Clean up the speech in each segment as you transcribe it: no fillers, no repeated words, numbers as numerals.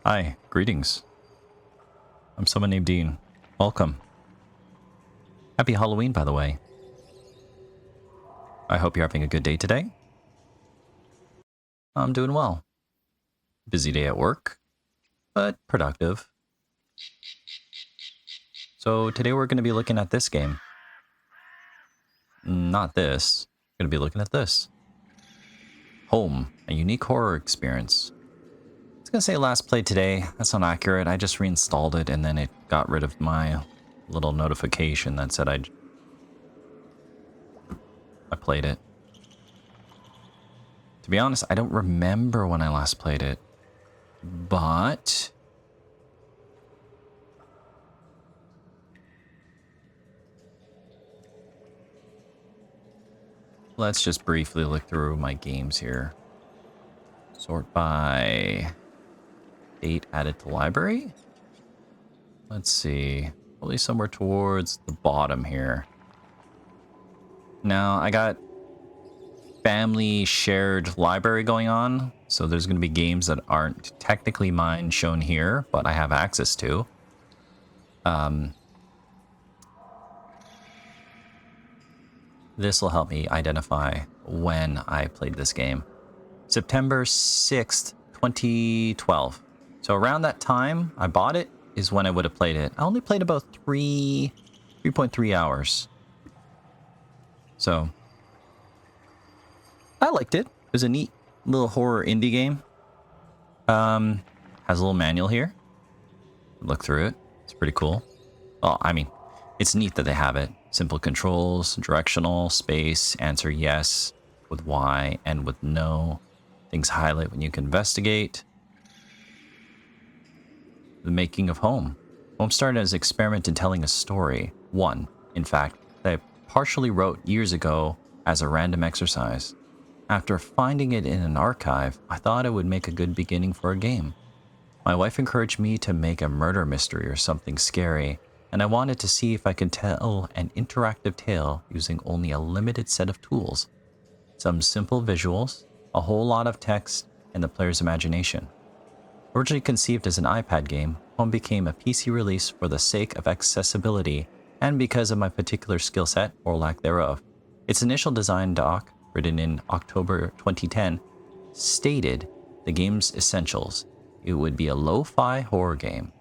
Hi, greetings. I'm someone named Dean. Welcome. Happy Halloween, by the way. I hope you're having a good day today. I'm doing well. Busy day at work, but productive. So today we're going to be looking at this game. Not this. We're going to be looking at this. Home, a unique horror experience. I was going to say last played today. That's not accurate. I just reinstalled it and then it got rid of my little notification that said I played it. To be honest, I don't remember when I last played it, but let's just briefly look through my games here. Sort by date added to library. Let's see, probably somewhere towards the bottom here. Now I got family shared library going on, so there's going to be games that aren't technically mine shown here, but I have access to. This will help me identify when I played this game. September 6th, 2012. So around that time I bought it is when I would have played it. I only played about 3.3 hours. So I liked it. It was a neat little horror indie game. Has a little manual here. Look through it. It's pretty cool. Well, I mean, it's neat that they have it. Simple controls, directional, space, answer yes with Y and with no. Things highlight when you can investigate. The making of Home. Home started as an experiment in telling a story. One, in fact, that I partially wrote years ago as a random exercise. After finding it in an archive, I thought it would make a good beginning for a game. My wife encouraged me to make a murder mystery or something scary, and I wanted to see if I could tell an interactive tale using only a limited set of tools. Some simple visuals, a whole lot of text, and the player's imagination. Originally conceived as an iPad game, Home became a PC release for the sake of accessibility and because of my particular skill set, or lack thereof. Its initial design doc, written in October 2010, stated the game's essentials. It would be a lo-fi horror game.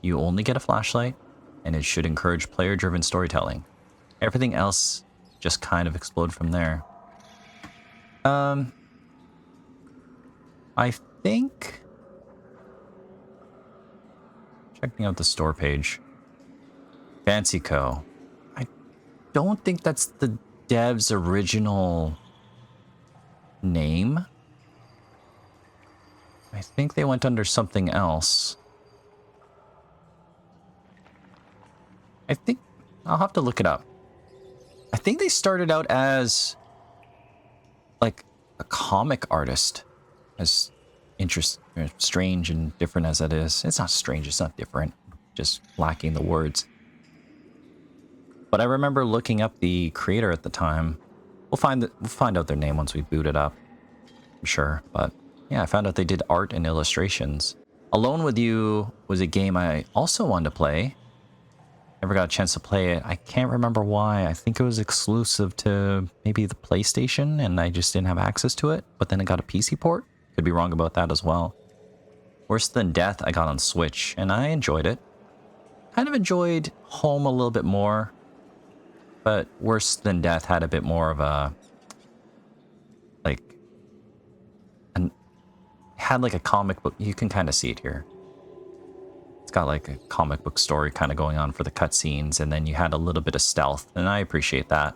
You only get a flashlight, and it should encourage player-driven storytelling. Everything else just kind of exploded from there. I think... Checking out the store page. BancyCo. I don't think that's the dev's original name. I think they went under something else. I think... I'll have to look it up. I think they started out as like a comic artist. As strange and different as it is. It's not strange, it's not different. Just lacking the words. But I remember looking up the creator at the time. We'll find out their name once we boot it up. I'm sure. But yeah, I found out they did art and illustrations. Alone with You was a game I also wanted to play. Never got a chance to play it. I can't remember why. I think it was exclusive to maybe the PlayStation and I just didn't have access to it. But then it got a PC port. Could be wrong about that as well. Worse Than Death I got on Switch and I enjoyed it. Kind of enjoyed Home a little bit more. But Worse Than Death had a bit more of a... had like a comic book. You can kind of see it here. It's got like a comic book story kind of going on for the cutscenes, and then you had a little bit of stealth, and I appreciate that.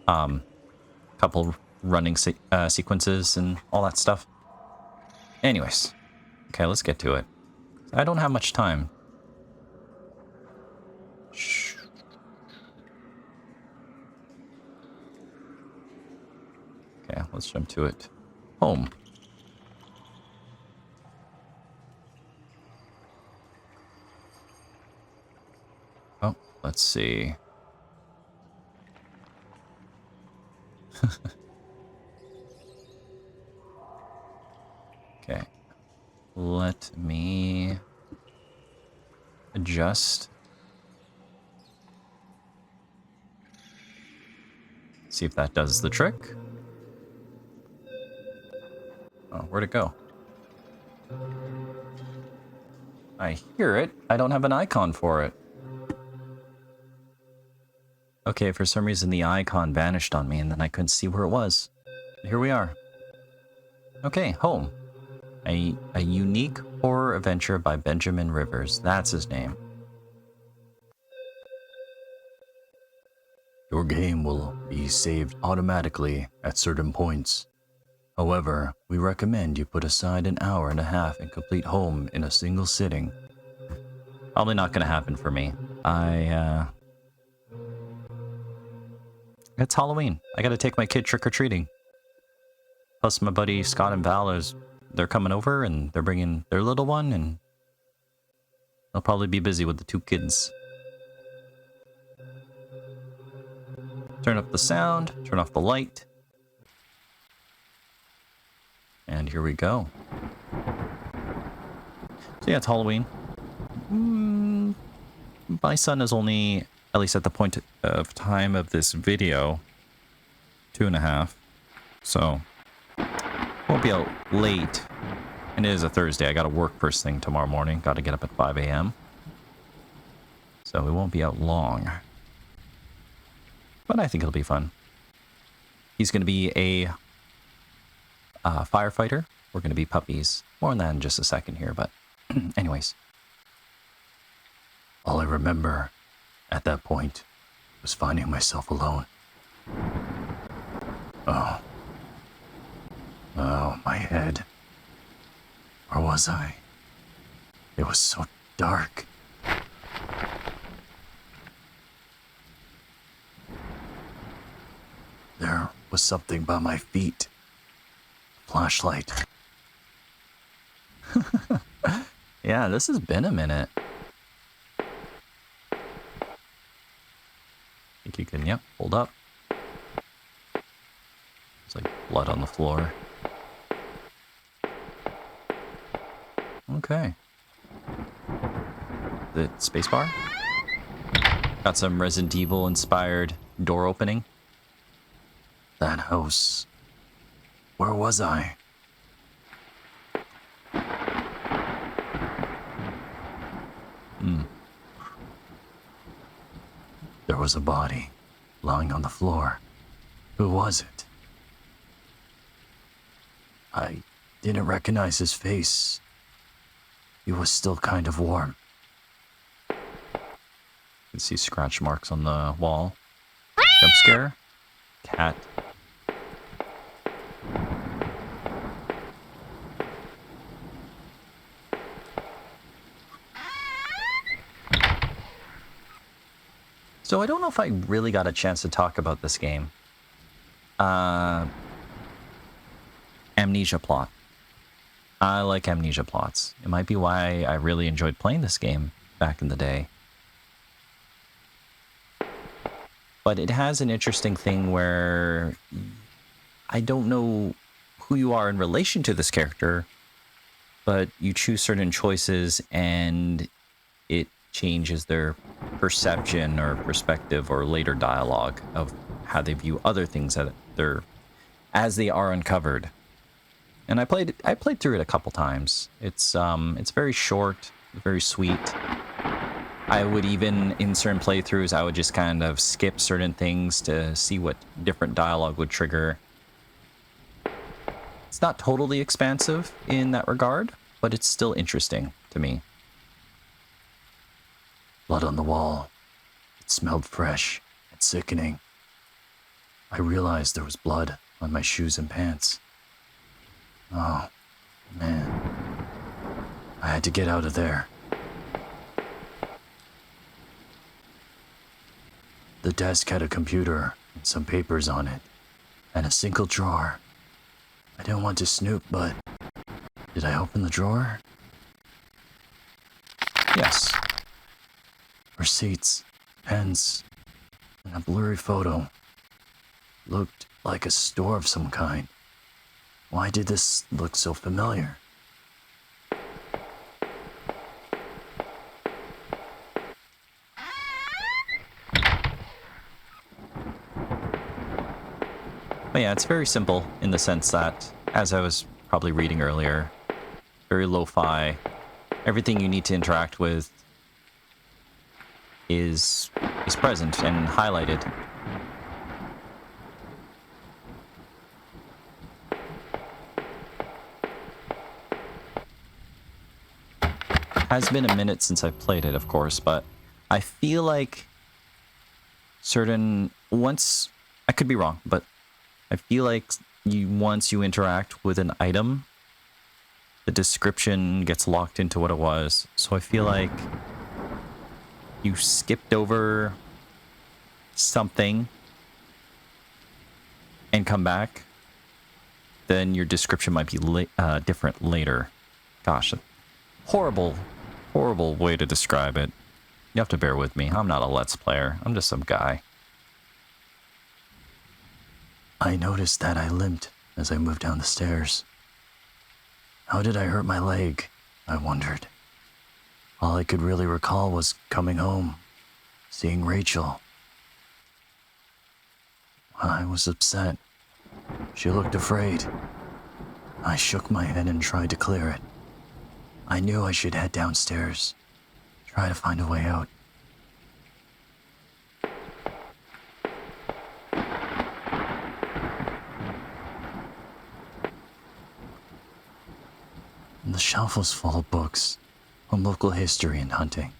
Couple running sequences and all that stuff. Anyways, okay, let's get to it. I don't have much time. Shh. Okay, let's jump to it. Home. Oh, let's see. Okay. Let me adjust. See if that does the trick. Oh, where'd it go? I hear it. I don't have an icon for it. Okay, for some reason the icon vanished on me and then I couldn't see where it was. Here we are. Okay, home. A unique horror adventure by Benjamin Rivers. That's his name. Your game will be saved automatically at certain points. However, we recommend you put aside an hour and a half and complete home in a single sitting. Probably not going to happen for me. It's Halloween. I got to take my kid trick-or-treating. Plus my buddy Scott and Val, they're coming over and they're bringing their little one and they'll probably be busy with the two kids. Turn up the sound, turn off the light. And here we go. So yeah, it's Halloween. My son is only, at least at the point of time of this video, 2.5. So, won't be out late. And it is a Thursday. I got to work first thing tomorrow morning. Got to get up at 5 a.m. So we won't be out long. But I think it'll be fun. He's going to be a firefighter. We're going to be puppies. More on that in just a second here, but anyways. All I remember at that point was finding myself alone. Oh, my head. Where was I? It was so dark. There was something by my feet. Flashlight. Yeah, this has been a minute. Think you can, yep, hold up. There's like blood on the floor. Okay. The spacebar? Got some Resident Evil inspired door opening. That house. Where was I? There was a body lying on the floor. Who was it? I didn't recognize his face. He was still kind of warm. You can see scratch marks on the wall. Jump scare. Cat. So I don't know if I really got a chance to talk about this game. Amnesia plot. I like amnesia plots. It might be why I really enjoyed playing this game back in the day. But it has an interesting thing where I don't know who you are in relation to this character, but you choose certain choices and it changes their perception or perspective or later dialogue of how they view other things that as they are uncovered. And I played through it a couple times. It's very short, very sweet. I would even, in certain playthroughs, I would just kind of skip certain things to see what different dialogue would trigger. It's not totally expansive in that regard, but it's still interesting to me. Blood on the wall. It smelled fresh and sickening. I realized there was blood on my shoes and pants. Oh, man. I had to get out of there. The desk had a computer and some papers on it, and a single drawer. I didn't want to snoop, but did I open the drawer? Yes. Receipts, pens, and a blurry photo. Looked like a store of some kind. Why did this look so familiar? But yeah, it's very simple in the sense that, as I was probably reading earlier, very lo-fi. Everything you need to interact with is present and highlighted. Has been a minute since I've played it, of course, but I feel like once, I could be wrong, but I feel like once you interact with an item, the description gets locked into what it was. So I feel like you skipped over something and come back, then your description might be different later. Gosh, horrible way to describe it. You have to bear with me. I'm not a Let's Player. I'm just some guy. I noticed that I limped as I moved down the stairs. How did I hurt my leg? I wondered. All I could really recall was coming home, seeing Rachel. I was upset. She looked afraid. I shook my head and tried to clear it. I knew I should head downstairs, try to find a way out. The shelf was full of books on local history and hunting.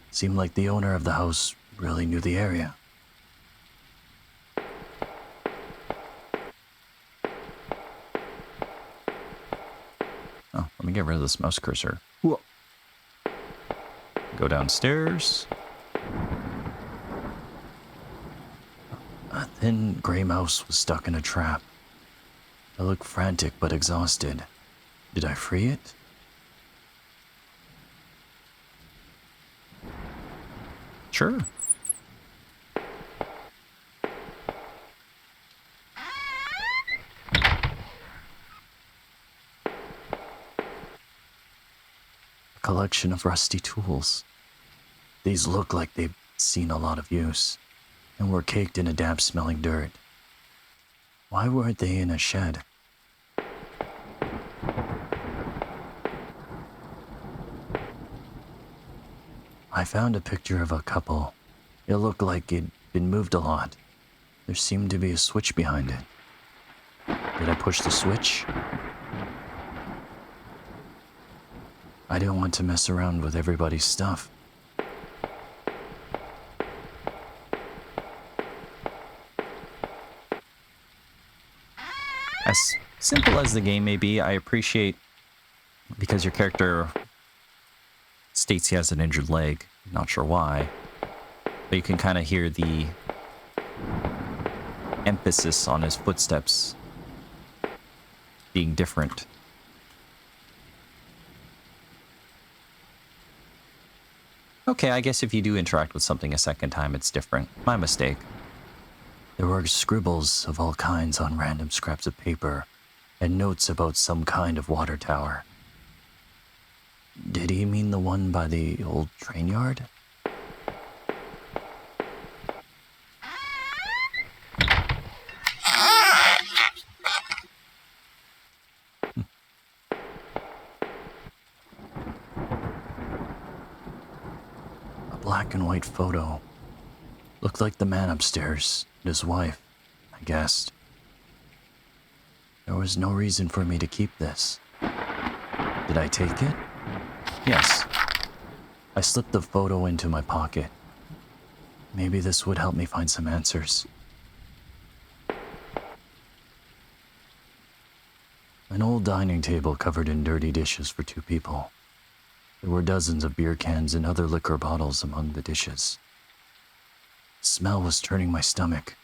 It seemed like the owner of the house really knew the area. Oh, let me get rid of this mouse cursor. Whoa. Go downstairs. A thin gray mouse was stuck in a trap. I looked frantic but exhausted. Did I free it? Sure. A collection of rusty tools. These look like they've seen a lot of use and were caked in a damp-smelling dirt. Why weren't they in a shed? I found a picture of a couple. It looked like it'd been moved a lot. There seemed to be a switch behind it. Did I push the switch? I didn't want to mess around with everybody's stuff. As simple as the game may be, I appreciate, because your character states he has an injured leg, not sure why, but you can kind of hear the emphasis on his footsteps being different. Okay, I guess if you do interact with something a second time, it's different. My mistake. There were scribbles of all kinds on random scraps of paper and notes about some kind of water tower. Did he mean the one by the old train yard? A black and white photo. Looked like the man upstairs and his wife, I guessed. There was no reason for me to keep this. Did I take it? Yes. I slipped the photo into my pocket. Maybe this would help me find some answers. An old dining table covered in dirty dishes for 2 people. There were dozens of beer cans and other liquor bottles among the dishes. The smell was turning my stomach.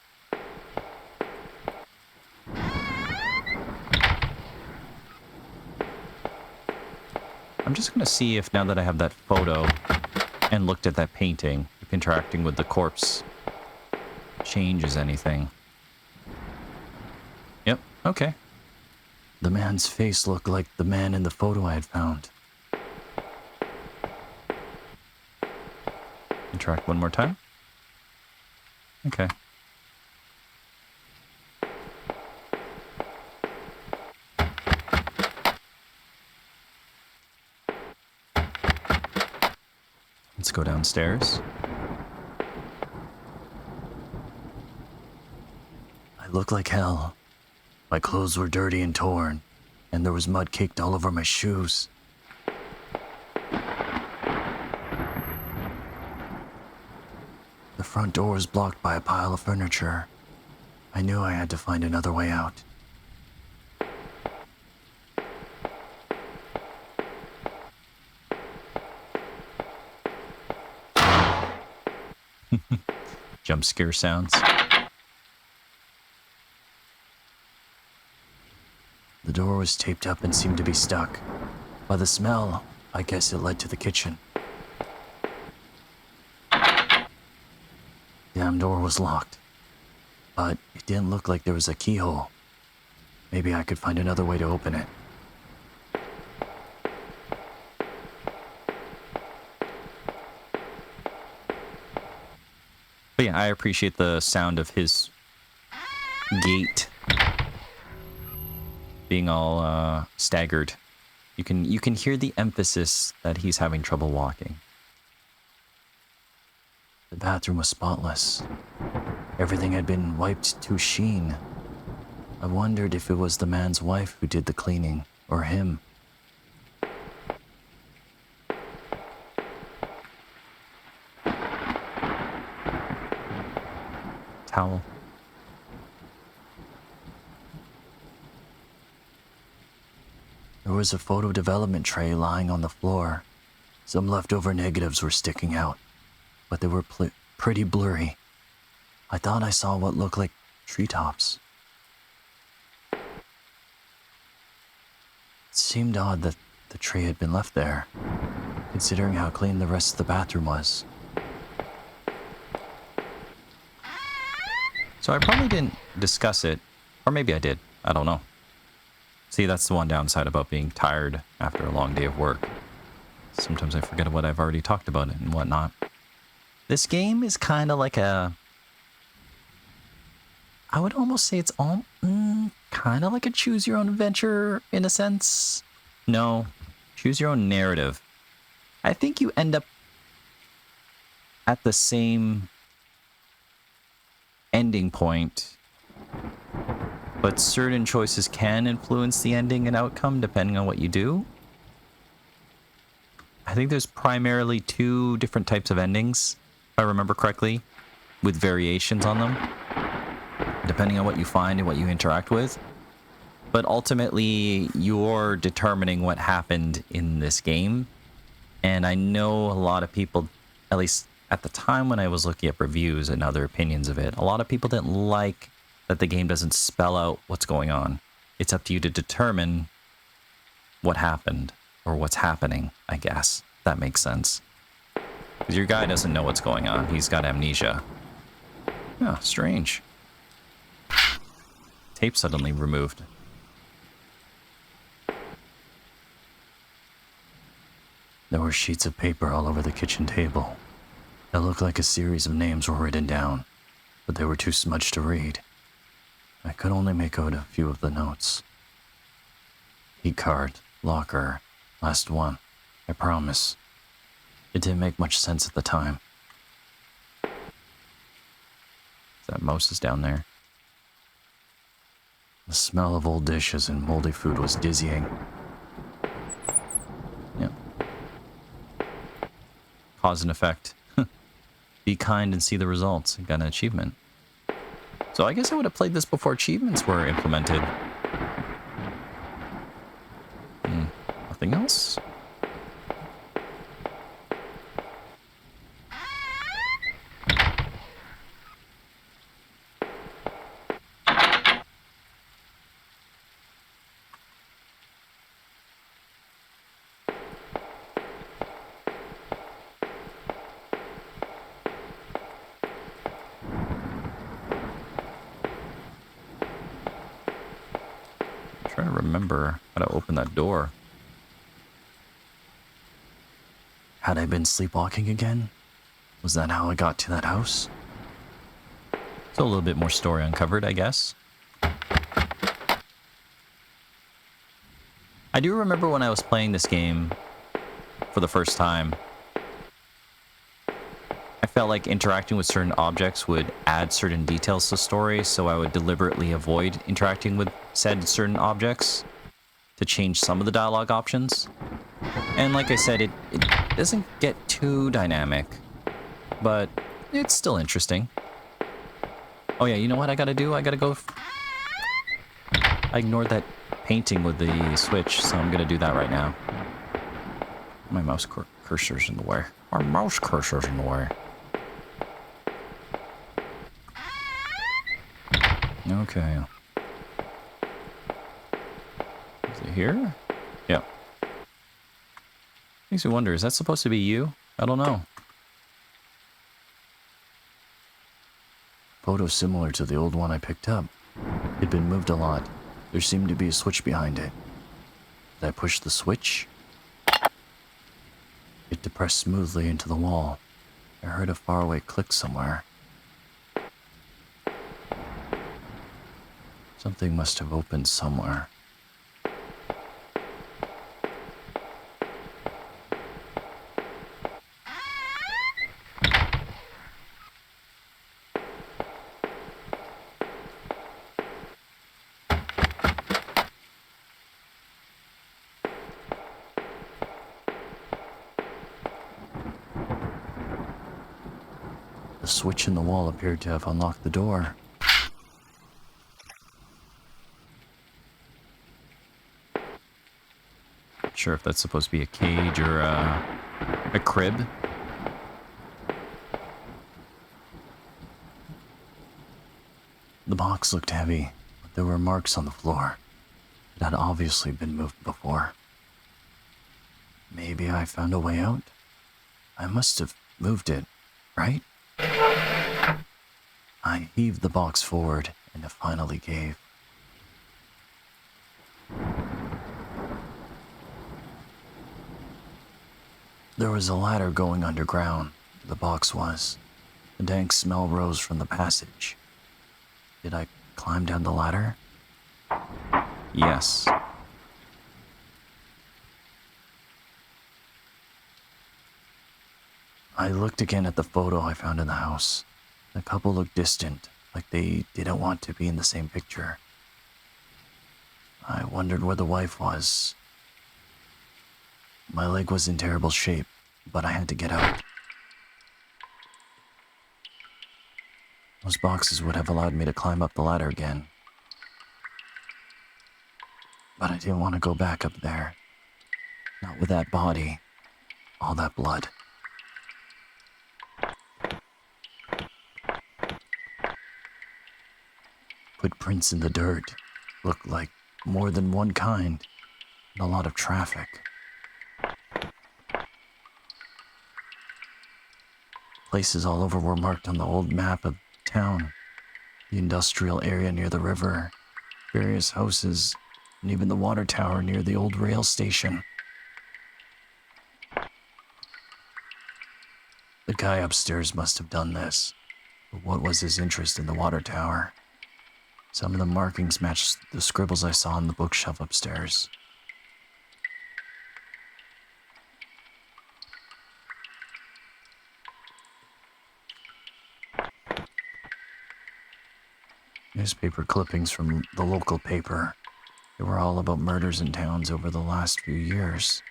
I'm just going to see if, now that I have that photo and looked at that painting, if interacting with the corpse changes anything. Yep, okay. The man's face looked like the man in the photo I had found. Interact one more time. Okay. go downstairs. I looked like hell. My clothes were dirty and torn, and there was mud caked all over my shoes. The front door was blocked by a pile of furniture. I knew I had to find another way out. Jump scare sounds. The door was taped up and seemed to be stuck. By the smell, I guess it led to the kitchen. Damn door was locked, but it didn't look like there was a keyhole. Maybe I could find another way to open it. But yeah, I appreciate the sound of his gait being all staggered. You can hear the emphasis that he's having trouble walking. The bathroom was spotless. Everything had been wiped to sheen. I wondered if it was the man's wife who did the cleaning, or him. Towel. There was a photo development tray lying on the floor. Some leftover negatives were sticking out, but they were pretty blurry. I thought I saw what looked like treetops. It seemed odd that the tray had been left there, considering how clean the rest of the bathroom was. So I probably didn't discuss it, or maybe I did, I don't know. See, that's the one downside about being tired after a long day of work. Sometimes I forget what I've already talked about and whatnot. This game is kind of like I would almost say it's all kind of like a choose your own adventure in a sense. No, choose your own narrative. I think you end up at the same ending point, but certain choices can influence the ending and outcome depending on what you do. I think there's primarily 2 different types of endings, if I remember correctly, with variations on them, depending on what you find and what you interact with. But ultimately, you're determining what happened in this game. And I know a lot of people, at least at the time when I was looking at reviews and other opinions of it, a lot of people didn't like that the game doesn't spell out what's going on. It's up to you to determine what happened, or what's happening, I guess. That makes sense. Because your guy doesn't know what's going on. He's got amnesia. Oh, strange. Tape suddenly removed. There were sheets of paper all over the kitchen table. It looked like a series of names were written down, but they were too smudged to read. I could only make out a few of the notes. Key card, locker, last one, I promise. It didn't make much sense at the time. That mouse is down there. The smell of old dishes and moldy food was dizzying. Yep. Cause and effect. Be kind and see the results. Got an achievement. So I guess I would have played this before achievements were implemented. Nothing else? Trying to remember how to open that door. Had I been sleepwalking again? Was that how I got to that house? So a little bit more story uncovered, I guess. I do remember when I was playing this game for the first time, I felt like interacting with certain objects would add certain details to the story, so I would deliberately avoid interacting with said certain objects to change some of the dialogue options. And like I said, it doesn't get too dynamic, but it's still interesting. Oh yeah, you know what I gotta do? I gotta go... I ignored that painting with the switch, so I'm gonna do that right now. My mouse cursor's in the way. My mouse cursor's in the way. Okay. Is it here? Yeah. Makes me wonder, is that supposed to be you? I don't know. Photo similar to the old one I picked up. It'd been moved a lot. There seemed to be a switch behind it. Did I push the switch? It depressed smoothly into the wall. I heard a faraway click somewhere. Something must have opened somewhere. The switch in the wall appeared to have unlocked the door. Not sure if that's supposed to be a cage or a crib. The box looked heavy, but there were marks on the floor. It had obviously been moved before. Maybe I found a way out? I must have moved it, right? I heaved the box forward, and it finally gave. There was a ladder going underground. The box was. A dank smell rose from the passage. Did I climb down the ladder? Yes. I looked again at the photo I found in the house. The couple looked distant, like they didn't want to be in the same picture. I wondered where the wife was. My leg was in terrible shape, but I had to get out. Those boxes would have allowed me to climb up the ladder again. But I didn't want to go back up there. Not with that body. All that blood. Footprints in the dirt. Looked like more than one kind. And a lot of traffic. Places all over were marked on the old map of town. The industrial area near the river. Various houses. And even the water tower near the old rail station. The guy upstairs must have done this. But what was his interest in the water tower? Some of the markings matched the scribbles I saw on the bookshelf upstairs. Newspaper clippings from the local paper. They were all about murders in towns over the last few years.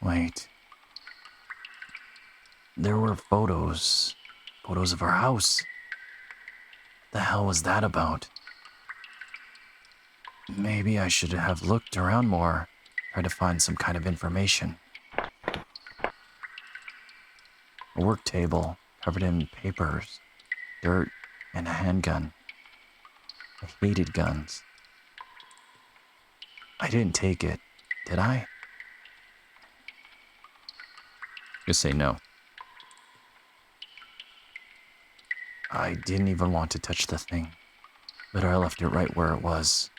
Wait. There were photos. Photos of our house. What the hell was that about? Maybe I should have looked around more, try to find some kind of information. A work table covered in papers, dirt, and a handgun. I hated guns. I didn't take it, did I? Just say no. I didn't even want to touch the thing. Better I left it right where it was.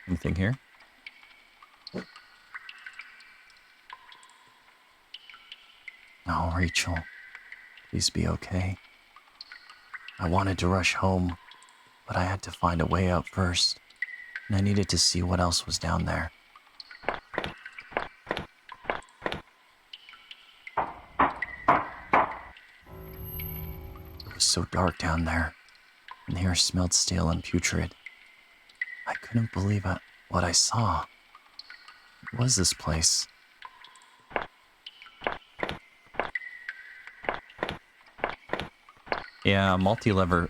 Anything here? No, Rachel. Please be okay. I wanted to rush home, but I had to find a way out first, and I needed to see what else was down there. was so dark down there, and the air smelled stale and putrid. I couldn't believe what I saw. What was this place? Yeah, multi-level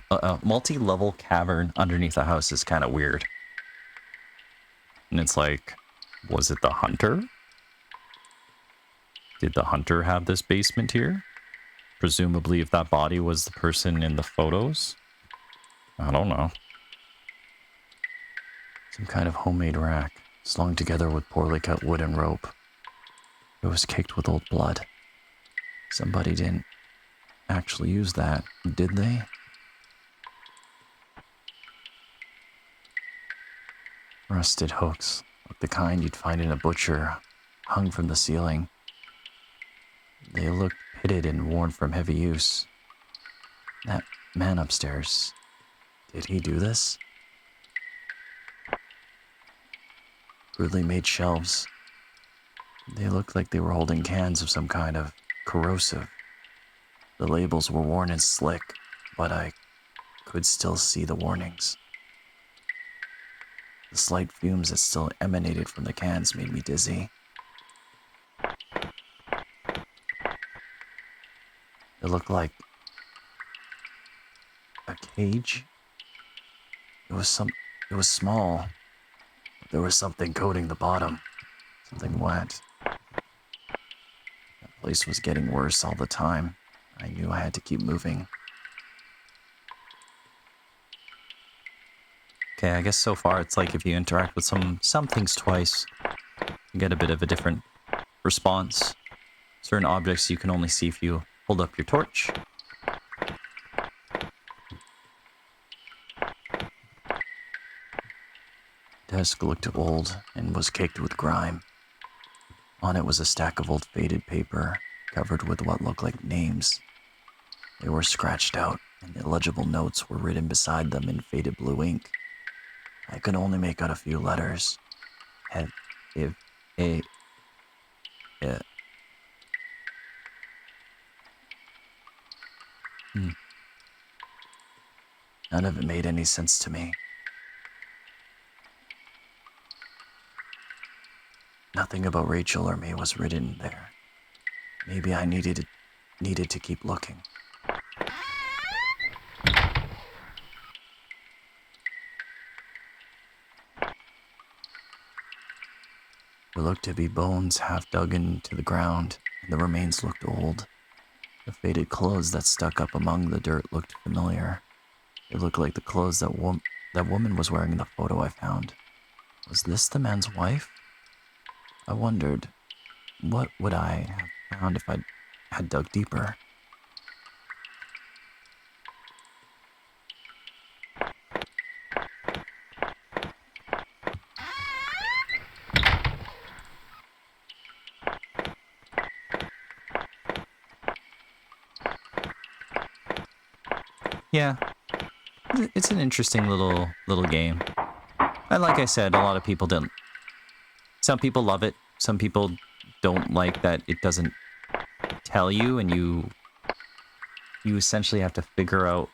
cavern underneath the house is kind of weird. And it's like, was it the hunter? Did the hunter have this basement here? Presumably, if that body was the person in the photos? I don't know. Some kind of homemade rack, slung together with poorly cut wood and rope. It was caked with old blood. Somebody didn't actually use that, did they? Rusted hooks, like the kind you'd find in a butcher, hung from the ceiling. They looked pitted and worn from heavy use. That man upstairs, did he do this? Crudely made shelves. They looked like they were holding cans of some kind of corrosive. The labels were worn and slick, but I could still see the warnings. The slight fumes that still emanated from the cans made me dizzy. It looked like a cage. It was small. But there was something coating the bottom. Something wet. That place was getting worse all the time. I knew I had to keep moving. Okay, I guess so far it's like if you interact with some things twice, you get a bit of a different response. Certain objects you can only see if you hold up your torch. The desk looked old and was caked with grime. On it was a stack of old faded paper, covered with what looked like names. They were scratched out, and illegible notes were written beside them in faded blue ink. I could only make out a few letters. None of it made any sense to me. Nothing about Rachel or me was written there. Maybe I needed to keep looking. There looked to be bones half dug into the ground, and the remains looked old. The faded clothes that stuck up among the dirt looked familiar. It looked like the clothes that woman was wearing in the photo I found. Was this the man's wife? I wondered, what would I have found if I had dug deeper? Yeah, it's an interesting little game. And like I said, a lot of people didn't. Some people love it. Some people don't like that it doesn't tell you, and you essentially have to figure out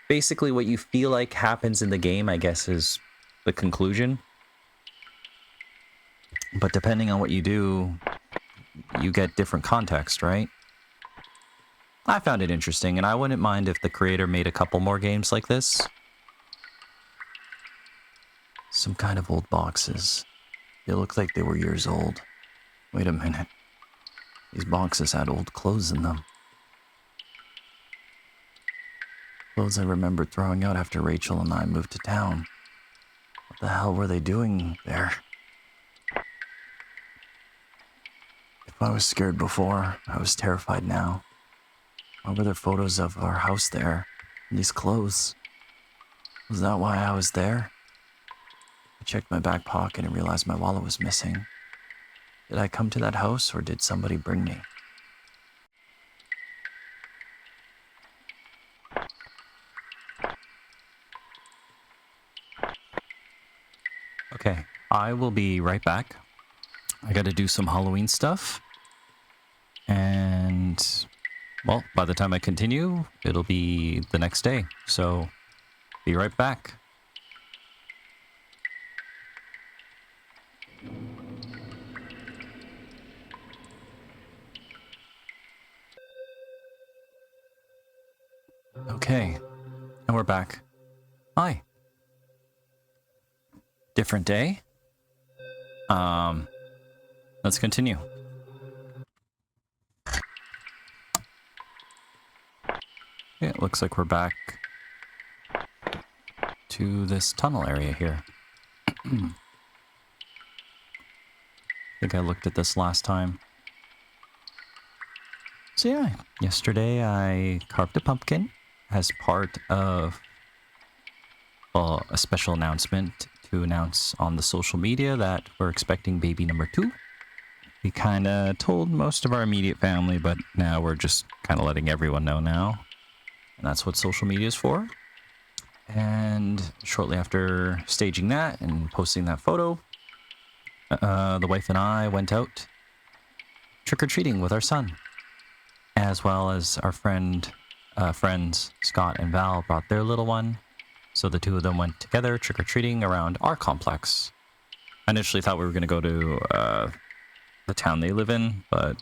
basically what you feel like happens in the game, I guess, is the conclusion. But depending on what you do, you get different context, right? I found it interesting, and I wouldn't mind if the creator made a couple more games like this. Some kind of old boxes. They looked like they were years old. Wait a minute. These boxes had old clothes in them. Clothes I remembered throwing out after Rachel and I moved to town. What the hell were they doing there? If I was scared before, I was terrified now. Why were there photos of our house there? And these clothes? Was that why I was there? I checked my back pocket and realized my wallet was missing. Did I come to that house, or did somebody bring me? Okay, I will be right back. I gotta do some Halloween stuff. And Well, by the time I continue, it'll be the next day. So, be right back. Okay, and we're back. Hi. Different day? Let's continue. Yeah, it looks like we're back to this tunnel area here. I think I looked at this last time. So yeah, yesterday I carved a pumpkin as part of, well, a special announcement to announce on the social media that we're expecting baby number 2. We kind of told most of our immediate family, but now we're just kind of letting everyone know now. And that's what social media is for. And shortly after staging that and posting that photo, the wife and I went out trick-or-treating with our son. As well as our friends, Scott and Val, brought their little one. So the two of them went together trick-or-treating around our complex. I initially thought we were going to go to the town they live in, but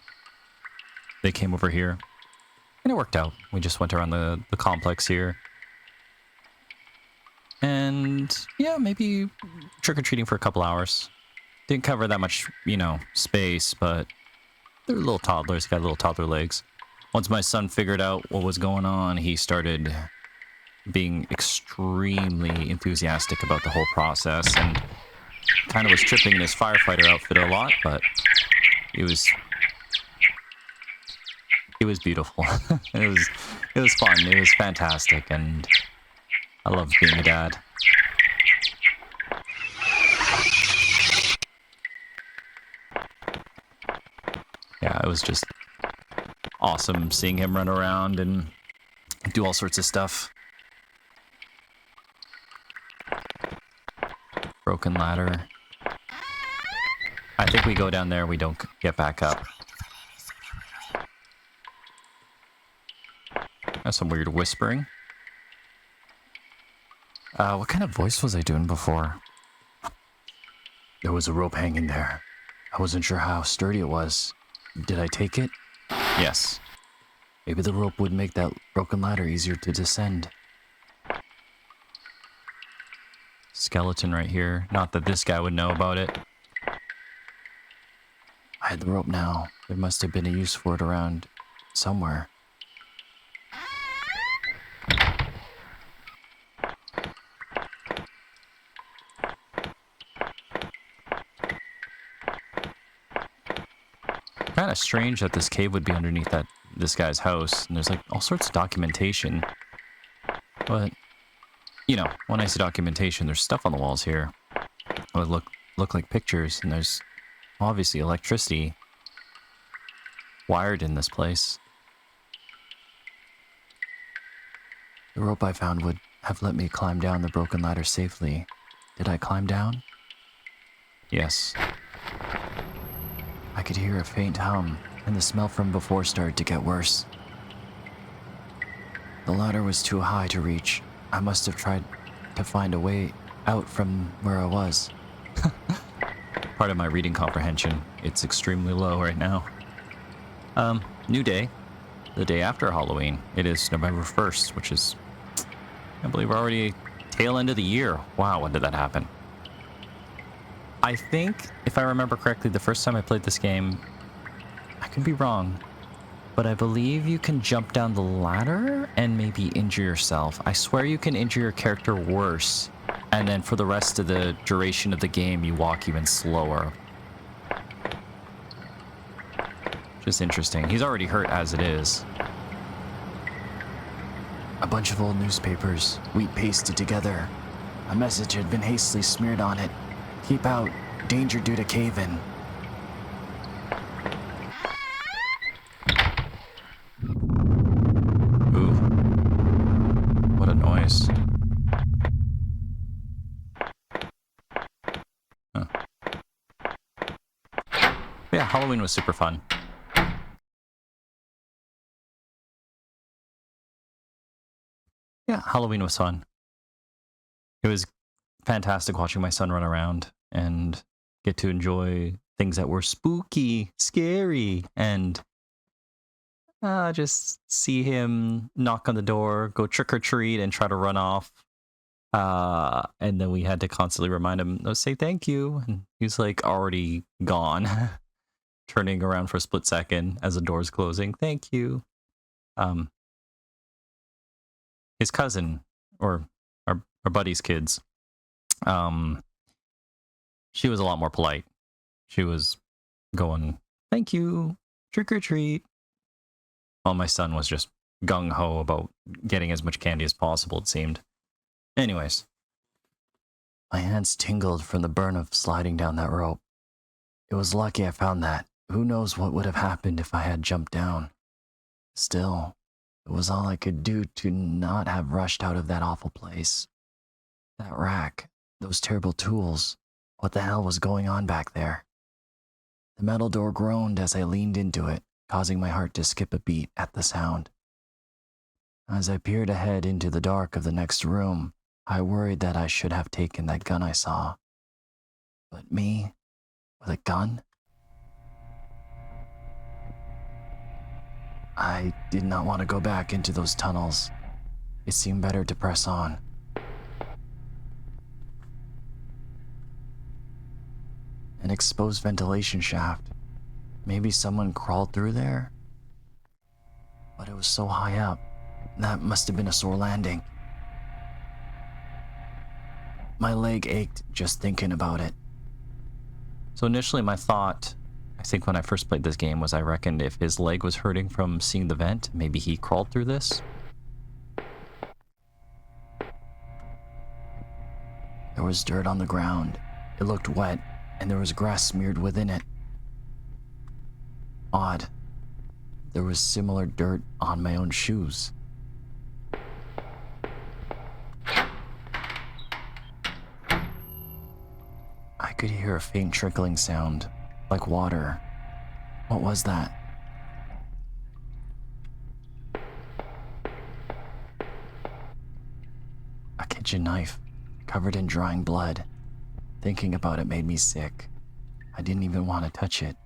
they came over here. And it worked out. We just went around the complex here. And yeah, maybe trick-or-treating for a couple hours. Didn't cover that much, space, but they're little toddlers, got little toddler legs. Once my son figured out what was going on, he started being extremely enthusiastic about the whole process and kind of was tripping in his firefighter outfit a lot, but it was beautiful. it was fun. It was fantastic, and I love being a dad. Yeah, it was just awesome seeing him run around and do all sorts of stuff. Broken ladder. I think we go down there, we don't get back up. That's some weird whispering. What kind of voice was I doing before? There was a rope hanging there. I wasn't sure how sturdy it was. Did I take it? Yes. Maybe the rope would make that broken ladder easier to descend. Skeleton right here. Not that this guy would know about it. I had the rope now. There must have been a use for it around somewhere. Kind of strange that this cave would be underneath this guy's house, and there's like all sorts of documentation. But when I see documentation, there's stuff on the walls here. It would look like pictures, and there's obviously electricity wired in this place. The rope I found would have let me climb down the broken ladder safely. Did I climb down? Yes. I could hear a faint hum, and the smell from before started to get worse. The ladder was too high to reach. I must have tried to find a way out from where I was. Part of my reading comprehension. It's extremely low right now. New day. The day after Halloween. It is November 1st, which is... I believe we're already tail end of the year. Wow, when did that happen? I think, if I remember correctly, the first time I played this game, I could be wrong, but I believe you can jump down the ladder and maybe injure yourself. I swear you can injure your character worse, and then for the rest of the duration of the game, you walk even slower. Just interesting. He's already hurt as it is. A bunch of old newspapers, wheat pasted together. A message had been hastily smeared on it. Keep out. Danger due to cave-in. Ooh. What a noise. Huh. Yeah, Halloween was super fun. Yeah, Halloween was fun. It was fantastic watching my son run around and get to enjoy things that were spooky, scary, and just see him knock on the door, go trick or treat, and try to run off. And then we had to constantly remind him, "Oh, say thank you." And he's like already gone, turning around for a split second as the door's closing. Thank you. Um, his cousin or our buddy's kids, um, she was a lot more polite. She was going, "Thank you, trick or treat." While my son was just gung ho about getting as much candy as possible, it seemed. Anyways, my hands tingled from the burn of sliding down that rope. It was lucky I found that. Who knows what would have happened if I had jumped down. Still, it was all I could do to not have rushed out of that awful place. That rack, those terrible tools, what the hell was going on back there? The metal door groaned as I leaned into it, causing my heart to skip a beat at the sound. As I peered ahead into the dark of the next room, I worried that I should have taken that gun I saw. But me, with a gun? I did not want to go back into those tunnels. It seemed better to press on. An exposed ventilation shaft. Maybe someone crawled through there? But it was so high up. That must have been a sore landing. My leg ached just thinking about it. So initially my thought, I think when I first played this game, was I reckoned if his leg was hurting from seeing the vent, maybe he crawled through this. There was dirt on the ground. It looked wet, and there was grass smeared within it. Odd. There was similar dirt on my own shoes. I could hear a faint trickling sound, like water. What was that? A kitchen knife, covered in drying blood. Thinking about it made me sick. I didn't even want to touch it.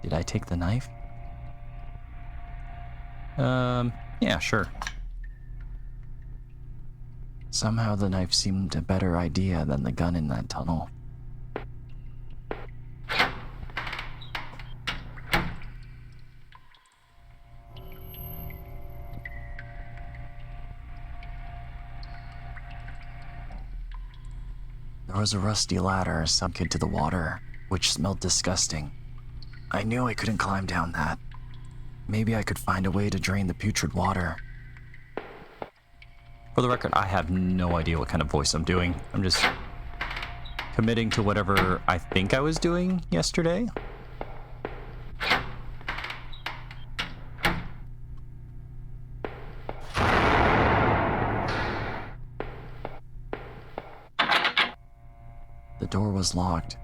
Did I take the knife? Yeah, sure. Somehow the knife seemed a better idea than the gun in that tunnel. There was a rusty ladder sunk into the water, which smelled disgusting. I knew I couldn't climb down that. Maybe I could find a way to drain the putrid water. For the record, I have no idea what kind of voice I'm doing. I'm just committing to whatever I think I was doing yesterday. The door was locked.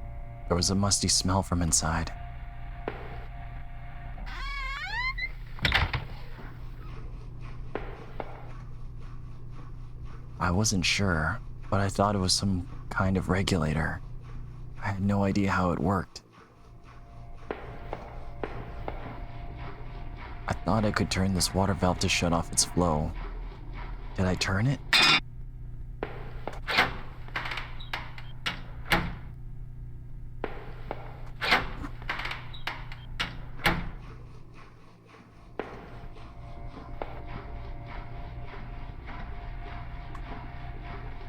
There was a musty smell from inside. I wasn't sure, but I thought it was some kind of regulator. I had no idea how it worked. I thought I could turn this water valve to shut off its flow. Did I turn it?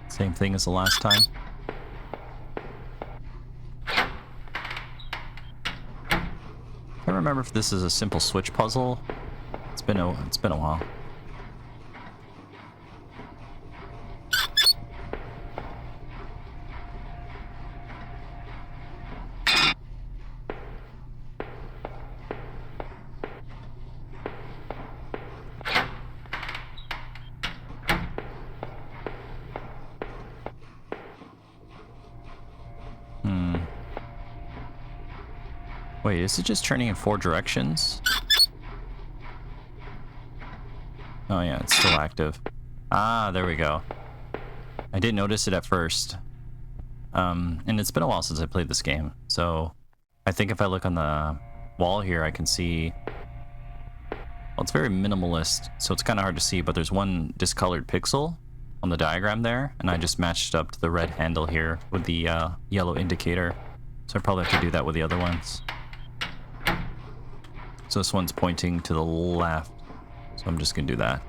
Same thing as the last time. Can't remember if this is a simple switch puzzle. It's been a while. Wait, is it just turning in 4 directions? Oh yeah, it's still active. Ah, there we go. I didn't notice it at first. And it's been a while since I played this game, so I think if I look on the wall here, I can see... Well, it's very minimalist, so it's kind of hard to see, but there's one discolored pixel on the diagram there, and I just matched up to the red handle here with the yellow indicator. So I probably have to do that with the other ones. So this one's pointing to the left, so I'm just gonna do that.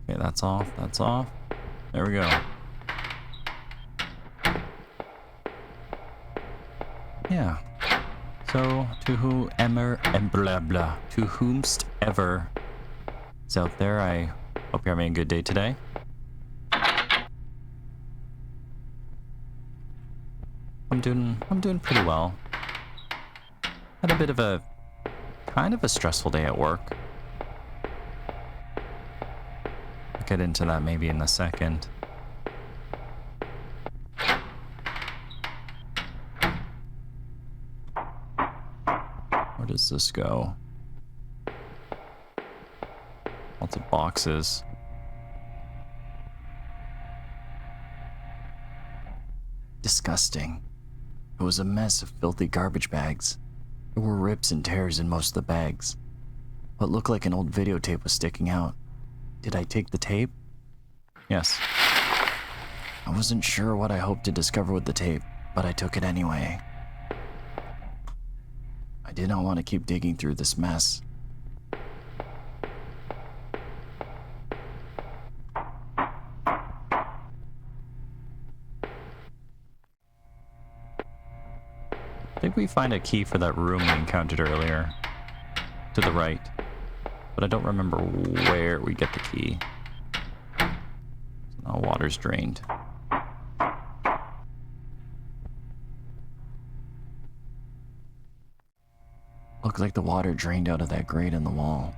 Okay, that's off, that's off. There we go. Yeah. So, to whomst ever is out there, I hope you're having a good day today. I'm doing pretty well. Had a bit of a kind of a stressful day at work. I'll get into that maybe in a second. Where does this go? Lots of boxes. Disgusting. It was a mess of filthy garbage bags. There were rips and tears in most of the bags. What looked like an old videotape was sticking out. Did I take the tape? Yes. I wasn't sure what I hoped to discover with the tape, but I took it anyway. I did not want to keep digging through this mess. I think we find a key for that room we encountered earlier. To the right. But I don't remember where we get the key. Now water's drained. Looked like the water drained out of that grate in the wall.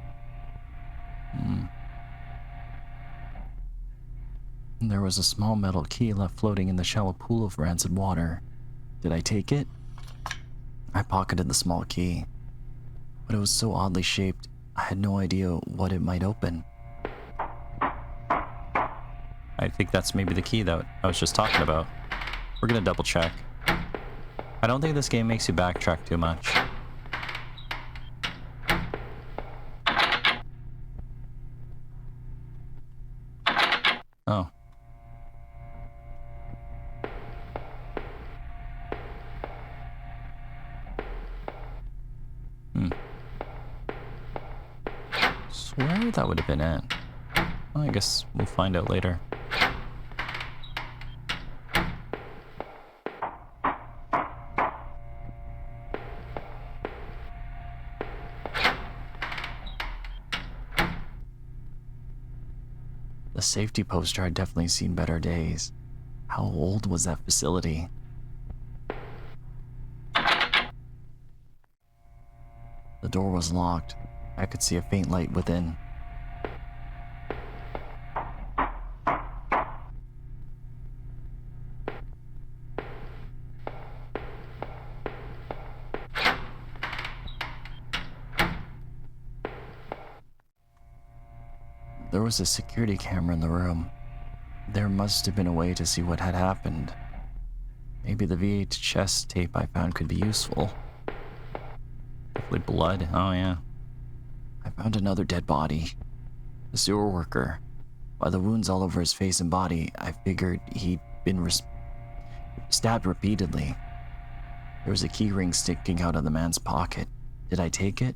And there was a small metal key left floating in the shallow pool of rancid water. Did I take it? I pocketed the small key, but it was so oddly shaped, I had no idea what it might open. I think that's maybe the key that I was just talking about. We're gonna double check. I don't think this game makes you backtrack too much. Oh. Swear that would have been it. Well, I guess we'll find out later. The safety poster had definitely seen better days. How old was that facility? The door was locked. I could see a faint light within. There was a security camera in the room. There must have been a way to see what had happened. Maybe the VHS tape I found could be useful. Definitely blood. Oh yeah. I found another dead body. A sewer worker. By the wounds all over his face and body, I figured he'd been stabbed repeatedly. There was a key ring sticking out of the man's pocket. Did I take it?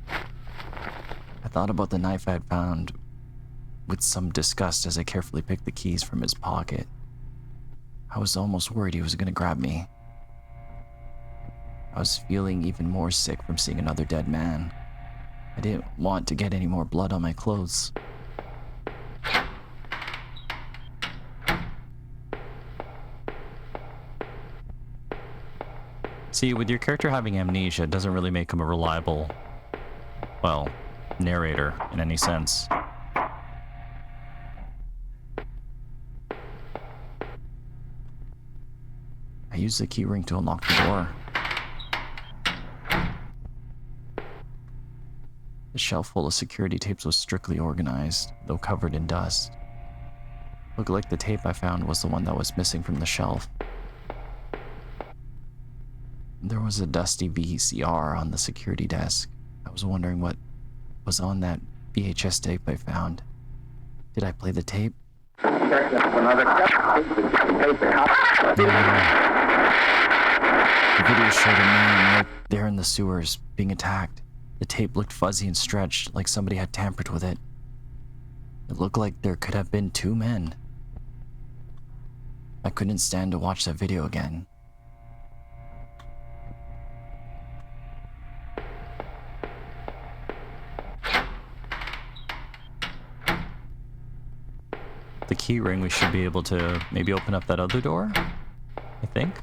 I thought about the knife I had found with some disgust as I carefully picked the keys from his pocket. I was almost worried he was going to grab me. I was feeling even more sick from seeing another dead man. I didn't want to get any more blood on my clothes. See, with your character having amnesia, it doesn't really make him a reliable, well, narrator in any sense. I used the key ring to unlock the door. The shelf full of security tapes was strictly organized, though covered in dust. Looked like the tape I found was the one that was missing from the shelf. There was a dusty VCR on the security desk. I was wondering what was on that VHS tape I found. Did I play the tape? No. The video showed a man right there in the sewers being attacked. The tape looked fuzzy and stretched, like somebody had tampered with it. It looked like there could have been 2 men. I couldn't stand to watch that video again. The key ring, we should be able to maybe open up that other door, I think.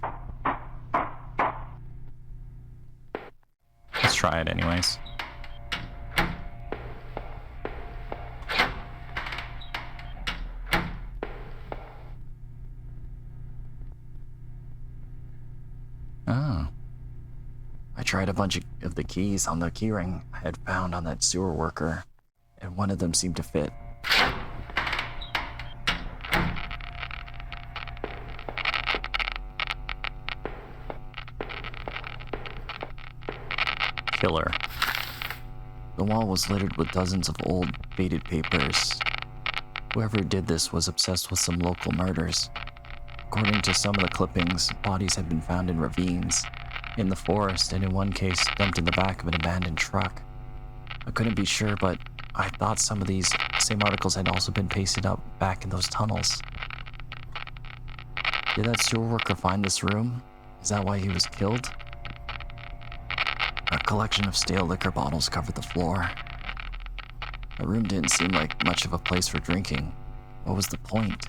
Let's try it anyways. Oh. I tried a bunch of the keys on the keyring I had found on that sewer worker, and one of them seemed to fit. Killer. The wall was littered with dozens of old, faded papers. Whoever did this was obsessed with some local murders. According to some of the clippings, bodies had been found in ravines, in the forest, and in one case, dumped in the back of an abandoned truck. I couldn't be sure, but I thought some of these same articles had also been pasted up back in those tunnels. Did that sewer worker find this room? Is that why he was killed? A collection of stale liquor bottles covered the floor. The room didn't seem like much of a place for drinking. What was the point?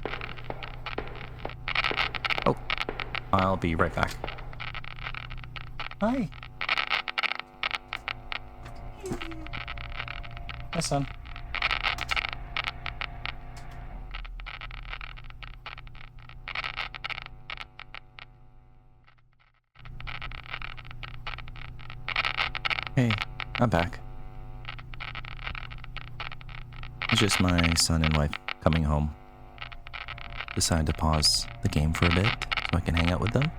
Oh, I'll be right back. Hi. Hi, son. Hey, I'm back. It's just my son and wife coming home. Decided to pause the game for a bit so I can hang out with them.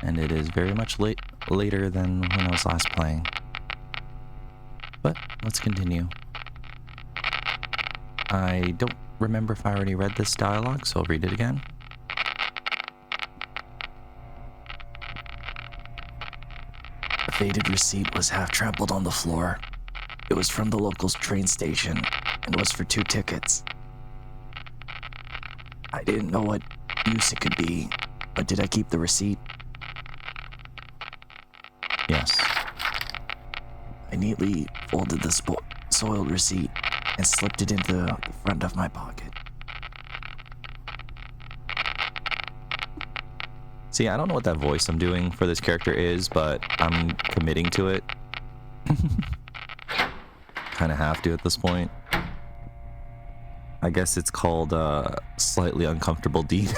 And it is very much later than when I was last playing. But let's continue. I don't remember if I already read this dialogue, so I'll read it again. The faded receipt was half trampled on the floor. It was from the local train station and was for 2 tickets. I didn't know what use it could be, but did I keep the receipt? Yes. I neatly folded the soiled receipt and slipped it into the front of my pocket. See, I don't know what that voice I'm doing for this character is, but I'm committing to it. Kind of have to at this point. I guess it's called Slightly Uncomfortable Dean.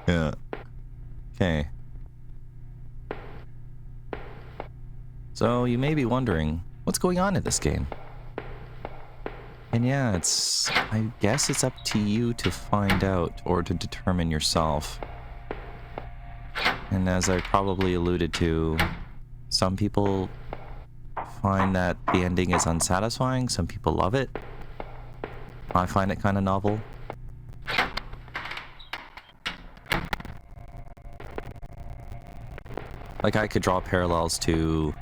Yeah. Okay. So you may be wondering, what's going on in this game? And yeah, I guess it's up to you to find out or to determine yourself. And as I probably alluded to, some people find that the ending is unsatisfying, some people love it. I find it kind of novel. Like, I could draw parallels to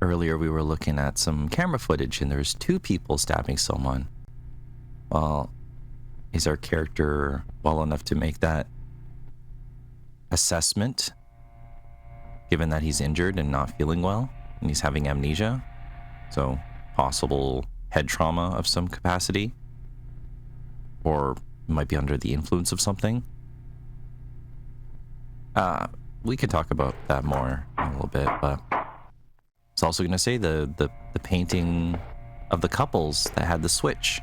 earlier we were looking at some camera footage and there's 2 people stabbing someone. Well, is our character well enough to make that assessment, given that he's injured and not feeling well and he's having amnesia? So possible head trauma of some capacity, or might be under the influence of something. We could talk about that more in a little bit, but it's also going to say the painting of the couples that had the switch.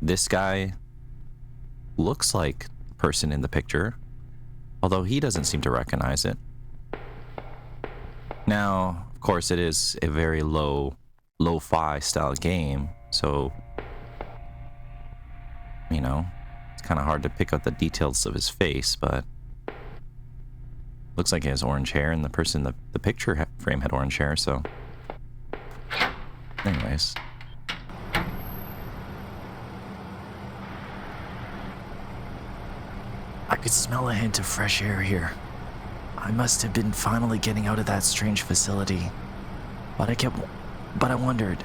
This guy looks like the person in the picture, although he doesn't seem to recognize it. Now, of course, it is a very lo-fi style game, so, you know, it's kind of hard to pick out the details of his face, but looks like he has orange hair, and the person in the picture frame had orange hair, so anyways. I could smell a hint of fresh air here. I must have been finally getting out of that strange facility. But I wondered,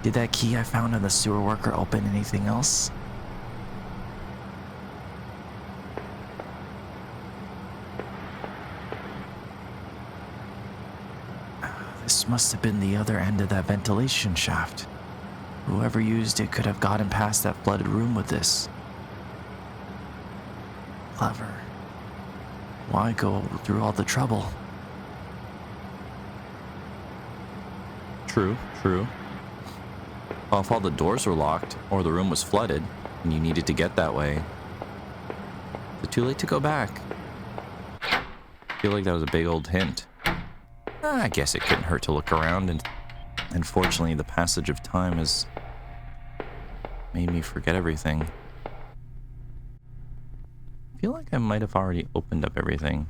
did that key I found on the sewer worker open anything else? This must have been the other end of that ventilation shaft. Whoever used it could have gotten past that flooded room with this. Clever. Why go through all the trouble? True. Well, if all the doors were locked, or the room was flooded, and you needed to get that way, is it too late to go back? I feel like that was a big old hint. I guess it couldn't hurt to look around, and unfortunately the passage of time has made me forget everything. I feel like I might have already opened up everything.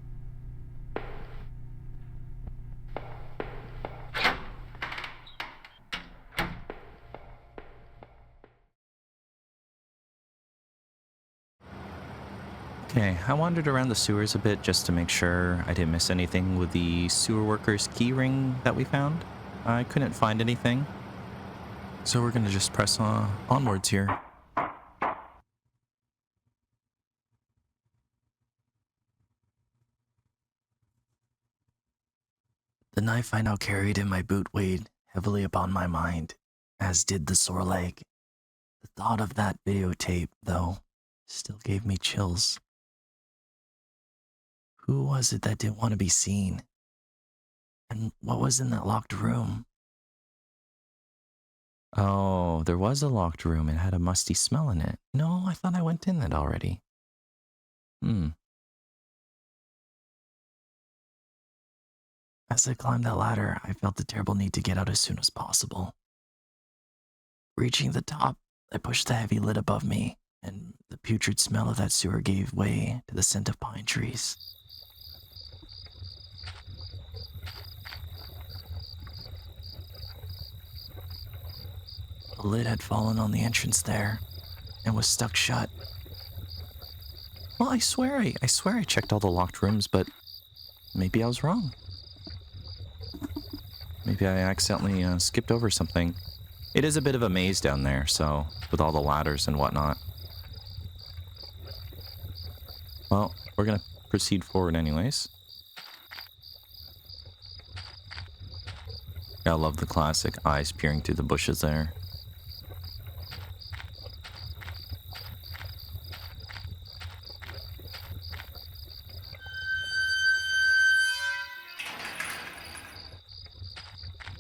Okay, I wandered around the sewers a bit just to make sure I didn't miss anything with the sewer worker's key ring that we found. I couldn't find anything, so we're gonna just press onwards here. The knife I now carried in my boot weighed heavily upon my mind, as did the sore leg. The thought of that videotape, though, still gave me chills. Who was it that didn't want to be seen? And what was in that locked room? Oh, there was a locked room. It had a musty smell in it. No, I thought I went in it already. As I climbed that ladder, I felt the terrible need to get out as soon as possible. Reaching the top, I pushed the heavy lid above me, and the putrid smell of that sewer gave way to the scent of pine trees. The lid had fallen on the entrance there, and was stuck shut. Well, I swear I checked all the locked rooms, but maybe I was wrong. Maybe I accidentally skipped over something. It is a bit of a maze down there, so with all the ladders and whatnot. Well, we're gonna proceed forward anyways. I love the classic eyes peering through the bushes there.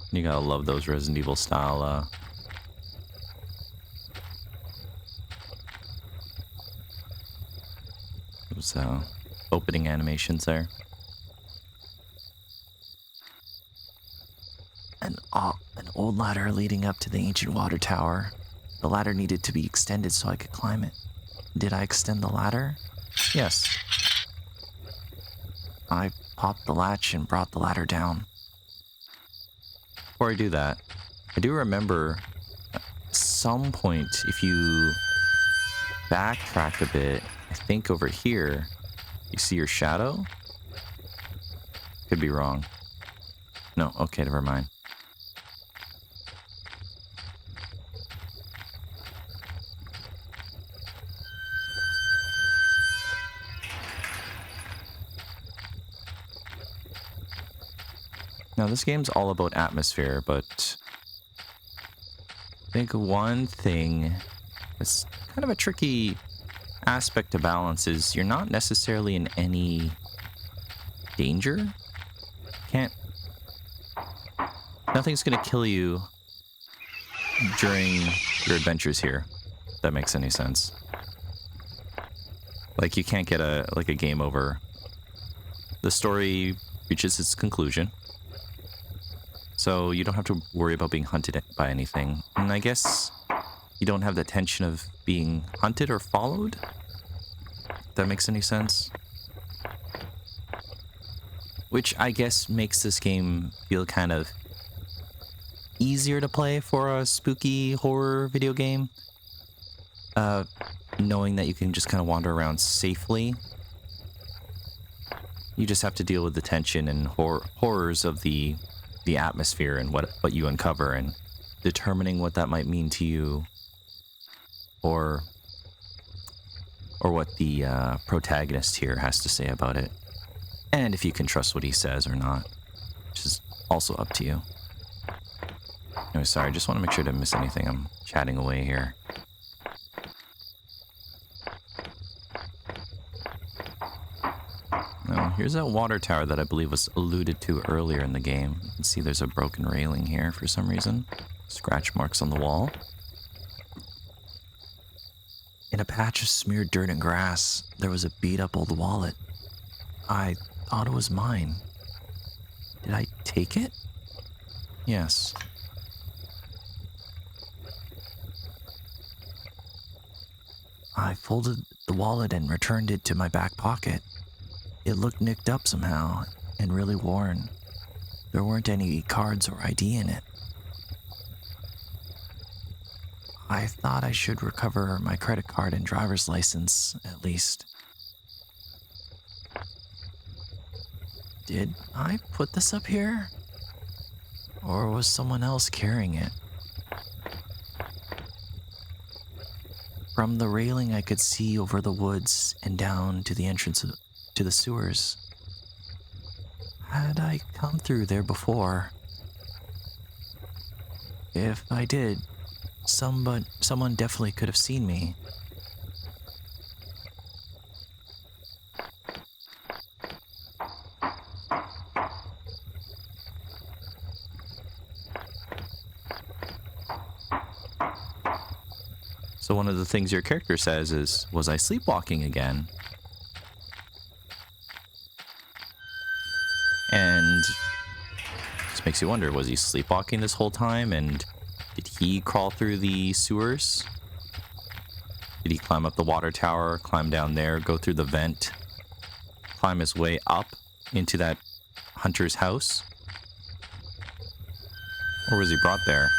You gotta love those Resident Evil style those opening animations there. An old ladder leading up to the ancient water tower. The ladder needed to be extended so I could climb it. Did I extend the ladder? Yes. I popped the latch and brought the ladder down. Before I do that, I do remember at some point, if you backtrack a bit, I think over here, you see your shadow? Could be wrong. No, okay, never mind. Now, this game's all about atmosphere, but I think one thing that's kind of a tricky aspect to balance is you're not necessarily in any danger. Nothing's gonna kill you during your adventures here, if that makes any sense. Like, you can't get a game over. The story reaches its conclusion, so you don't have to worry about being hunted by anything. And I guess you don't have the tension of being hunted or followed. If that makes any sense. Which I guess makes this game feel kind of easier to play for a spooky horror video game. Knowing that you can just kind of wander around safely. You just have to deal with the tension and horrors of the atmosphere and what you uncover, and determining what that might mean to you, or what the protagonist here has to say about it, and if you can trust what he says or not, which is also up to you. Anyway, sorry, I just want to make sure I didn't miss anything. I'm chatting away here. Now, here's that water tower that I believe was alluded to earlier in the game. You can see there's a broken railing here for some reason. Scratch marks on the wall. In a patch of smeared dirt and grass, there was a beat-up old wallet. I thought it was mine. Did I take it? Yes. I folded the wallet and returned it to my back pocket. It looked nicked up somehow and really worn. There weren't any cards or ID in it. I thought I should recover my credit card and driver's license, at least. Did I put this up here? Or was someone else carrying it? From the railing, I could see over the woods and down to the entrance to the sewers. Had I come through there before? If I did, someone definitely could have seen me. So one of the things your character says is, was I sleepwalking again? And this makes you wonder, was he sleepwalking this whole time? And did he crawl through the sewers? Did he climb up the water tower, climb down there, go through the vent, climb his way up into that hunter's house? Or was he brought there?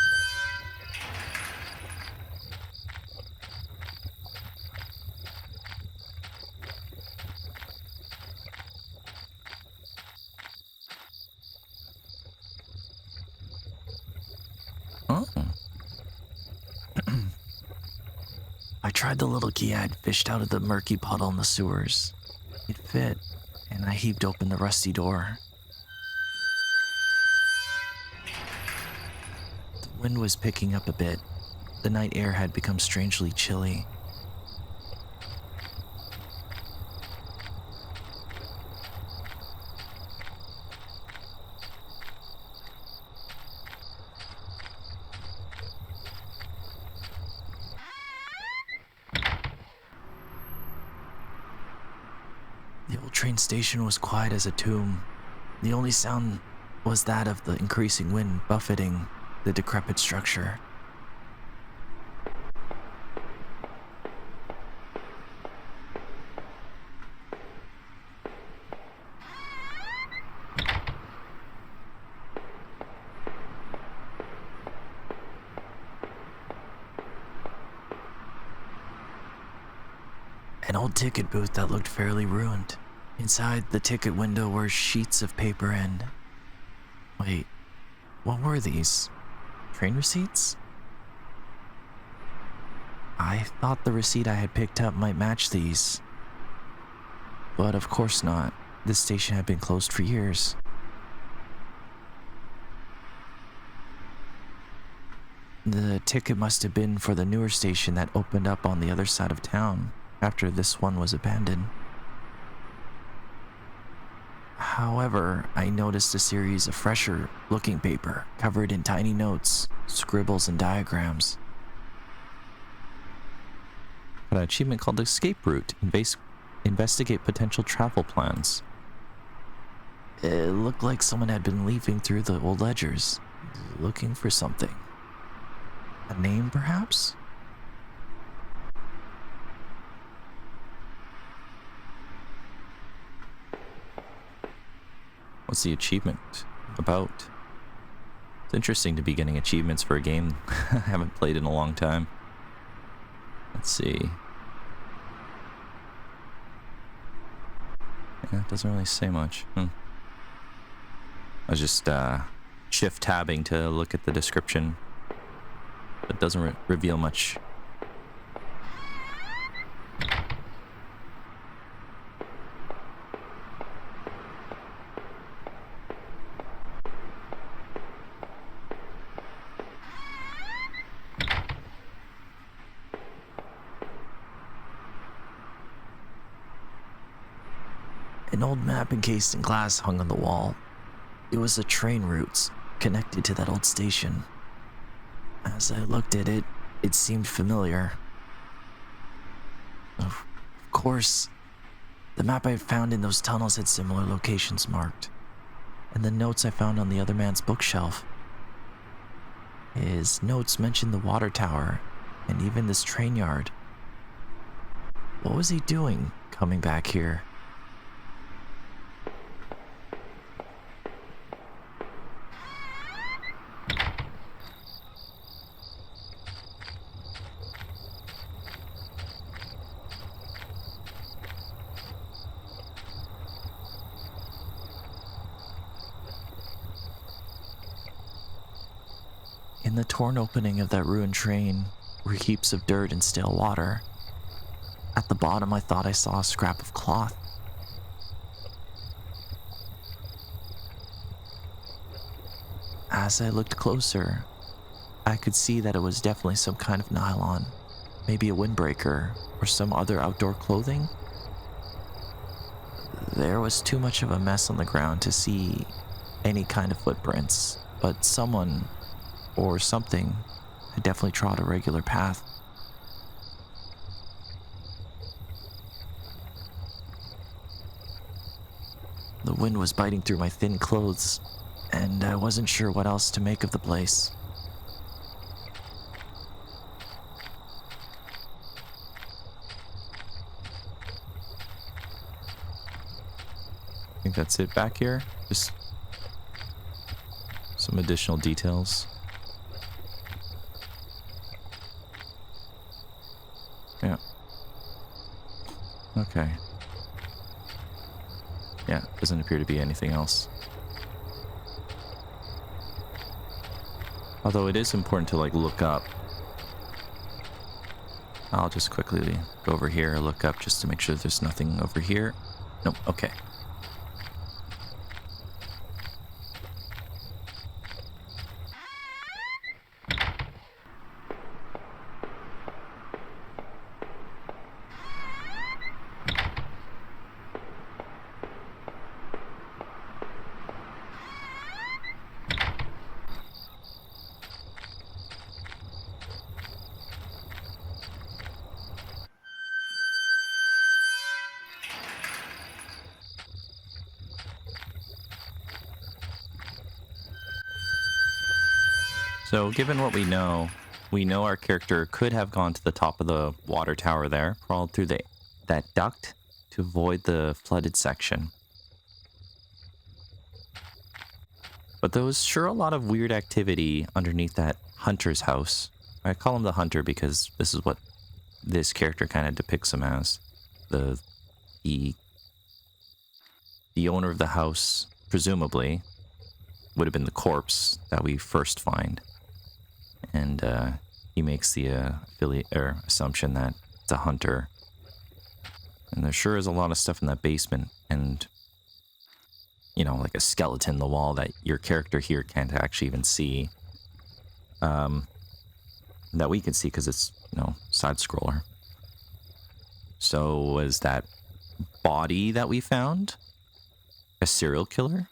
Oh. I tried the little key I'd fished out of the murky puddle in the sewers. It fit, and I heaved open the rusty door. The wind was picking up a bit. The night air had become strangely chilly. The old train station was quiet as a tomb. The only sound was that of the increasing wind buffeting the decrepit structure. An old ticket booth that looked fairly ruined. Inside the ticket window were sheets of paper and... Wait, what were these? Train receipts? I thought the receipt I had picked up might match these. But of course not. This station had been closed for years. The ticket must have been for the newer station that opened up on the other side of town after this one was abandoned. However, I noticed a series of fresher looking paper covered in tiny notes, scribbles, and diagrams. An achievement called Escape Route in investigate potential travel plans. It looked like someone had been leafing through the old ledgers, looking for something. A name, perhaps? What's the achievement about? It's interesting to be getting achievements for a game I haven't played in a long time. Let's see. Yeah, it doesn't really say much. I was just shift tabbing to look at the description. It doesn't reveal much. An old map encased in glass hung on the wall. It was the train routes connected to that old station. As I looked at it, it seemed familiar. Of course, the map I found in those tunnels had similar locations marked, and the notes I found on the other man's bookshelf. His notes mentioned the water tower and even this train yard. What was he doing coming back here? In the torn opening of that ruined train were heaps of dirt and stale water. At the bottom, I thought I saw a scrap of cloth. As I looked closer, I could see that it was definitely some kind of nylon, maybe a windbreaker or some other outdoor clothing. There was too much of a mess on the ground to see any kind of footprints, but someone or something had definitely trod a regular path. The wind was biting through my thin clothes, and I wasn't sure what else to make of the place. I think that's it back here. Just some additional details. Yeah. Okay. Yeah, doesn't appear to be anything else. Although it is important to look up. I'll just quickly go over here, look up just to make sure there's nothing over here. Nope, okay. So, given what we know our character could have gone to the top of the water tower there, crawled through that duct to avoid the flooded section. But there was sure a lot of weird activity underneath that hunter's house. I call him the hunter because this is what this character kind of depicts him as. The owner of the house, presumably, would have been the corpse that we first find. And he makes the assumption that it's a hunter. And there sure is a lot of stuff in that basement, and like a skeleton in the wall that your character here can't actually even see. That we can see because it's side scroller. So was that body that we found a serial killer?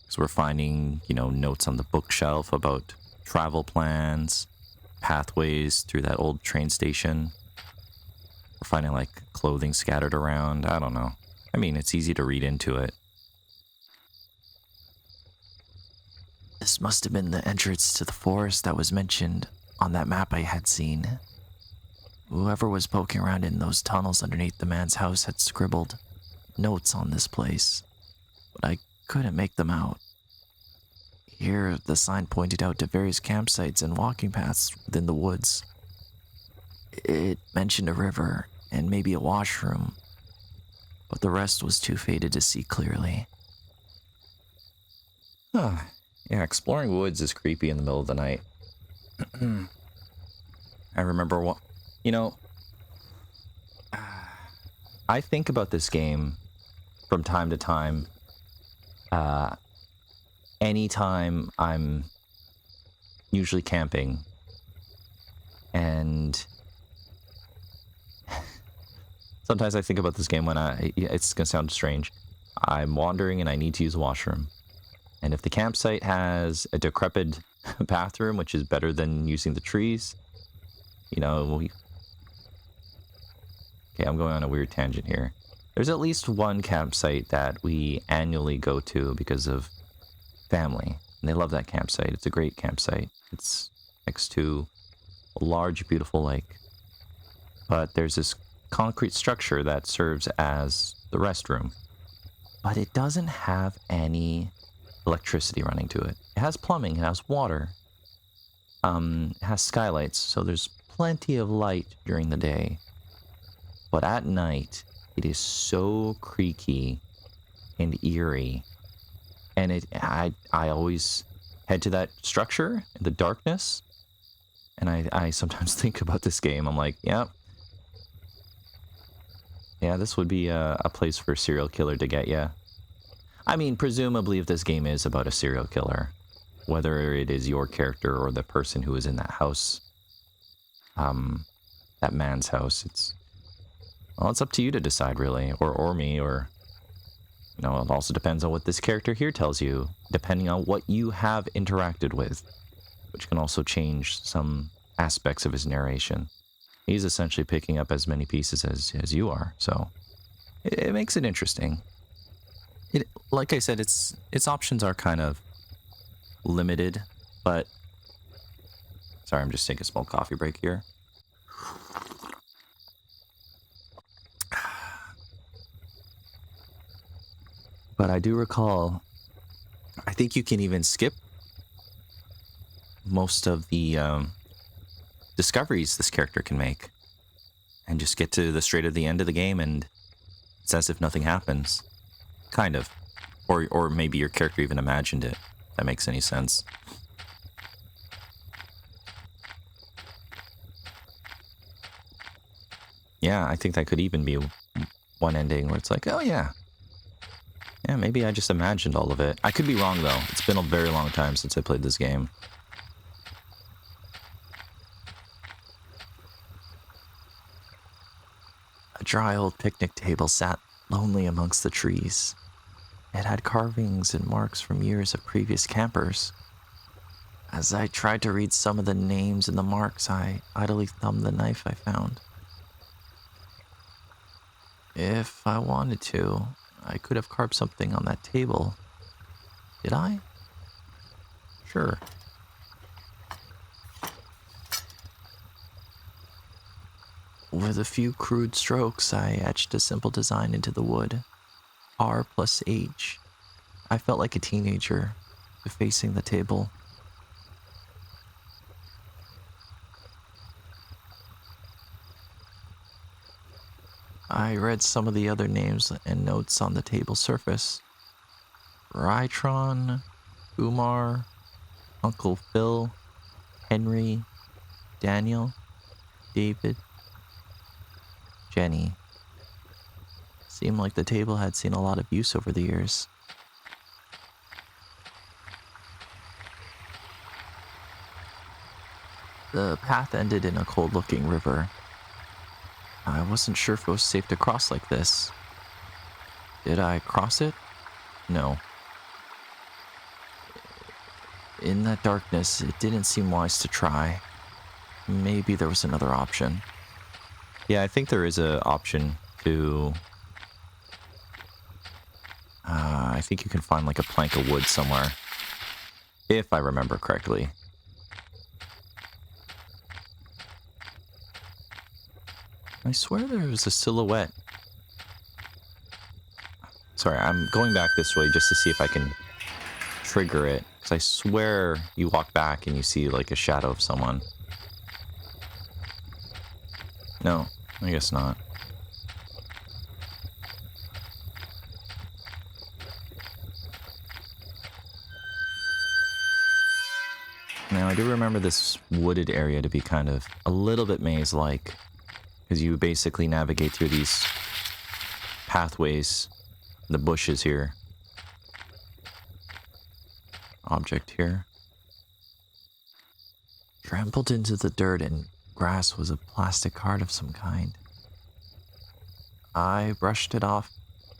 So we're finding, notes on the bookshelf about travel plans, pathways through that old train station. Or finding like clothing scattered around. I don't know. I mean, it's easy to read into it. This must have been the entrance to the forest that was mentioned on that map I had seen. Whoever was poking around in those tunnels underneath the man's house had scribbled notes on this place, but I couldn't make them out. Here, the sign pointed out to various campsites and walking paths within the woods. It mentioned a river and maybe a washroom, but the rest was too faded to see clearly. Yeah, exploring woods is creepy in the middle of the night. I remember what, you know, I think about this game from time to time. Anytime I'm usually camping, and sometimes I think about this game when it's gonna sound strange. I'm wandering and I need to use a washroom. And if the campsite has a decrepit bathroom, which is better than using the trees, you know, okay, I'm going on a weird tangent here. There's at least one campsite that we annually go to because of family. And they love that campsite. It's a great campsite. It's next to a large, beautiful lake. But there's this concrete structure that serves as the restroom. But it doesn't have any electricity running to it. It has plumbing, it has water. It has skylights, so there's plenty of light during the day. But at night, it is so creaky and eerie. And I always head to that structure in the darkness. And I sometimes think about this game. I'm like, yeah, this would be a place for a serial killer to get you. I mean, presumably if this game is about a serial killer, whether it is your character or the person who is in that house, that man's house, it's up to you to decide, really, or me, or, you know, it also depends on what this character here tells you, depending on what you have interacted with, which can also change some aspects of his narration. He's essentially picking up as many pieces as you are, so it makes it interesting. Like I said, its options are kind of limited, but sorry, I'm just taking a small coffee break here. But I do recall, I think you can even skip most of the discoveries this character can make and just get to the straight of the end of the game, and it's as if nothing happens. Kind of. Or maybe your character even imagined it, if that makes any sense. Yeah, I think that could even be one ending where it's like, oh yeah, maybe I just imagined all of it. I could be wrong, though. It's been a very long time since I played this game. A dry old picnic table sat lonely amongst the trees. It had carvings and marks from years of previous campers. As I tried to read some of the names and the marks, I idly thumbed the knife I found. If I wanted to, I could have carved something on that table. Did I? Sure. With a few crude strokes, I etched a simple design into the wood. R plus H. I felt like a teenager, facing the table. I read some of the other names and notes on the table surface. Rytron, Umar, Uncle Phil, Henry, Daniel, David, Jenny. Seemed like the table had seen a lot of use over the years. The path ended in a cold-looking river. I wasn't sure if it was safe to cross like this. Did I cross it? No. In that darkness, it didn't seem wise to try. Maybe there was another option. Yeah, I think there is a option to... I think you can find like a plank of wood somewhere. If I remember correctly. I swear there was a silhouette. Sorry, I'm going back this way just to see if I can trigger it. Because I swear you walk back and you see like a shadow of someone. No, I guess not. Now, I do remember this wooded area to be kind of a little bit maze-like. Because you basically navigate through these pathways, the bushes here. Object here. Trampled into the dirt and grass was a plastic card of some kind. I brushed it off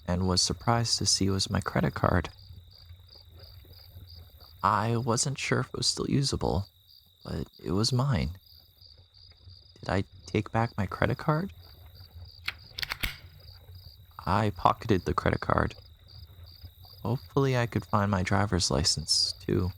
and was surprised to see it was my credit card. I wasn't sure if it was still usable, but it was mine. Did I take back my credit card? I pocketed the credit card. Hopefully I could find my driver's license, too.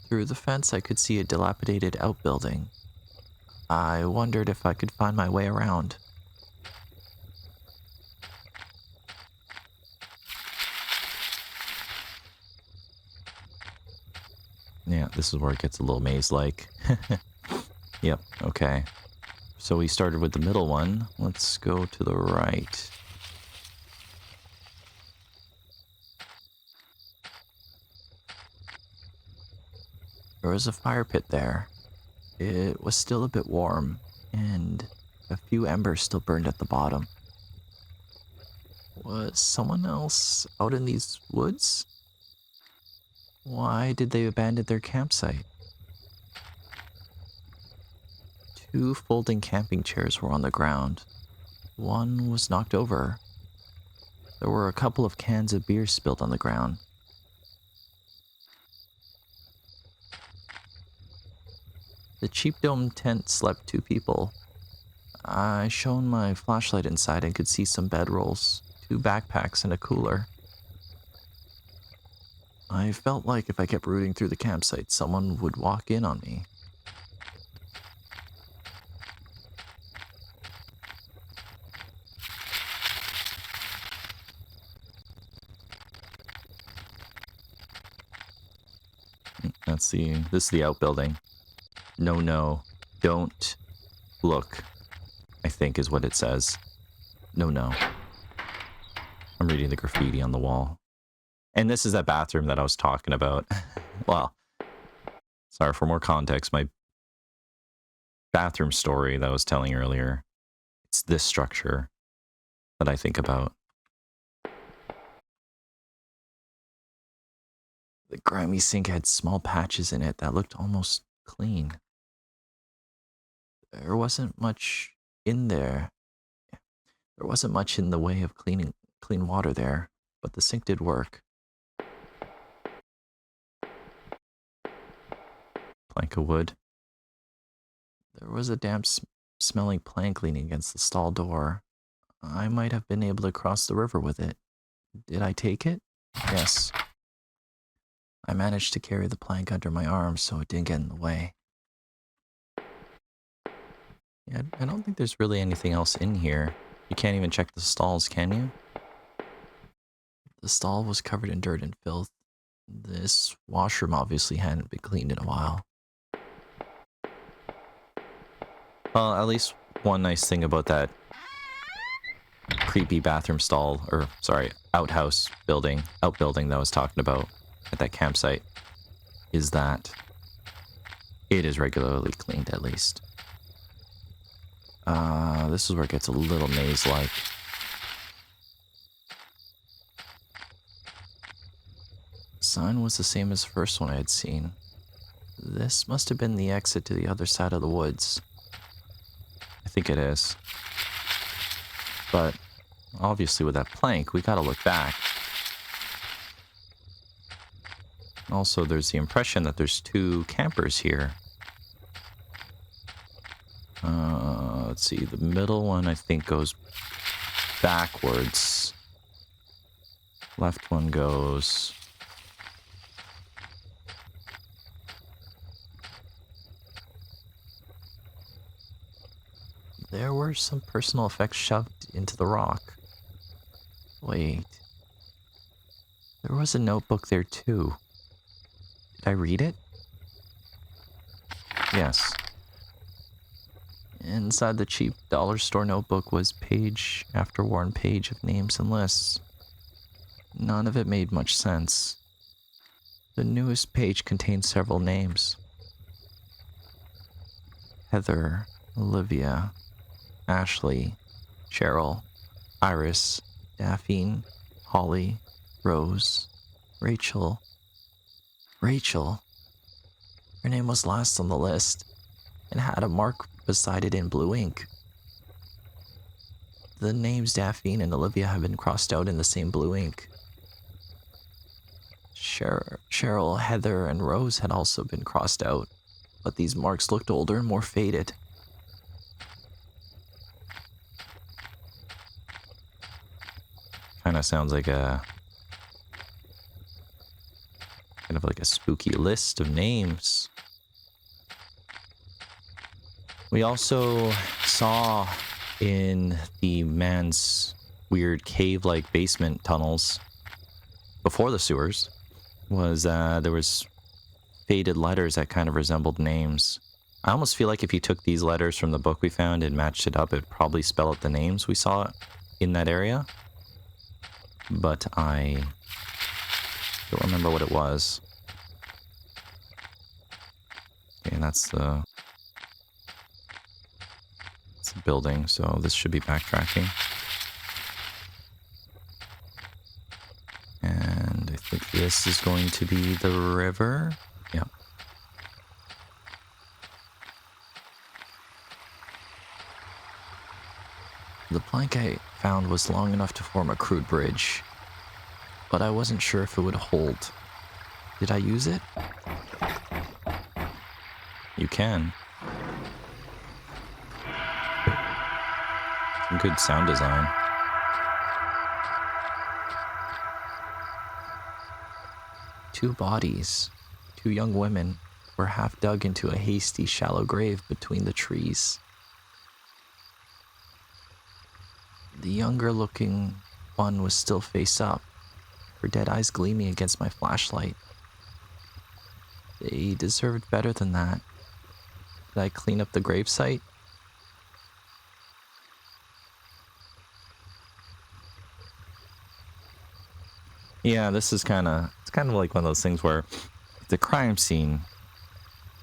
Through the fence, I could see a dilapidated outbuilding. I wondered if I could find my way around. Yeah, this is where it gets a little maze-like. Yep, okay. So we started with the middle one. Let's go to the right. There was a fire pit there. It was still a bit warm, and a few embers still burned at the bottom. Was someone else out in these woods? Why did they abandon their campsite? Two folding camping chairs were on the ground. One was knocked over. There were a couple of cans of beer spilled on the ground. The cheap dome tent slept two people. I shone my flashlight inside and could see some bedrolls, two backpacks, and a cooler. I felt like if I kept rooting through the campsite, someone would walk in on me. This is the outbuilding. No, don't look, I think is what it says. No. I'm reading the graffiti on the wall. And this is that bathroom that I was talking about. Well, sorry, for more context, my bathroom story that I was telling earlier, it's this structure that I think about. The grimy sink had small patches in it that looked almost clean. There wasn't much in there. There wasn't much in the way of clean water there, but the sink did work. Plank of wood. There was a damp smelling plank leaning against the stall door. I might have been able to cross the river with it. Did I take it? Yes. I managed to carry the plank under my arm so it didn't get in the way. Yeah, I don't think there's really anything else in here. You can't even check the stalls, can you? The stall was covered in dirt and filth. This washroom obviously hadn't been cleaned in a while. Well, at least one nice thing about that creepy bathroom stall, or sorry, outbuilding that I was talking about at that campsite, is that it is regularly cleaned at least. This is where it gets a little maze-like. Sign was the same as the first one I had seen. This must have been the exit to the other side of the woods. I think it is. But obviously with that plank, we gotta look back. Also, there's the impression that there's two campers here. Let's see. The middle one, I think, goes backwards. Left one goes... There were some personal effects shoved into the rock. Wait. There was a notebook there too. Did I read it? Yes. Inside the cheap dollar store notebook was page after worn page of names and lists. None of it made much sense. The newest page contained several names. Heather, Olivia, Ashley, Cheryl, Iris, Daphne, Holly, Rose, Rachel. Rachel. Her name was last on the list and had a mark beside it in blue ink. The names Daphne and Olivia have been crossed out in the same blue ink. Cheryl, Heather, and Rose had also been crossed out, but these marks looked older and more faded. Kind of sounds like a... kind of like a spooky list of names. We also saw in the man's weird cave-like basement tunnels before the sewers was there was faded letters that kind of resembled names. I almost feel like if you took these letters from the book we found and matched it up, it'd probably spell out the names we saw in that area. But I don't remember what it was. Okay, that's the building, so this should be backtracking. And I think this is going to be the river. Yep. The plank I found was long enough to form a crude bridge, but I wasn't sure if it would hold. Did I use it? You can. Some good sound design. Two bodies, two young women, were half dug into a hasty, shallow grave between the trees. The younger-looking one was still face up, her dead eyes gleaming against my flashlight. They deserved better than that. Did I clean up the gravesite? Yeah, this is kind of... it's kind of like one of those things where it's a crime scene.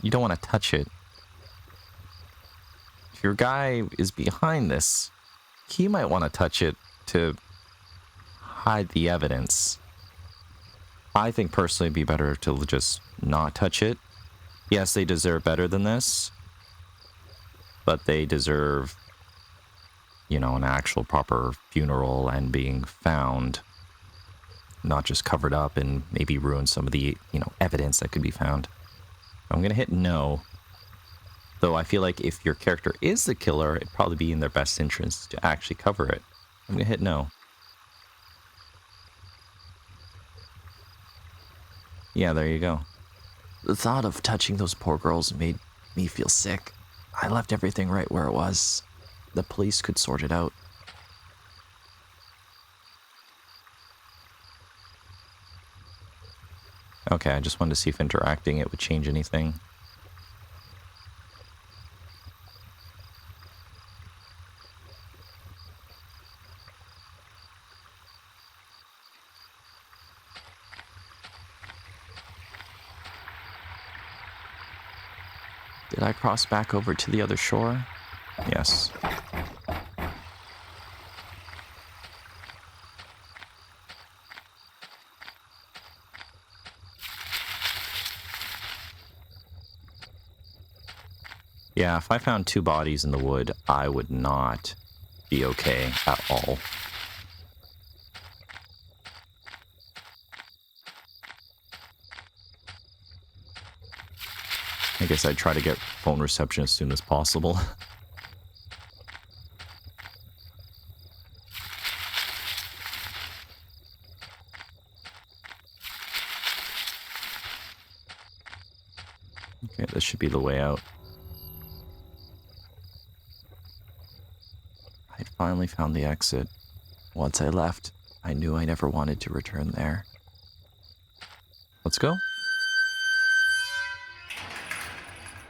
You don't want to touch it. If your guy is behind this, he might want to touch it to hide the evidence. I think personally it'd be better to just not touch it. Yes, they deserve better than this, but they deserve, you know, an actual proper funeral and being found, not just covered up and maybe ruin some of the, you know, evidence that could be found. I'm going to hit no. Though I feel like if your character is the killer, it'd probably be in their best interest to actually cover it. I'm going to hit no. Yeah, there you go. The thought of touching those poor girls made me feel sick. I left everything right where it was. The police could sort it out. Okay, I just wanted to see if interacting it would change anything. Did I cross back over to the other shore? Yes. Yeah, if I found two bodies in the wood, I would not be okay at all. I guess I'd try to get phone reception as soon as possible. Okay, this should be the way out. I'd finally found the exit. Once I left, I knew I never wanted to return there. Let's go.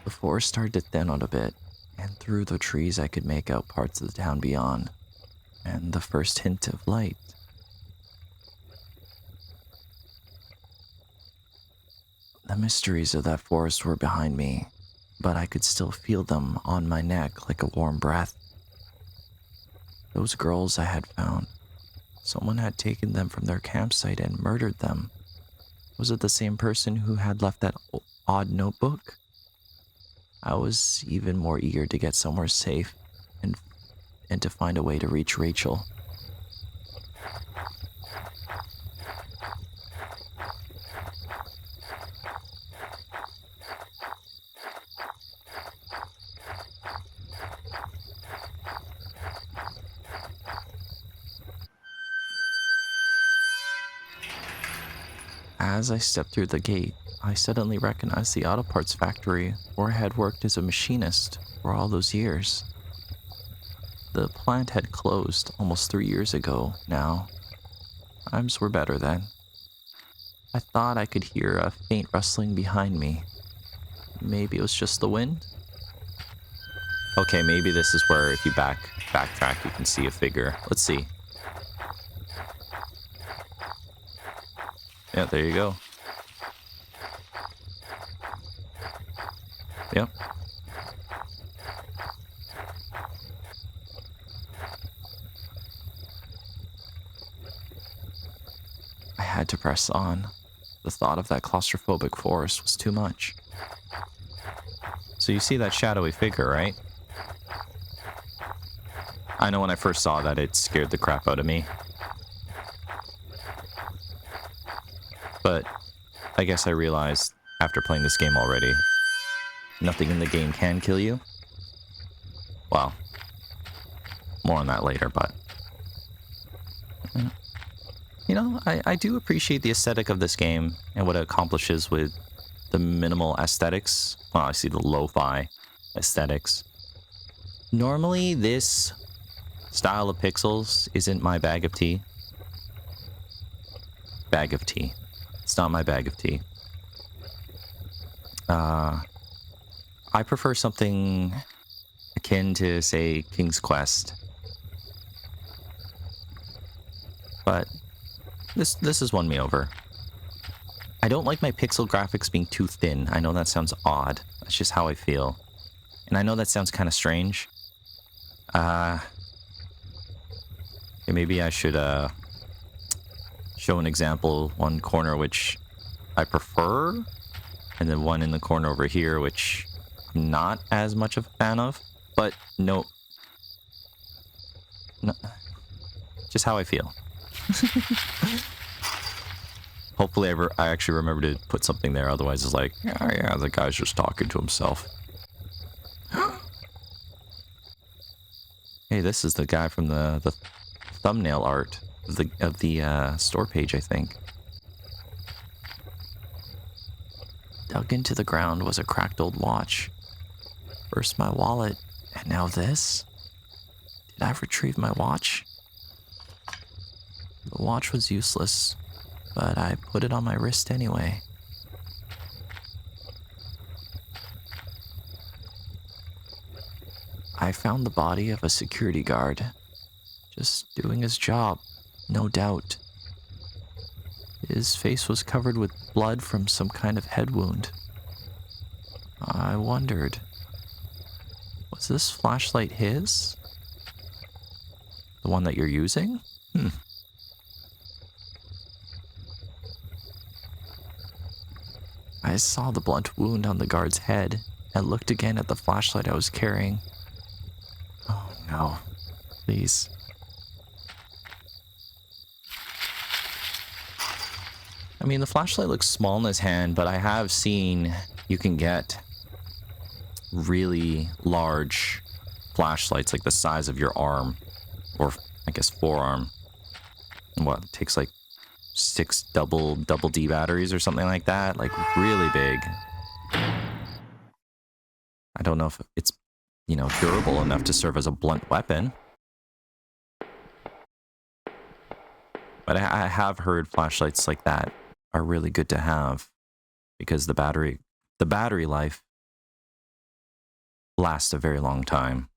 The forest started to thin out a bit, and through the trees I could make out parts of the town beyond, and the first hint of light. The mysteries of that forest were behind me, but I could still feel them on my neck like a warm breath. Those girls I had found, someone had taken them from their campsite and murdered them. Was it the same person who had left that odd notebook? I was even more eager to get somewhere safe and to find a way to reach Rachel. As I stepped through the gate, I suddenly recognized the auto parts factory where I had worked as a machinist for all those years. The plant had closed almost 3 years ago now. Times were better then. I thought I could hear a faint rustling behind me. Maybe it was just the wind? Okay, maybe this is where if you backtrack, you can see a figure. Let's see. Yeah, there you go. Yep. I had to press on. The thought of that claustrophobic forest was too much. So you see that shadowy figure, right? I know when I first saw that, it scared the crap out of me. But I guess I realized after playing this game already, nothing in the game can kill you. Well, more on that later, but... You know, I do appreciate the aesthetic of this game and what it accomplishes with the minimal aesthetics. Well, I see the lo-fi aesthetics. Normally, this style of pixels isn't my bag of tea. Bag of tea. It's not my bag of tea. I prefer something akin to, say, King's Quest. But this has won me over. I don't like my pixel graphics being too thin. I know that sounds odd. That's just how I feel. And I know that sounds kind of strange. Maybe I should show an example, one corner which I prefer, and then one in the corner over here which I'm not as much of a fan of. But no, just how I feel. Hopefully I actually remember to put something there, otherwise it's like, oh yeah, the guy's just talking to himself. Hey, this is the guy from the thumbnail art of the store page, I think. Dug into the ground was a cracked old watch. First my wallet, and now this? Did I retrieve my watch? The watch was useless, but I put it on my wrist anyway. I found the body of a security guard, just doing his job, no doubt. His face was covered with blood from some kind of head wound. I wondered, was this flashlight his? The one that you're using? I saw the blunt wound on the guard's head and looked again at the flashlight I was carrying. Oh no, please. I mean, the flashlight looks small in his hand, but I have seen you can get really large flashlights, like the size of your arm, or I guess forearm. What, it takes like 6 double D batteries or something like that, like really big. I don't know if it's, durable enough to serve as a blunt weapon. But I have heard flashlights like that are really good to have because the battery life lasts a very long time.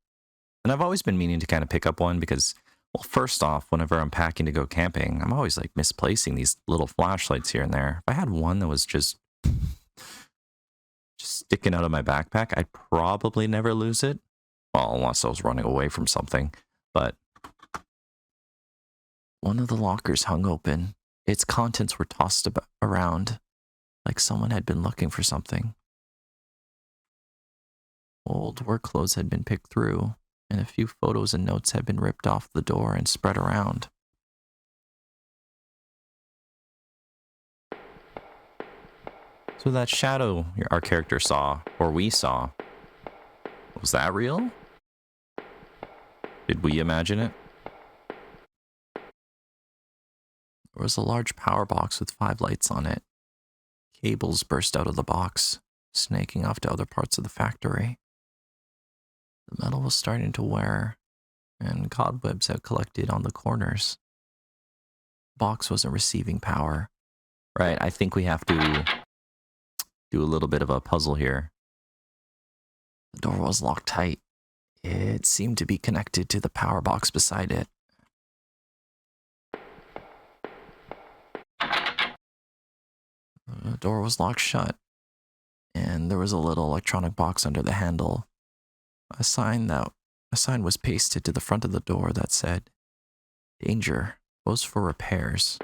And I've always been meaning to kind of pick up one because, well, first off, whenever I'm packing to go camping, I'm always like misplacing these little flashlights here and there. If I had one that was just sticking out of my backpack, I'd probably never lose it. Well, unless I was running away from something. But one of the lockers hung open. Its contents were tossed around like someone had been looking for something. Old work clothes had been picked through, and a few photos and notes had been ripped off the door and spread around. So that shadow our character saw, or we saw, was that real? Did we imagine it? There was a large power box with 5 lights on it. Cables burst out of the box, snaking off to other parts of the factory. The metal was starting to wear, and cobwebs had collected on the corners. The box wasn't receiving power. Right, I think we have to do a little bit of a puzzle here. The door was locked tight. It seemed to be connected to the power box beside it. The door was locked shut, and there was a little electronic box under the handle. A sign was pasted to the front of the door that said, "Danger, pose for repairs."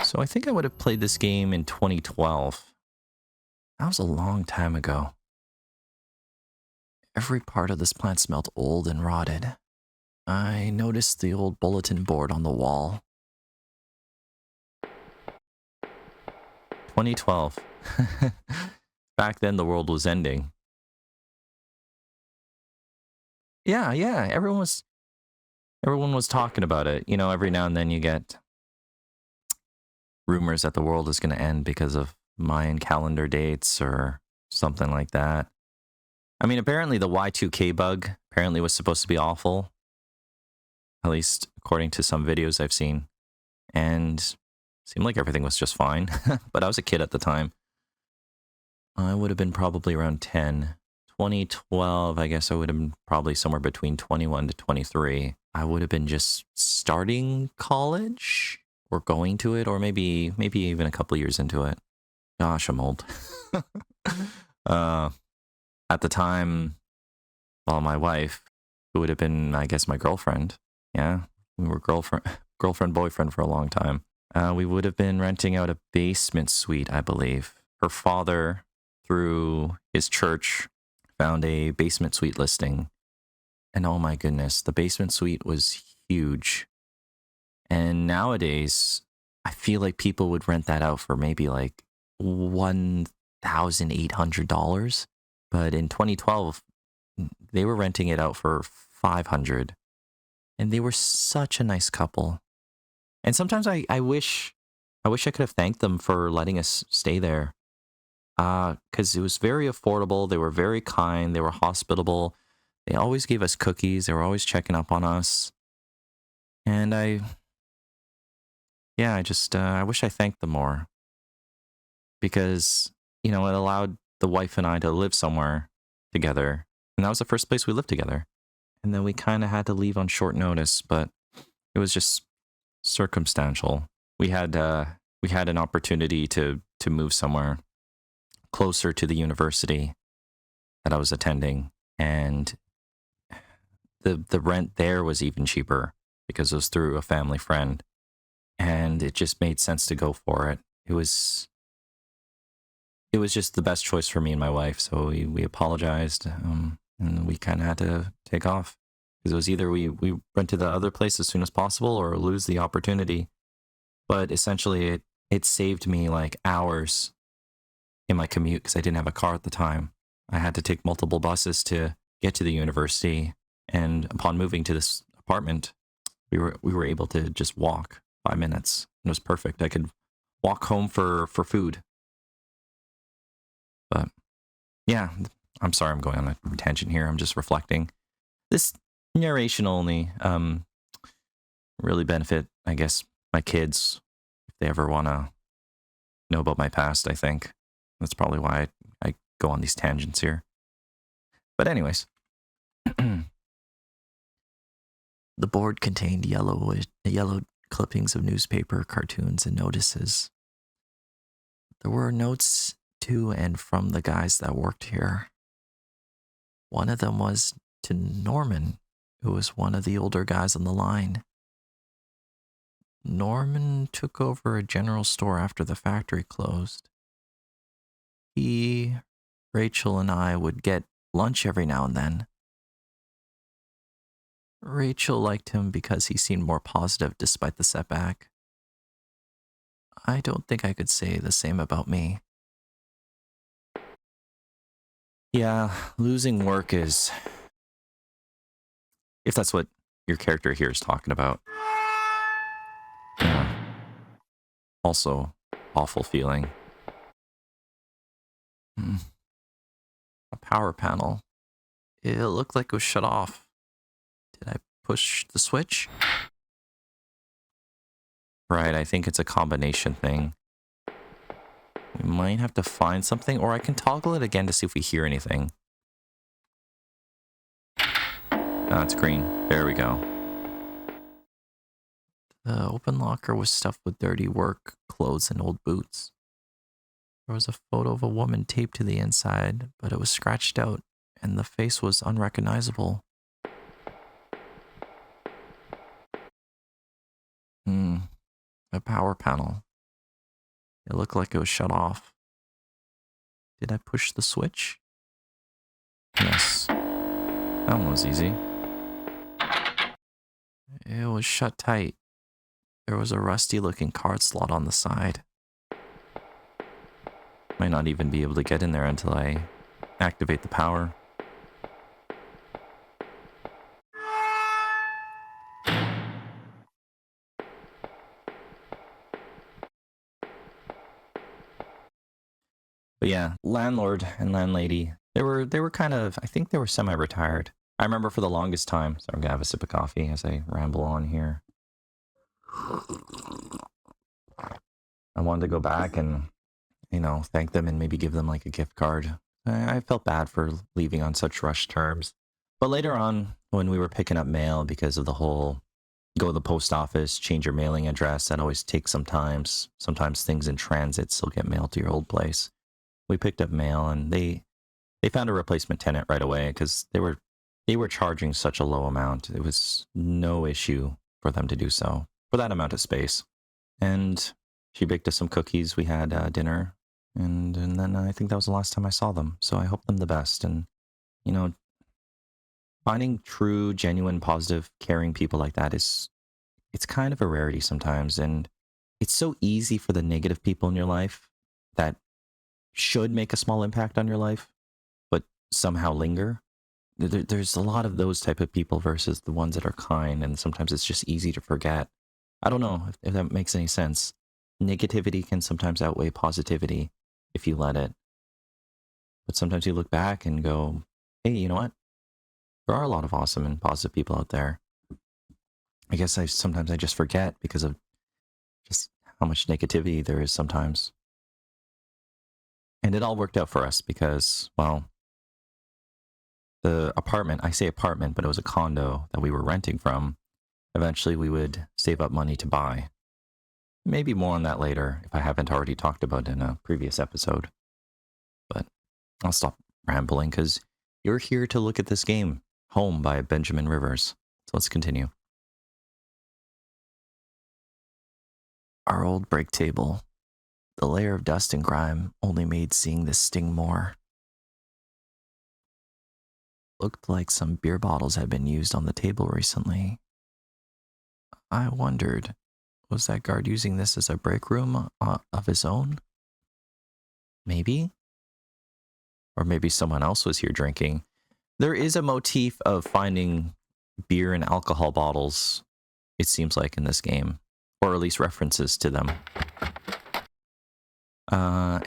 So I think I would have played this game in 2012. That was a long time ago. Every part of this plant smelled old and rotted. I noticed the old bulletin board on the wall. 2012. Back then, the world was ending. Yeah, everyone was talking about it. Every now and then you get rumors that the world is going to end because of Mayan calendar dates or something like that. I mean, apparently the Y2K bug apparently was supposed to be awful, at least according to some videos I've seen, and seemed like everything was just fine. But I was a kid at the time. I would have been probably around 10. 2012, I guess I would have been probably somewhere between 21 to 23. I would have been just starting college or going to it, or maybe even a couple years into it. Gosh, I'm old. At the time, well, my wife, who would have been, I guess, my girlfriend. Yeah, we were girlfriend, boyfriend for a long time. We would have been renting out a basement suite, I believe. Her father, through his church, found a basement suite listing. And oh my goodness, the basement suite was huge. And nowadays, I feel like people would rent that out for maybe like $1,800. But in 2012, they were renting it out for $500. And they were such a nice couple. And sometimes I wish I could have thanked them for letting us stay there. Because it was very affordable. They were very kind. They were hospitable. They always gave us cookies. They were always checking up on us. And I wish I thanked them more. Because, it allowed the wife and I to live somewhere together. And that was the first place we lived together. And then we kind of had to leave on short notice, but it was just circumstantial. We had an opportunity to move somewhere closer to the university that I was attending, and the rent there was even cheaper because it was through a family friend, and it just made sense to go for it. It was just the best choice for me and my wife, so we apologized, and we kind of had to take off. Because it was either we rent to the other place as soon as possible or lose the opportunity. But essentially, It saved me like hours in my commute because I didn't have a car at the time. I had to take multiple buses to get to the university. And upon moving to this apartment, we were able to just walk 5 minutes. It was perfect. I could walk home for food. But yeah, I'm sorry I'm going on a tangent here. I'm just reflecting. This narration only really benefit, I guess, my kids if they ever want to know about my past, I think. That's probably why I go on these tangents here. But anyways, The board contained yellow clippings of newspaper, cartoons, and notices. There were notes to and from the guys that worked here. One of them was to Norman, who was one of the older guys on the line. Norman took over a general store after the factory closed. He, Rachel, and I would get lunch every now and then. Rachel liked him because he seemed more positive despite the setback. I don't think I could say the same about me. yeah, losing work is, if that's what your character here is talking about, yeah, also awful feeling. A power panel. It looked like it was shut off. Did I push the switch? Right, I think it's a combination thing. We might have to find something, or I can toggle it again to see if we hear anything. Ah, it's green. There we go. The open locker was stuffed with dirty work clothes and old boots. There was a photo of a woman taped to the inside, but it was scratched out, and the face was unrecognizable. A power panel. It looked like it was shut off. Did I push the switch? Yes. That one was easy. It was shut tight. There was a rusty looking card slot on the side. Might not even be able to get in there until I activate the power. But yeah, landlord and landlady, they were kind of, I think they were semi-retired. I remember for the longest time, so I'm gonna have a sip of coffee as I ramble on here. I wanted to go back and, thank them and maybe give them like a gift card. I felt bad for leaving on such rushed terms. But later on, when we were picking up mail because of the whole go to the post office, change your mailing address, that always takes some time. Sometimes things in transit still get mailed to your old place. We picked up mail and they found a replacement tenant right away because they were charging such a low amount. It was no issue for them to do so for that amount of space. And she baked us some cookies. We had dinner, and then I think that was the last time I saw them. So I hope them the best. And finding true, genuine, positive, caring people like that it's kind of a rarity sometimes. And it's so easy for the negative people in your life that should make a small impact on your life, but somehow linger. There's a lot of those type of people versus the ones that are kind, and sometimes it's just easy to forget. I don't know if that makes any sense. Negativity can sometimes outweigh positivity if you let it. But sometimes you look back and go, hey, you know what? There are a lot of awesome and positive people out there. I guess sometimes I just forget because of just how much negativity there is sometimes. And it all worked out for us because, well, the apartment, I say apartment, but it was a condo that we were renting from. Eventually we would save up money to buy. Maybe more on that later if I haven't already talked about it in a previous episode. But I'll stop rambling because you're here to look at this game, Home by Benjamin Rivers. So let's continue. Our old break table. The layer of dust and grime only made seeing this sting more. Looked like some beer bottles had been used on the table recently. I wondered, Was that guard using this as a break room of his own? Maybe? Or maybe someone else was here drinking. There is a motif of finding beer and alcohol bottles, it seems like, in this game. Or at least references to them.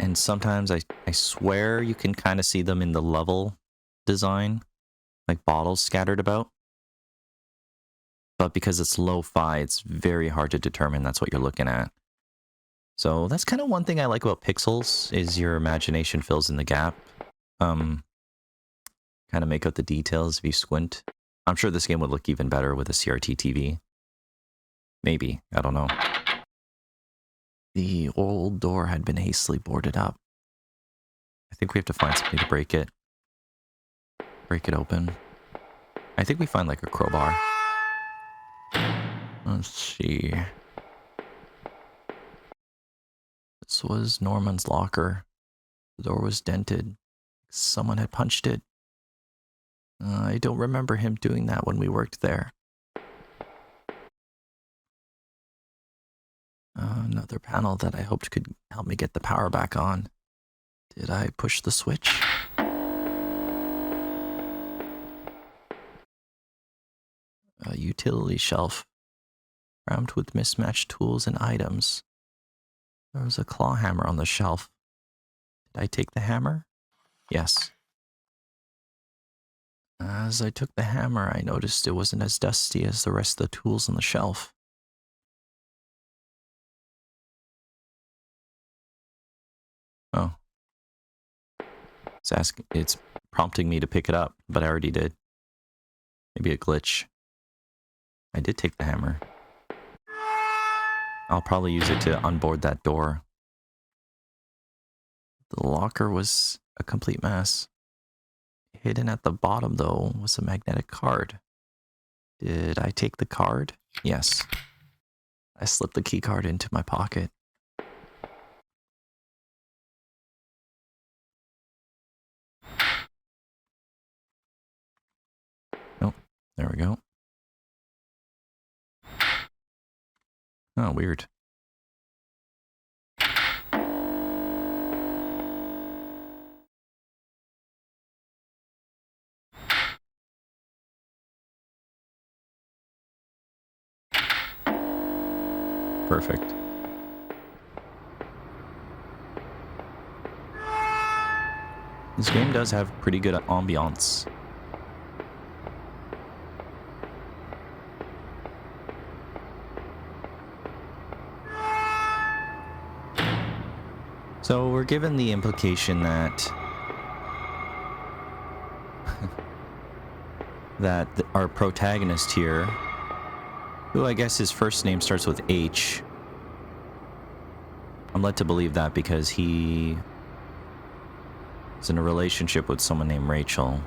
And sometimes I swear you can kind of see them in the level design. Like bottles scattered about. But because it's lo-fi, it's very hard to determine that's what you're looking at. So that's kind of one thing I like about pixels, is your imagination fills in the gap. Kind of make out the details if you squint. I'm sure this game would look even better with a CRT TV. Maybe, I don't know. The old door had been hastily boarded up. I think we have to find something to break it. Break it open. I think we find like a crowbar. Let's see. This was Norman's locker. The door was dented. Someone had punched it. I don't remember him doing that when we worked there. Another panel that I hoped could help me get the power back on. Did I push the switch? A utility shelf, crammed with mismatched tools and items. There was a claw hammer on the shelf. Did I take the hammer? Yes. As I took the hammer, I noticed it wasn't as dusty as the rest of the tools on the shelf. Oh. It's prompting me to pick it up, but I already did. Maybe a glitch. I did take the hammer. I'll probably use it to unboard that door. The locker was a complete mess. Hidden at the bottom, though, was a magnetic card. Did I take the card? Yes. I slipped the key card into my pocket. Oh, there we go. Oh, weird. Perfect. This game does have pretty good ambiance. So we're given the implication that our protagonist here, who I guess his first name starts with H, I'm led to believe that because he is in a relationship with someone named Rachel.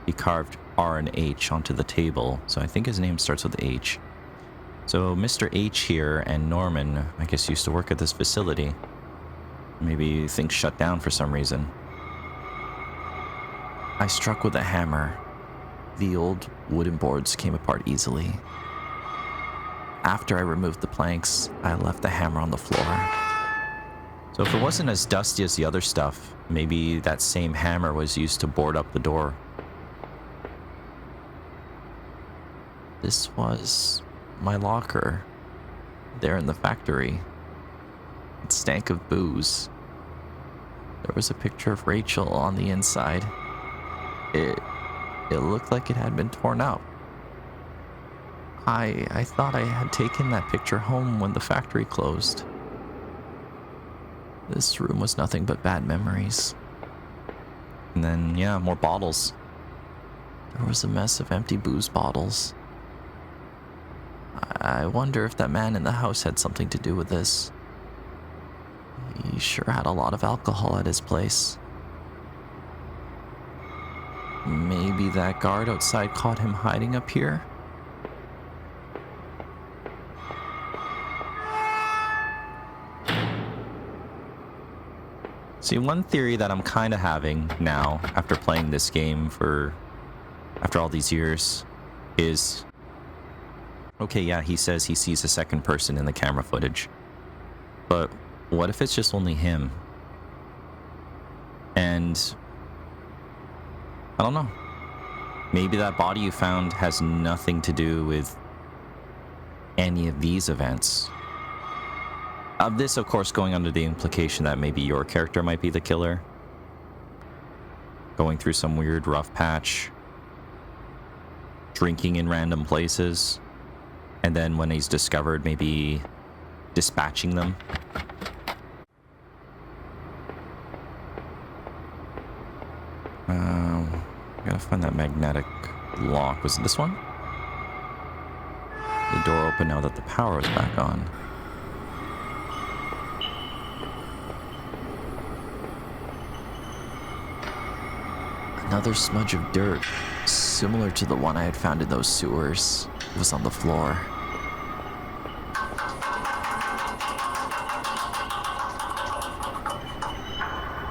He carved R and H onto the table, so I think his name starts with H. So Mr. H here and Norman, I guess, used to work at this facility. Maybe things shut down for some reason. I struck with a hammer. The old wooden boards came apart easily. After I removed the planks, I left the hammer on the floor. So if it wasn't as dusty as the other stuff, maybe that same hammer was used to board up the door. This was my locker, there in the factory. It stank of booze. There was a picture of Rachel on the inside. It looked like it had been torn up. I thought I had taken that picture home when the factory closed. This room was nothing but bad memories. And then, yeah, more bottles. There was a mess of empty booze bottles. I wonder if that man in the house had something to do with this. He sure had a lot of alcohol at his place. Maybe that guard outside caught him hiding up here? See, one theory that I'm kind of having now, after playing this game after all these years, is Okay, yeah, he says he sees a second person in the camera footage. But what if it's just only him? And I don't know. Maybe that body you found has nothing to do with any of these events. This, of course, going under the implication that maybe your character might be the killer. Going through some weird rough patch. Drinking in random places. And then when he's discovered, maybe dispatching them. I gotta find that magnetic lock. Was it this one? The door open now that the power is back on. Another smudge of dirt, similar to the one I had found in those sewers, was on the floor.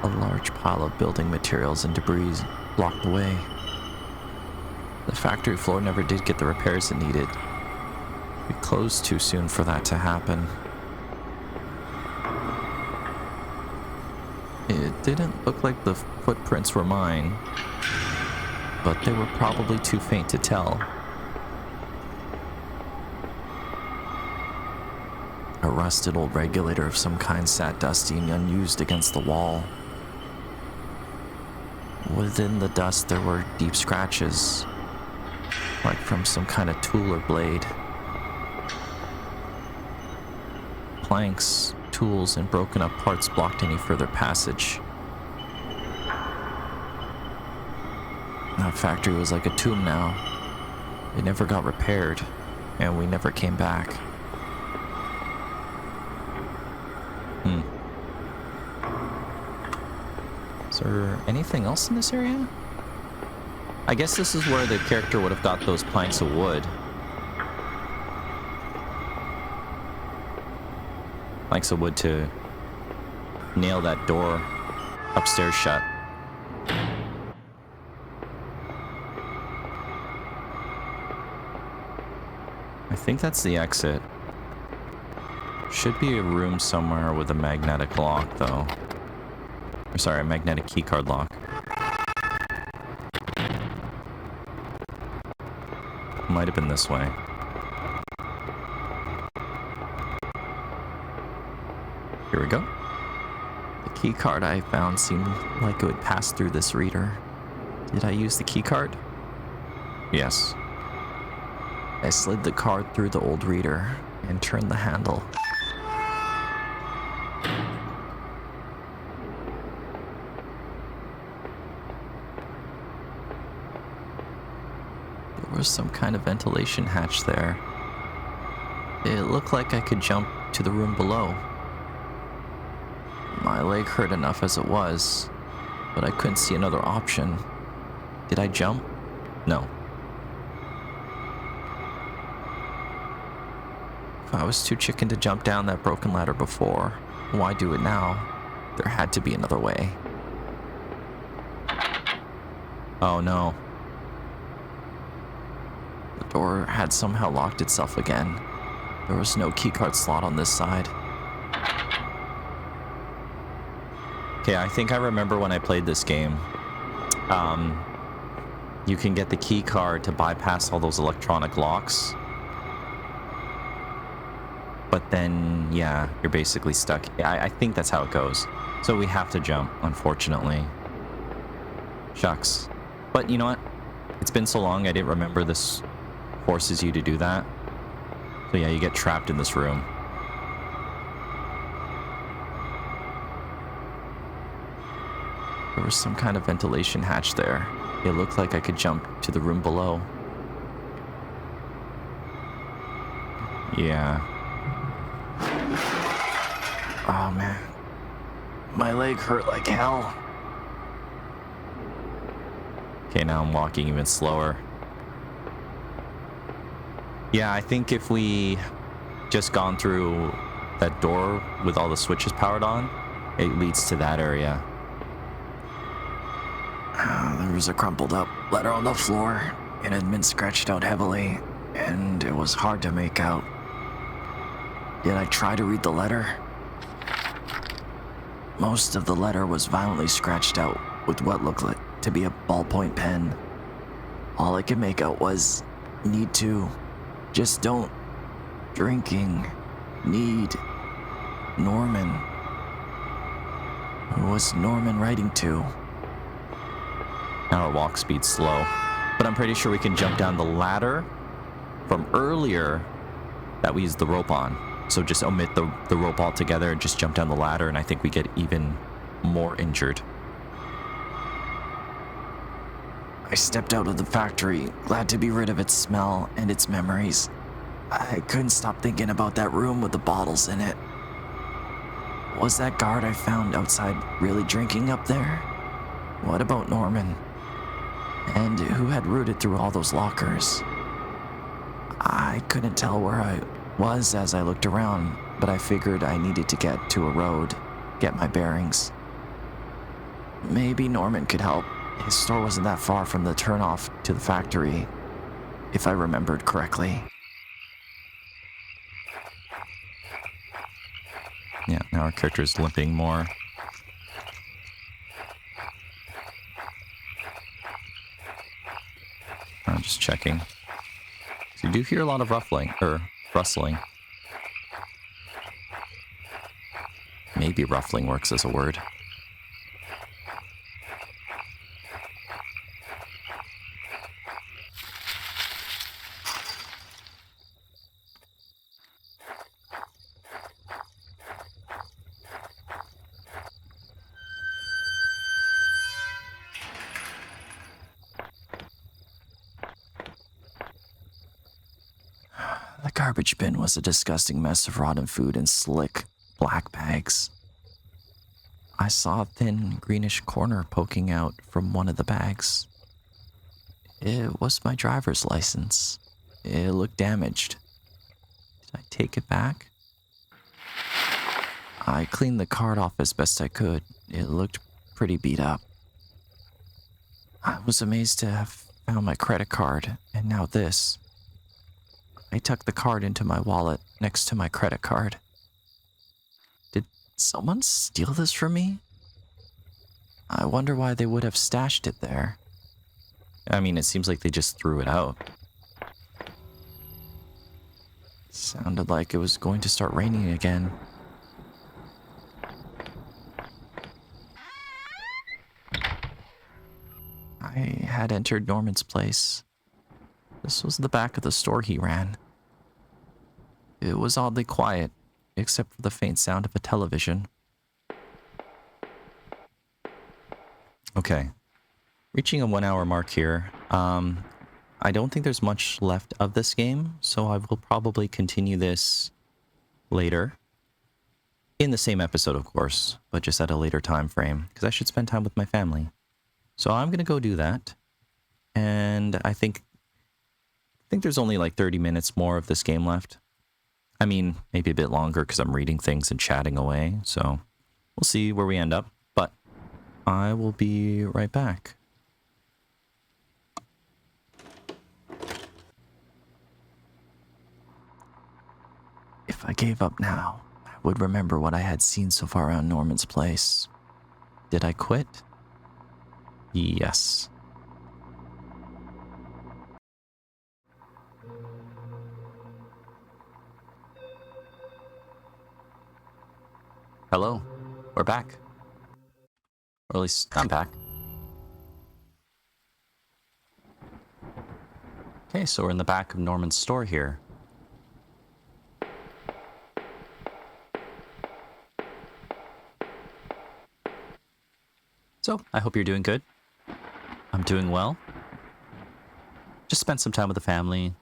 A large pile of building materials and debris blocked the way. The factory floor never did get the repairs it needed. It closed too soon for that to happen. It didn't look like the footprints were mine, but they were probably too faint to tell. A rusted old regulator of some kind sat dusty and unused against the wall. Within the dust there were deep scratches, like from some kind of tool or blade. Planks, tools, and broken up parts blocked any further passage. That factory was like a tomb now. It never got repaired, and we never came back. Is there anything else in this area? I guess this is where the character would have got those planks of wood. Planks of wood to nail that door upstairs shut. I think that's the exit. Should be a room somewhere with a magnetic lock, though. Or sorry, a magnetic keycard lock. Might have been this way. Here we go. The key card I found seemed like it would pass through this reader. Did I use the key card? Yes. I slid the card through the old reader and turned the handle. There was some kind of ventilation hatch there. It looked like I could jump to the room below. My leg hurt enough as it was, but I couldn't see another option. Did I jump? No. If I was too chicken to jump down that broken ladder before, why do it now? There had to be another way. Oh no. The door had somehow locked itself again. There was no keycard slot on this side. Okay, I think I remember when I played this game. You can get the key card to bypass all those electronic locks. But then, yeah, you're basically stuck. I think that's how it goes. So we have to jump, unfortunately. Shucks. But you know what? It's been so long, I didn't remember this forces you to do that. So yeah, you get trapped in this room. There was some kind of ventilation hatch there. It looked like I could jump to the room below. Yeah. Oh man. My leg hurt like hell. Okay, now I'm walking even slower. Yeah, I think if we just gone through that door with all the switches powered on, it leads to that area. There was a crumpled up letter on the floor. It had been scratched out heavily, and it was hard to make out. Did I try to read the letter? Most of the letter was violently scratched out with what looked like to be a ballpoint pen. All I could make out was, need to, just don't, drinking, need, Norman. Who was Norman writing to? Now our walk speed's slow, but I'm pretty sure we can jump down the ladder from earlier that we used the rope on. So just omit the rope altogether and just jump down the ladder, and I think we get even more injured. I stepped out of the factory, glad to be rid of its smell and its memories. I couldn't stop thinking about that room with the bottles in it. Was that guard I found outside really drinking up there? What about Norman? And who had rooted through all those lockers? I couldn't tell where I was as I looked around, but I figured I needed to get to a road, get my bearings. Maybe Norman could help. His store wasn't that far from the turnoff to the factory, if I remembered correctly. Yeah, now our character's limping more. I'm just checking. So you do hear a lot of rustling. Maybe ruffling works as a word. The garbage bin was a disgusting mess of rotten food in slick, black bags. I saw a thin, greenish corner poking out from one of the bags. It was my driver's license. It looked damaged. Did I take it back? I cleaned the card off as best I could. It looked pretty beat up. I was amazed to have found my credit card, and now this. I tucked the card into my wallet next to my credit card. Did someone steal this from me? I wonder why they would have stashed it there. I mean, it seems like they just threw it out. Sounded like it was going to start raining again. I had entered Norman's place. This was the back of the store he ran. It was oddly quiet, except for the faint sound of a television. Okay. Reaching a 1 hour mark here. I don't think there's much left of this game, so I will probably continue this later. In the same episode, of course, but just at a later time frame, because I should spend time with my family. So I'm going to go do that. And I think there's only like 30 minutes more of this game left. I mean, maybe a bit longer because I'm reading things and chatting away. So we'll see where we end up. But I will be right back. If I gave up now, I would remember what I had seen so far around Norman's place. Did I quit? Yes. Hello. We're back. Or at least I'm back. Okay, so we're in the back of Norman's store here. So, I hope you're doing good. I'm doing well. Just spent some time with the family.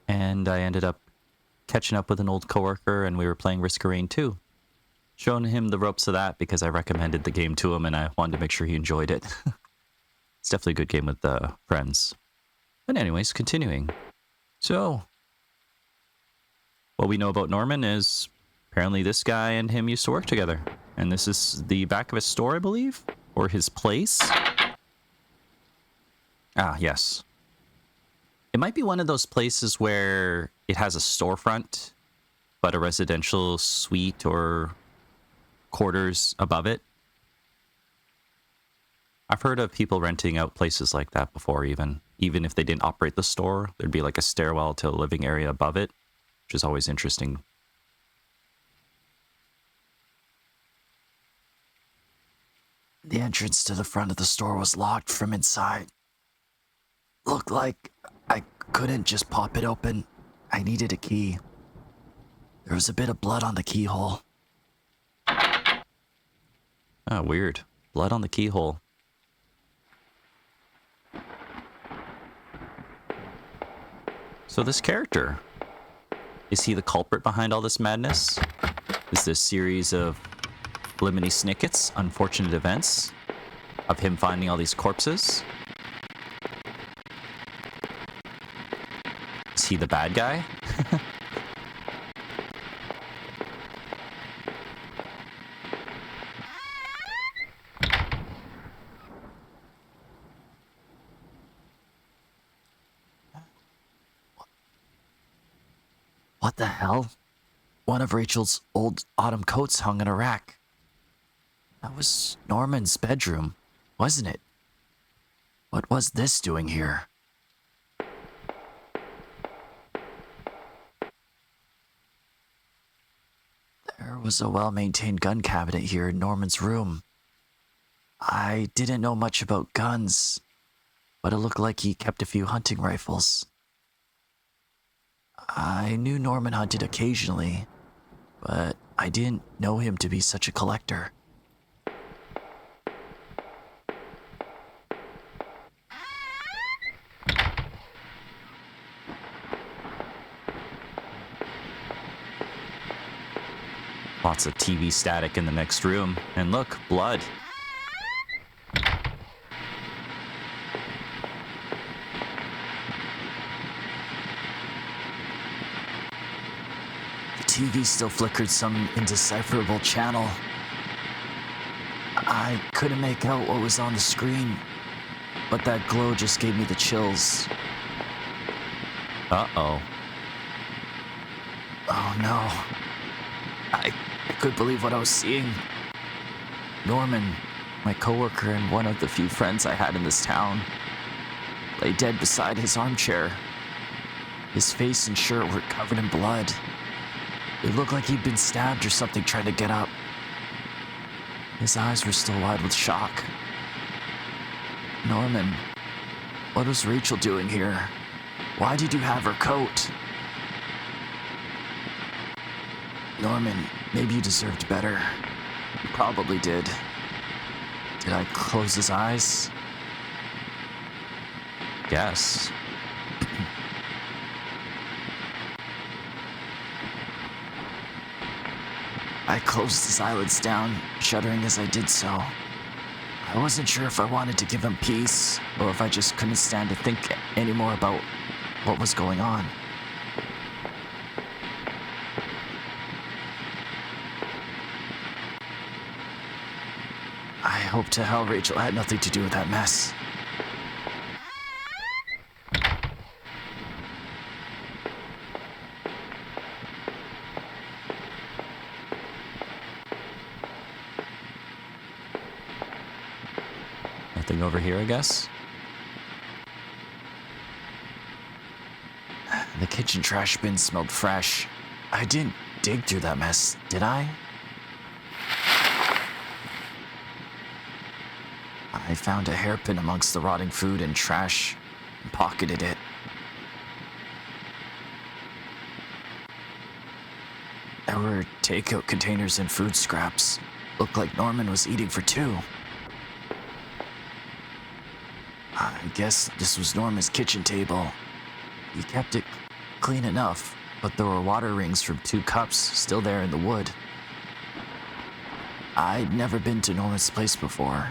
And I ended up catching up with an old coworker, and we were playing Risk of Rain 2. Showing him the ropes of that because I recommended the game to him, and I wanted to make sure he enjoyed it. It's definitely a good game with friends. But anyways, continuing. So, what we know about Norman is apparently this guy and him used to work together. And this is the back of his store, I believe? Or his place? Ah, yes. It might be one of those places where it has a storefront, but a residential suite or quarters above it. I've heard of people renting out places like that before, even if they didn't operate the store, there'd be like a stairwell to a living area above it, which is always interesting. The entrance to the front of the store was locked from inside. Looked like I couldn't just pop it open. I needed a key. There was a bit of blood on the keyhole. Ah, weird. Blood on the keyhole. So this character, is he the culprit behind all this madness? Is this series of lemony snickets, unfortunate events, of him finding all these corpses? Is he the bad guy? What the hell? One of Rachel's old autumn coats hung in a rack. That was Norman's bedroom, wasn't it? What was this doing here? There was a well-maintained gun cabinet here in Norman's room. I didn't know much about guns, but it looked like he kept a few hunting rifles. I knew Norman hunted occasionally, but I didn't know him to be such a collector. Lots of TV static in the next room. And look, blood. The TV still flickered some indecipherable channel. I couldn't make out what was on the screen, but that glow just gave me the chills. Uh-oh. Oh no. I couldn't believe what I was seeing. Norman, my coworker and one of the few friends I had in this town, lay dead beside his armchair. His face and shirt were covered in blood. It looked like he'd been stabbed or something trying to get up. His eyes were still wide with shock. Norman, what was Rachel doing here? Why did you have her coat? Norman, maybe you deserved better. You probably did. Did I close his eyes? Guess. I closed his eyelids down, shuddering as I did so. I wasn't sure if I wanted to give him peace, or if I just couldn't stand to think anymore about what was going on. I hope to hell Rachel had nothing to do with that mess. Nothing over here, I guess? The kitchen trash bin smelled fresh. I didn't dig through that mess, did I? I found a hairpin amongst the rotting food and trash and pocketed it. There were takeout containers and food scraps. Looked like Norman was eating for two. I guess this was Norman's kitchen table. He kept it clean enough, but there were water rings from 2 cups still there in the wood. I'd never been to Norman's place before.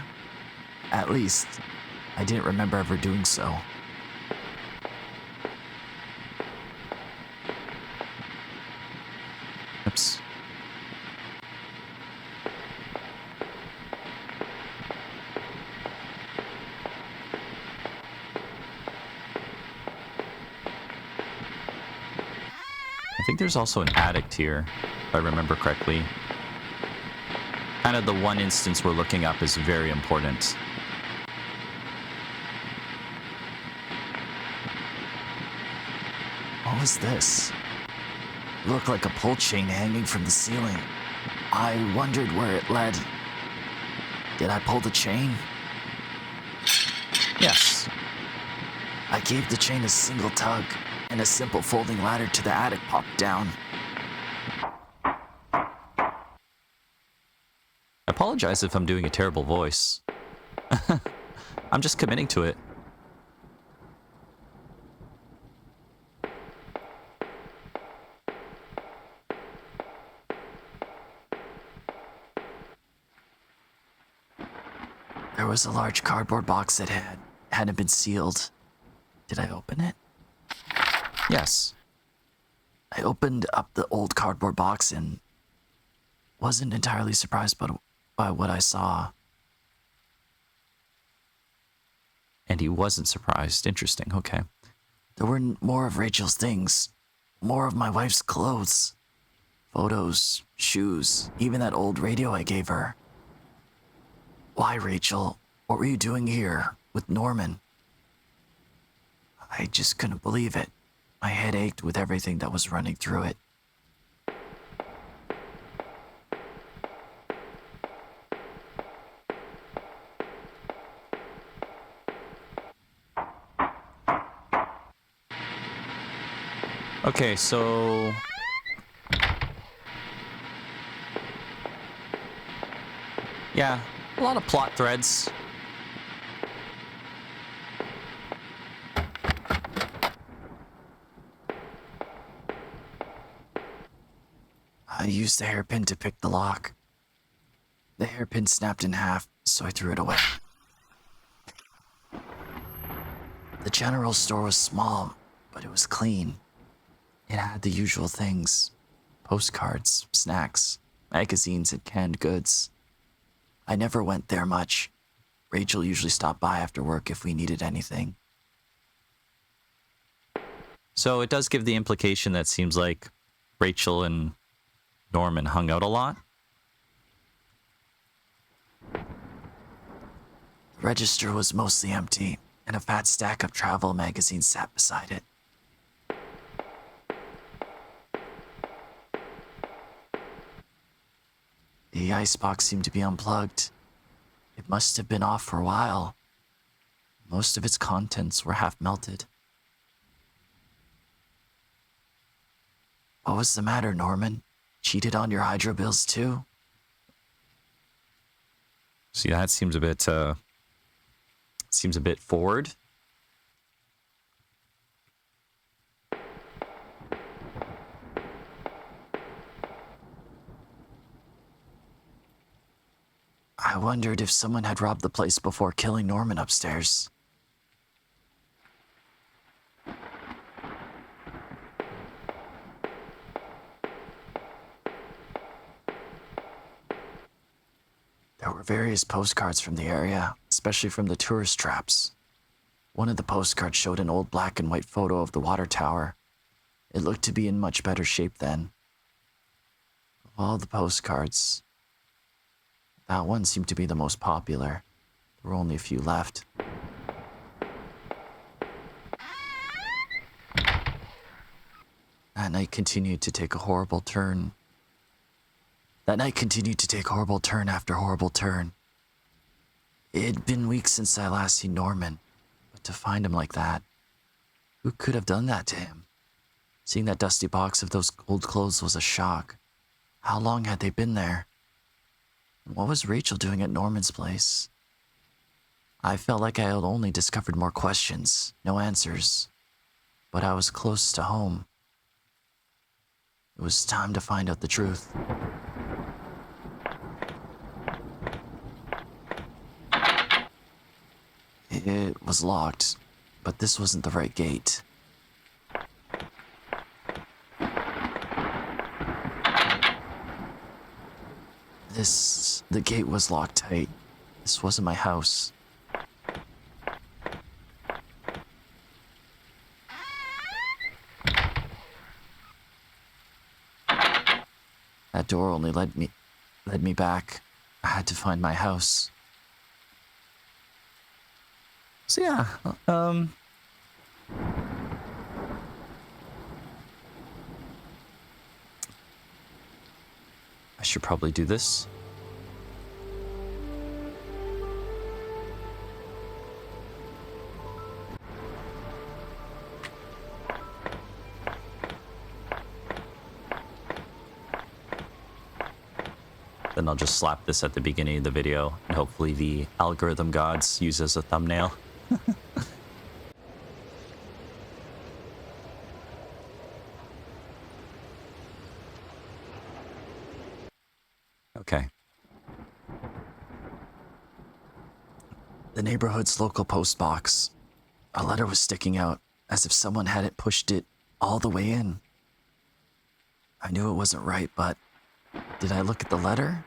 At least, I didn't remember ever doing so. Oops. think there's also an addict here, if I remember correctly. Kind of the one instance we're looking up is very important. What was this? It looked like a pull chain hanging from the ceiling. I wondered where it led. Did I pull the chain? Yes. I gave the chain a single tug, and a simple folding ladder to the attic popped down. I apologize if I'm doing a terrible voice. I'm just committing to it. There was a large cardboard box that hadn't been sealed. Did I open it? Yes. I opened up the old cardboard box and wasn't entirely surprised by what I saw. And he wasn't surprised. Interesting. Okay. There were more of Rachel's things, more of my wife's clothes, photos, shoes, even that old radio I gave her. Why, Rachel? What were you doing here with Norman? I just couldn't believe it. My head ached with everything that was running through it. Okay, so... yeah, a lot of plot threads. I used the hairpin to pick the lock. The hairpin snapped in half, so I threw it away. The general store was small, but it was clean. It had the usual things: postcards, snacks, magazines, and canned goods. I never went there much. Rachel usually stopped by after work if we needed anything. So it does give the implication that seems like Rachel and Norman hung out a lot. The register was mostly empty, and a fat stack of travel magazines sat beside it. The icebox seemed to be unplugged. It must have been off for a while. Most of its contents were half melted. What was the matter, Norman? Cheated on your hydro bills too? See, that seems a bit forward. I wondered if someone had robbed the place before killing Norman upstairs. There were various postcards from the area, especially from the tourist traps. One of the postcards showed an old black and white photo of the water tower. It looked to be in much better shape then. Of all the postcards, that one seemed to be the most popular. There were only a few left. That night continued to take horrible turn after horrible turn. It had been weeks since I last seen Norman, but to find him like that, who could have done that to him? Seeing that dusty box of those old clothes was a shock. How long had they been there? And what was Rachel doing at Norman's place? I felt like I had only discovered more questions, no answers. But I was close to home. It was time to find out the truth. It was locked, but this wasn't the right gate. The gate was locked tight. This wasn't my house. That door only led me back. I had to find my house. So yeah, I should probably do this. Then I'll just slap this at the beginning of the video, and hopefully the algorithm gods use as a thumbnail. Okay. The neighborhood's local post box. A letter was sticking out, as if someone hadn't pushed it all the way in. I knew it wasn't right, but did I look at the letter?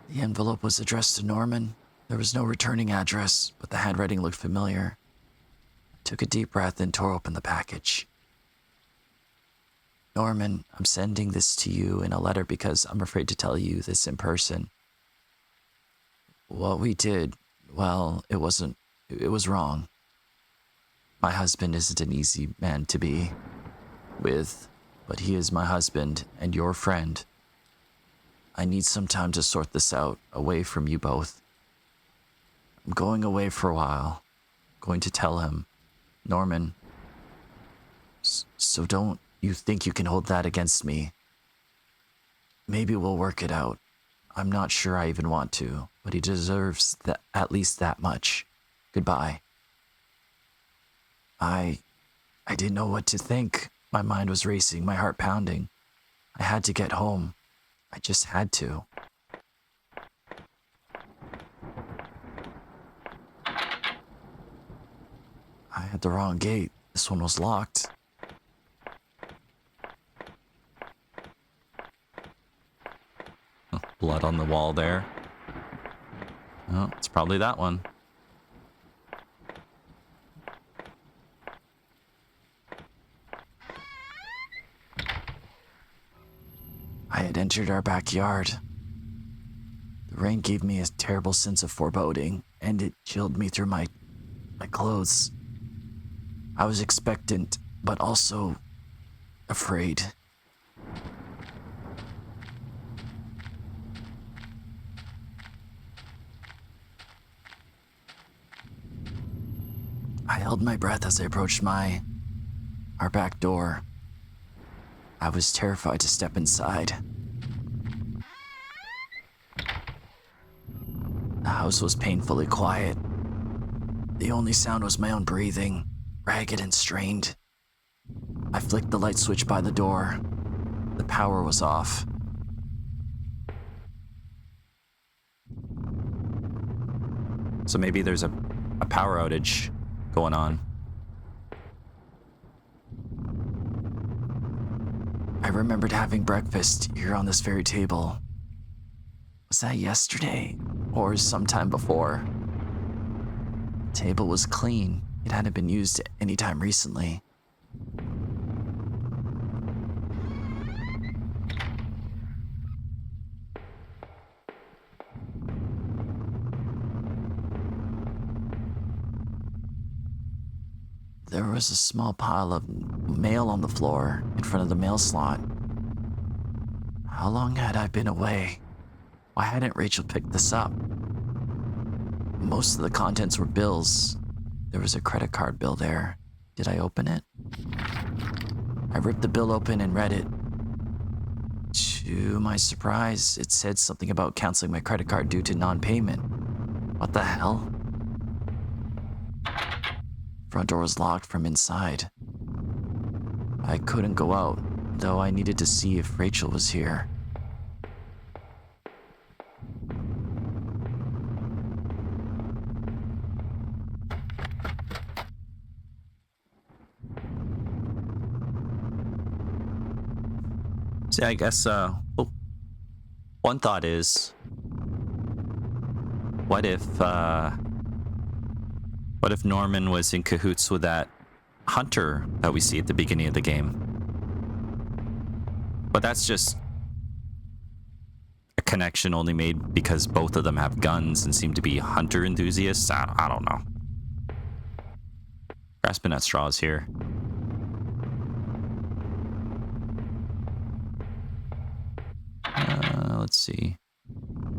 The envelope was addressed to Norman. There was no returning address, but the handwriting looked familiar. I took a deep breath and tore open the package. Norman, I'm sending this to you in a letter because I'm afraid to tell you this in person. What we did, well, it was wrong. My husband isn't an easy man to be with, but he is my husband and your friend. I need some time to sort this out, away from you both. I'm going away for a while. I'm going to tell him, Norman. So don't you think you can hold that against me? Maybe we'll work it out. I'm not sure I even want to, but he deserves at least that much. Goodbye. I didn't know what to think. My mind was racing, my heart pounding. I had to get home. I just had to. I had the wrong gate. This one was locked. Blood on the wall there. Oh, it's probably that one. I had entered our backyard. The rain gave me a terrible sense of foreboding, and it chilled me through my clothes. I was expectant, but also afraid. I held my breath as I approached our back door. I was terrified to step inside. The house was painfully quiet. The only sound was my own breathing, ragged and strained. I flicked the light switch by the door. The power was off. So maybe there's a power outage going on. I remembered having breakfast here on this very table. Was that yesterday or sometime before? The table was clean. It hadn't been used any time recently. There was a small pile of mail on the floor in front of the mail slot. How long had I been away? Why hadn't Rachel picked this up? Most of the contents were bills. There was a credit card bill there. Did I open it? I ripped the bill open and read it. To my surprise, it said something about canceling my credit card due to non-payment. What the hell? Front door was locked from inside. I couldn't go out, though I needed to see if Rachel was here. See, I guess, one thought is, what if Norman was in cahoots with that hunter that we see at the beginning of the game? But that's just a connection only made because both of them have guns and seem to be hunter enthusiasts. I don't know. Grasping at straws here. Let's see.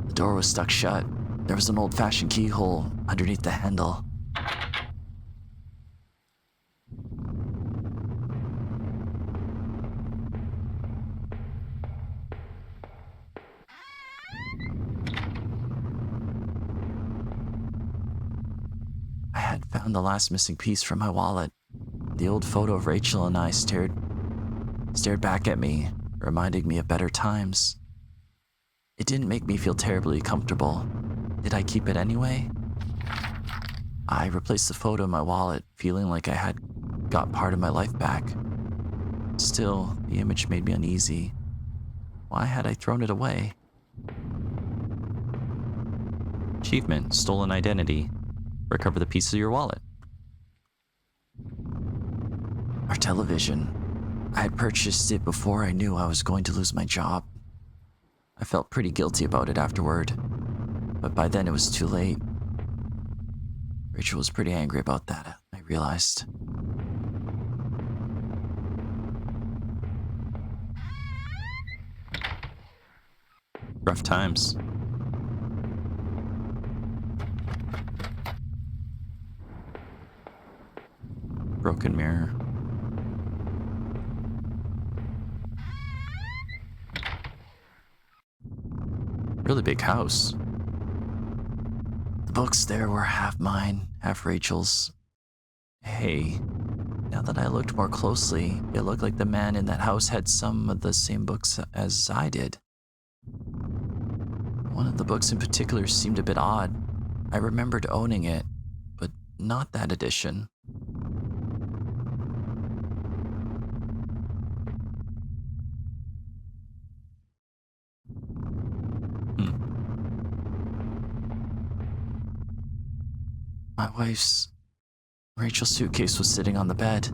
The door was stuck shut. There was an old-fashioned keyhole underneath the handle. I had found the last missing piece from my wallet. The old photo of Rachel and I stared back at me, reminding me of better times. It didn't make me feel terribly comfortable. Did I keep it anyway? I replaced the photo in my wallet, feeling like I had got part of my life back. Still, the image made me uneasy. Why had I thrown it away? Achievement, stolen identity. Recover the piece of your wallet. Our television. I had purchased it before I knew I was going to lose my job. I felt pretty guilty about it afterward, but by then it was too late. Rachel was pretty angry about that, I realized. Rough times. Broken mirror. Really big house. The books there were half mine, half Rachel's. Hey, now that I looked more closely, it looked like the man in that house had some of the same books as I did. One of the books in particular seemed a bit odd. I remembered owning it, but not that edition. My wife's, Rachel's suitcase was sitting on the bed.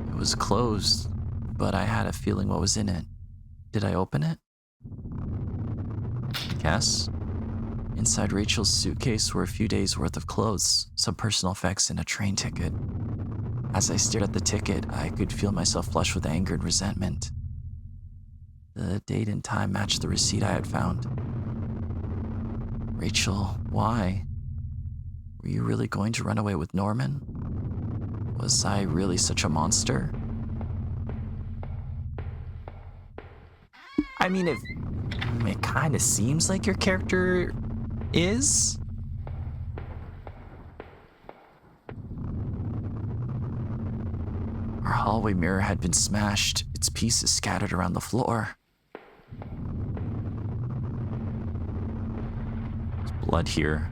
It was closed, but I had a feeling what was in it. Did I open it? Yes? Inside Rachel's suitcase were a few days' worth of clothes, some personal effects, and a train ticket. As I stared at the ticket, I could feel myself flush with anger and resentment. The date and time matched the receipt I had found. Rachel, why? Were you really going to run away with Norman? Was I really such a monster? I mean, it kind of seems like your character is. Our hallway mirror had been smashed, its pieces scattered around the floor. There's blood here.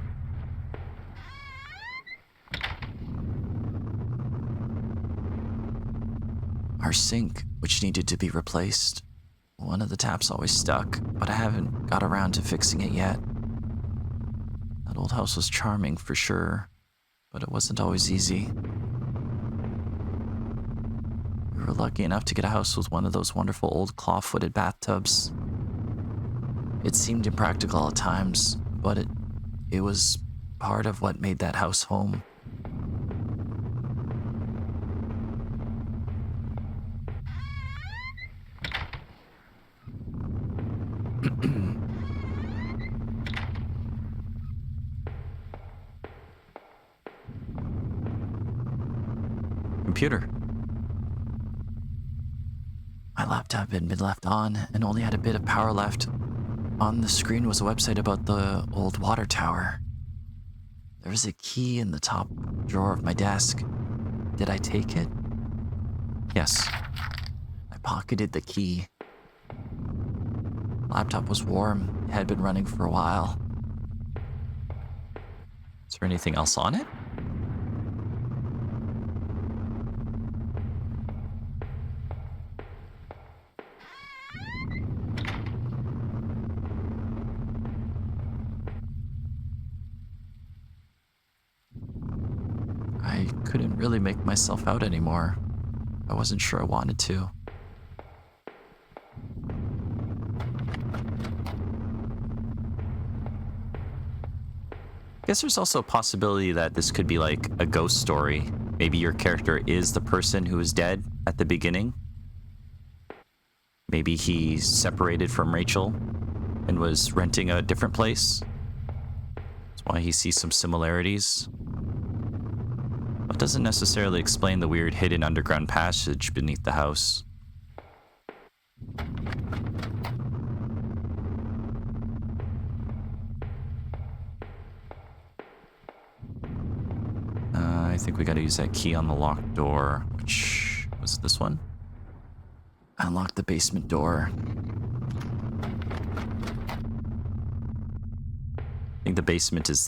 Our sink, which needed to be replaced. One of the taps always stuck, but I haven't got around to fixing it yet. That old house was charming for sure, but it wasn't always easy. We were lucky enough to get a house with one of those wonderful old claw-footed bathtubs. It seemed impractical at times, but it was part of what made that house home. Computer. My laptop had been left on and only had a bit of power left. On the screen was a website about the old water tower. There was a key in the top drawer of my desk. Did I take it? Yes. I pocketed the key. Laptop was warm. It had been running for a while. Is there anything else on it? I couldn't really make myself out anymore. I wasn't sure I wanted to. guess there's also a possibility that this could be like a ghost story. Maybe your character is the person who is dead at the beginning. Maybe he separated from Rachel and was renting a different place. That's why he sees some similarities. But doesn't necessarily explain the weird hidden underground passage beneath the house. I think we gotta use that key on the locked door, which was this one. Unlock the basement door. I think the basement is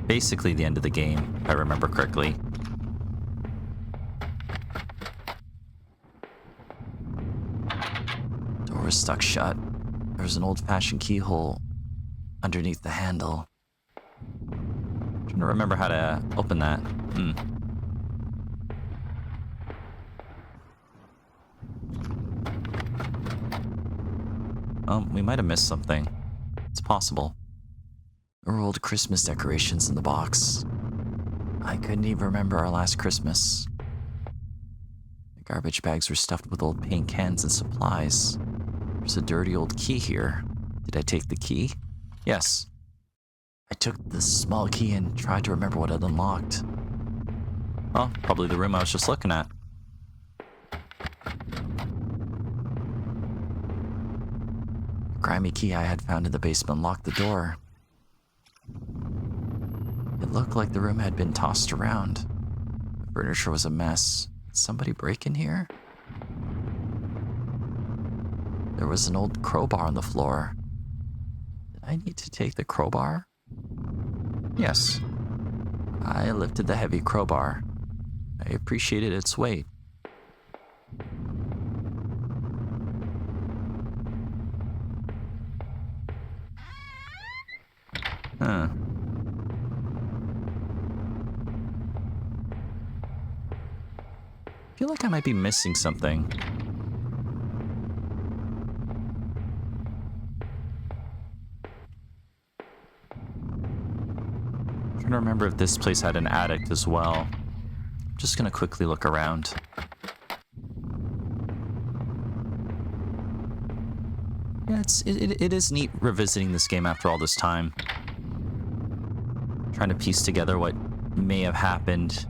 basically the end of the game, if I remember correctly. Door was stuck shut. There was an old-fashioned keyhole underneath the handle. Trying to remember how to open that. We might have missed something. It's possible. There were old Christmas decorations in the box. I couldn't even remember our last Christmas. The garbage bags were stuffed with old paint cans and supplies. There's a dirty old key here. Did I take the key? Yes. I took the small key and tried to remember what it unlocked. Well, probably the room I was just looking at. The grimy key I had found in the basement locked the door. It looked like the room had been tossed around. The furniture was a mess. Did somebody break in here? There was an old crowbar on the floor. Did I need to take the crowbar? Yes. I lifted the heavy crowbar. I appreciated its weight. Huh. I feel like I might be missing something. I'm trying to remember if this place had an attic as well. I'm just gonna quickly look around. Yeah, it is neat revisiting this game after all this time. Trying to piece together what may have happened.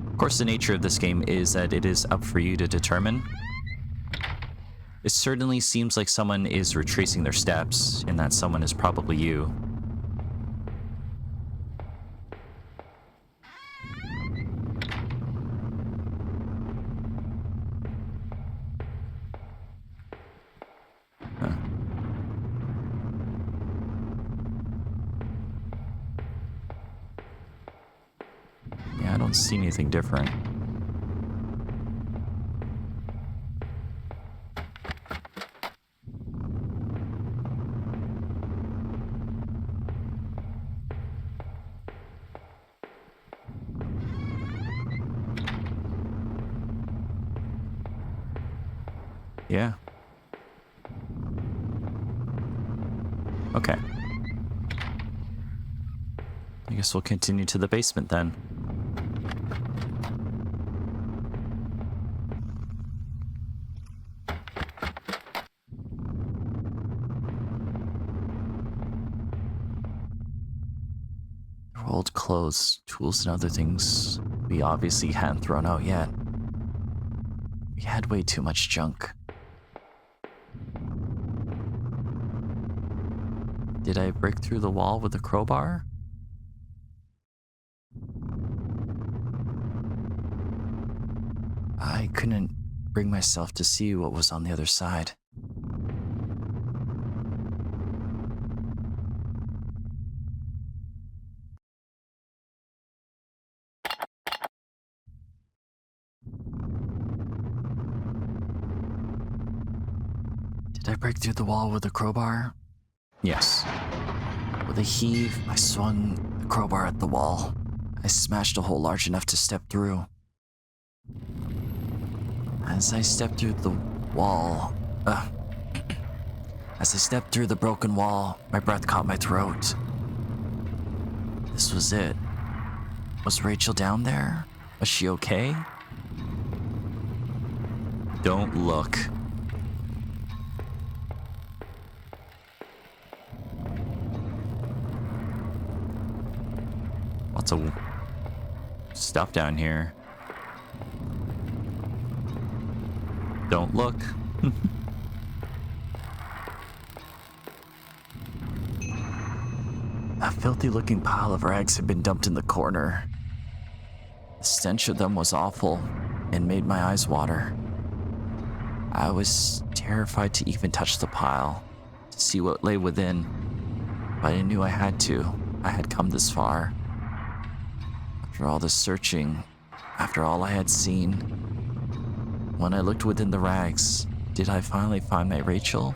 Of course, the nature of this game is that it is up for you to determine. It certainly seems like someone is retracing their steps, and that someone is probably you. Huh. Yeah, I don't see anything different. Yeah. Okay. I guess we'll continue to the basement then. There were old clothes, tools, and other things we obviously hadn't thrown out yet. We had way too much junk. Did I break through the wall with a crowbar? I couldn't bring myself to see what was on the other side. Did I break through the wall with a crowbar? Yes. With a heave, I swung the crowbar at the wall. I smashed a hole large enough to step through. As I stepped through the wall, As I stepped through the broken wall, my breath caught my throat. This was it. Was Rachel down there? Was she okay? Don't look. Lots of stuff down here. Don't look. A filthy looking pile of rags had been dumped in the corner. The stench of them was awful and made my eyes water. I was terrified to even touch the pile, to see what lay within, but I knew I had to. I had come this far. After all this searching, after all I had seen, when I looked within the rags, did I finally find my Rachel?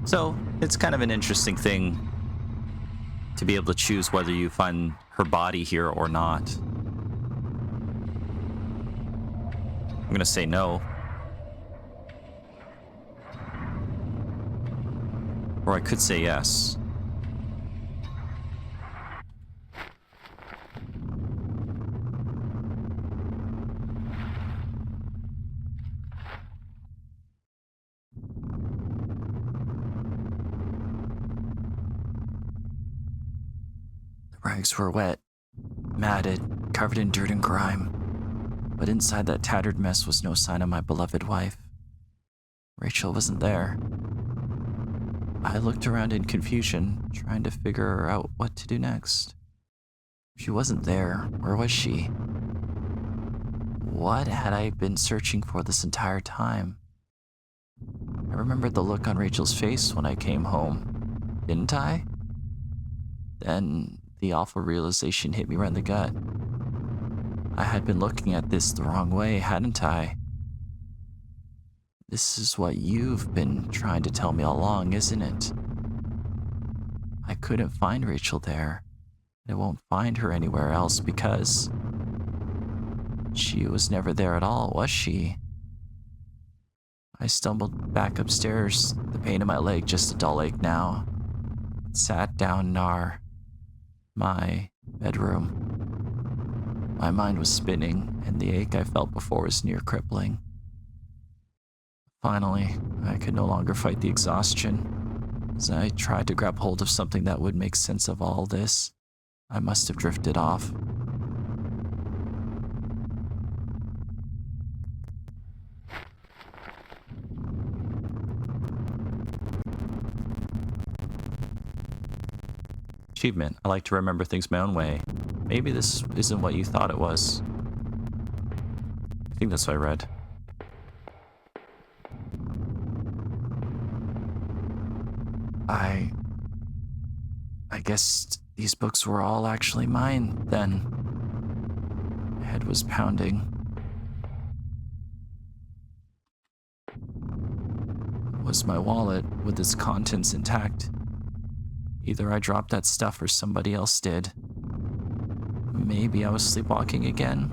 So, it's kind of an interesting thing to be able to choose whether you find her body here or not. I'm gonna say no. Or I could say yes. The rags were wet, matted, covered in dirt and grime. But inside that tattered mess was no sign of my beloved wife. Rachel wasn't there. I looked around in confusion, trying to figure out what to do next. She wasn't there. Where was she? What had I been searching for this entire time? I remembered the look on Rachel's face when I came home, didn't I? Then the awful realization hit me right in the gut. I had been looking at this the wrong way, hadn't I? This is what you've been trying to tell me all along, isn't it? I couldn't find Rachel there. I won't find her anywhere else because she was never there at all, was she? I stumbled back upstairs, the pain in my leg just a dull ache now. Sat down in my bedroom. My mind was spinning, and the ache I felt before was near crippling. Finally, I could no longer fight the exhaustion. As I tried to grab hold of something that would make sense of all this, I must have drifted off. Achievement. I like to remember things my own way. Maybe this isn't what you thought it was. I think that's what I read. I guess these books were all actually mine then. My head was pounding. Was my wallet with its contents intact? Either I dropped that stuff or somebody else did. Maybe I was sleepwalking again.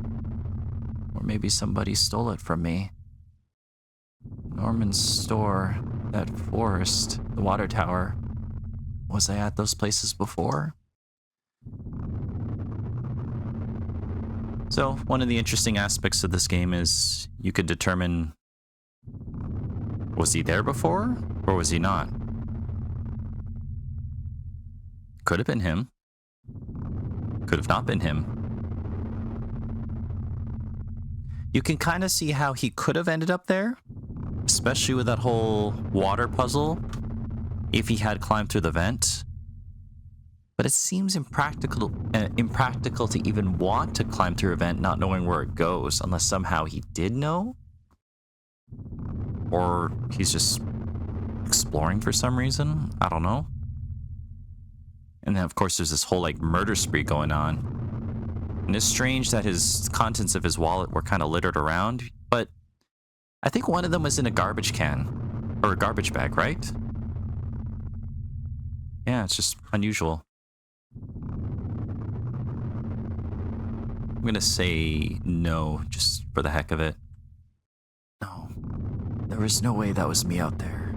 Or maybe somebody stole it from me. Norman's store, that forest, the water tower. Was I at those places before? So, one of the interesting aspects of this game is you could determine, was he there before or was he not? Could have been him. Could have not been him. You can kind of see how he could have ended up there, especially with that whole water puzzle, if he had climbed through the vent. But it seems impractical to even want to climb through a vent not knowing where it goes, unless somehow he did know. Or he's just exploring for some reason. I don't know. And then, of course, there's this whole, murder spree going on. And it's strange that his contents of his wallet were kind of littered around, but I think one of them was in a garbage can. Or a garbage bag, right? Yeah, it's just unusual. gonna say no, just for the heck of it. No, there was no way that was me out there.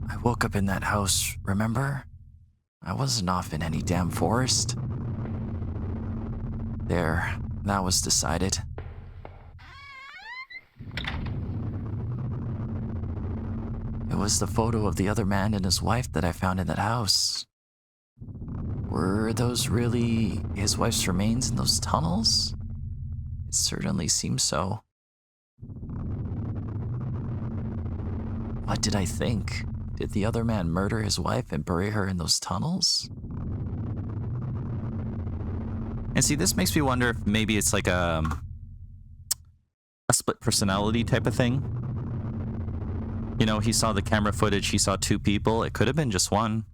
I woke up in that house, remember? I wasn't off in any damn forest. There, that was decided. It was the photo of the other man and his wife that I found in that house. Were those really his wife's remains in those tunnels? It certainly seems so. What did I think? Did the other man murder his wife and bury her in those tunnels? And see, this makes me wonder if maybe it's like a split personality type of thing. You know, he saw the camera footage, he saw two people. It could have been just one.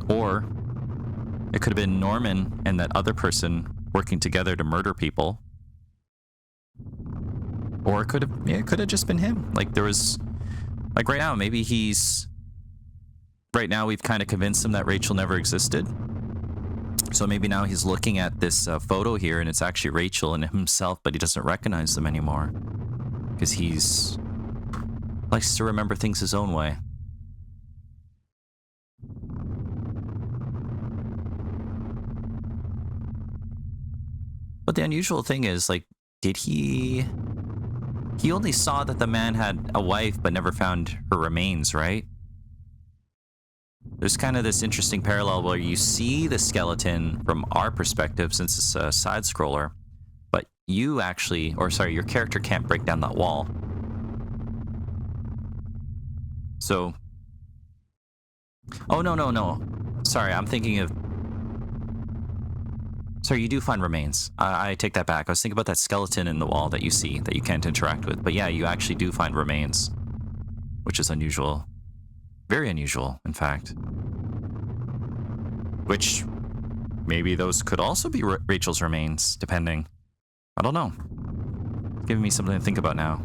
Or it could have been Norman and that other person working together to murder people. Or it could have just been him. Like there was, like right now, maybe right now we've kind of convinced him that Rachel never existed. So maybe now he's looking at this photo here and it's actually Rachel and himself, but he doesn't recognize them anymore. Because he's likes to remember things his own way. But the unusual thing is, like, did he only saw that the man had a wife but never found her remains, right? There's kind of this interesting parallel where you see the skeleton from our perspective since it's a side scroller, but you actually, or sorry, your character can't break down that wall. So, oh, no. Sorry, I'm thinking of, sorry, you do find remains. I take that back. I was thinking about that skeleton in the wall that you see that you can't interact with. But yeah, you actually do find remains, which is unusual. Very unusual, in fact. Which, maybe those could also be Rachel's remains, depending. I don't know. It's giving me something to think about now.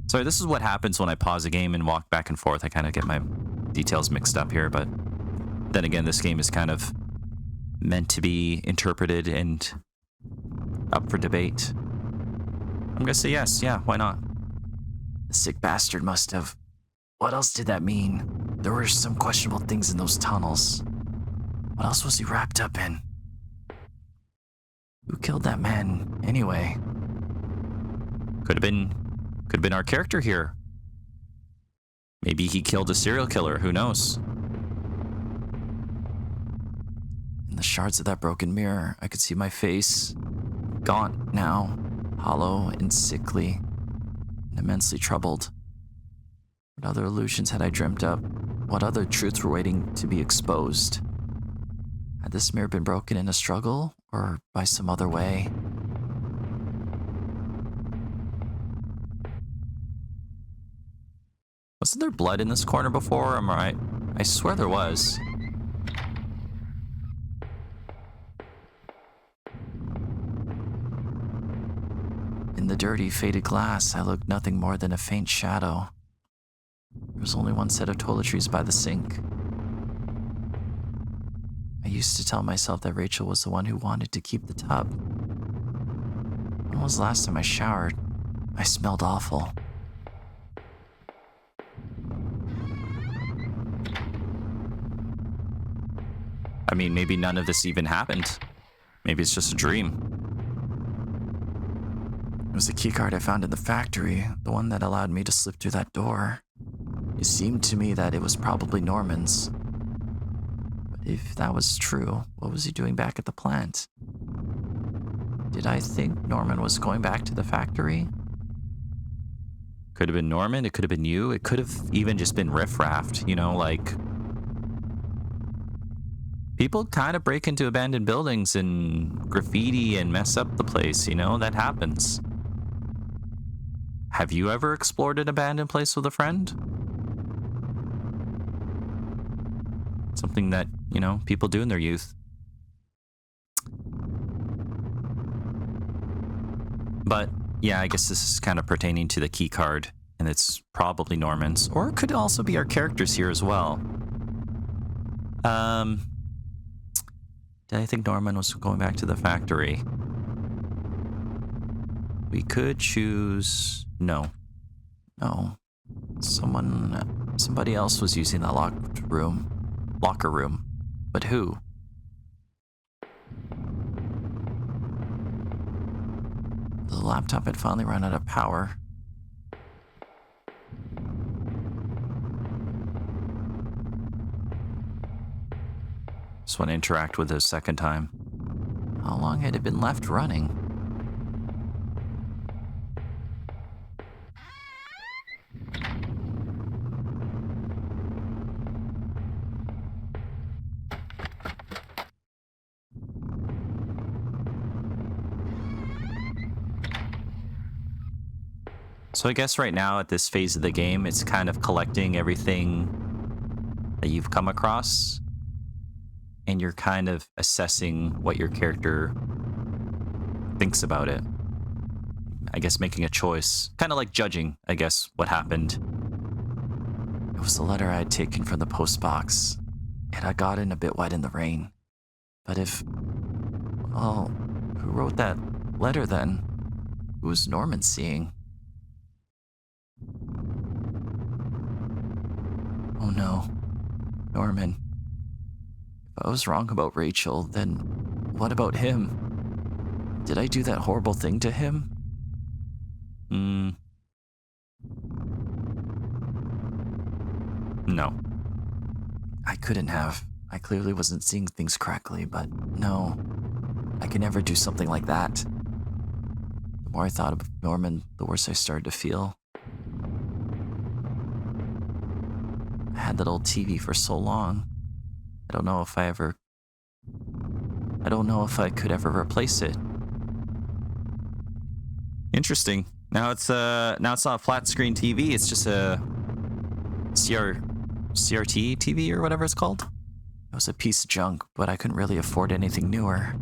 Sorry, this is what happens when I pause a game and walk back and forth. I kind of get my details mixed up here, but then again, this game is kind of meant to be interpreted and up for debate. I'm gonna say yes. Yeah, why not? The sick bastard must have. What else did that mean? There were some questionable things in those tunnels. What else was he wrapped up in? Who killed that man, anyway? Could have been our character here. Maybe he killed a serial killer, who knows? In the shards of that broken mirror, I could see my face, gaunt now, hollow and sickly, and immensely troubled. What other illusions had I dreamt up? What other truths were waiting to be exposed? Had this mirror been broken in a struggle, or by some other way? Wasn't there blood in this corner before? Am I right? I swear there was. In the dirty, faded glass, I looked nothing more than a faint shadow. There was only one set of toiletries by the sink. I used to tell myself that Rachel was the one who wanted to keep the tub. When was the last time I showered? I smelled awful. I mean, maybe none of this even happened. Maybe it's just a dream. It was the keycard I found in the factory, the one that allowed me to slip through that door. It seemed to me that it was probably Norman's. But if that was true, what was he doing back at the plant? Did I think Norman was going back to the factory? Could have been Norman, it could have been you, it could have even just been riffraff, you know, like... People kind of break into abandoned buildings and graffiti and mess up the place, you know, that happens. Have you ever explored an abandoned place with a friend? Something that, you know, people do in their youth. But, yeah, I guess this is kind of pertaining to the key card, and it's probably Norman's, or it could also be our characters here as well. Did I think Norman was going back to the factory? We could choose... No. No. Somebody else was using that locker room. But who? The laptop had finally run out of power. Just want to interact with it a second time. How long had it been left running? So I guess right now at this phase of the game, it's kind of collecting everything that you've come across, and you're kind of assessing what your character thinks about it. I guess making a choice, kind of like judging, I guess, what happened. It was the letter I had taken from the post box. It had gotten a bit wet in the rain. But well, who wrote that letter then? Who was Norman seeing? Oh no, Norman. If I was wrong about Rachel, then what about him? Did I do that horrible thing to him? No. I couldn't have. I clearly wasn't seeing things correctly, but no. I could never do something like that. The more I thought of Norman, the worse I started to feel. I had that old TV for so long. I don't know if I could ever replace it. Interesting. Now it's not a flat screen TV, it's just a CRT TV or whatever it's called. It was a piece of junk, but I couldn't really afford anything newer.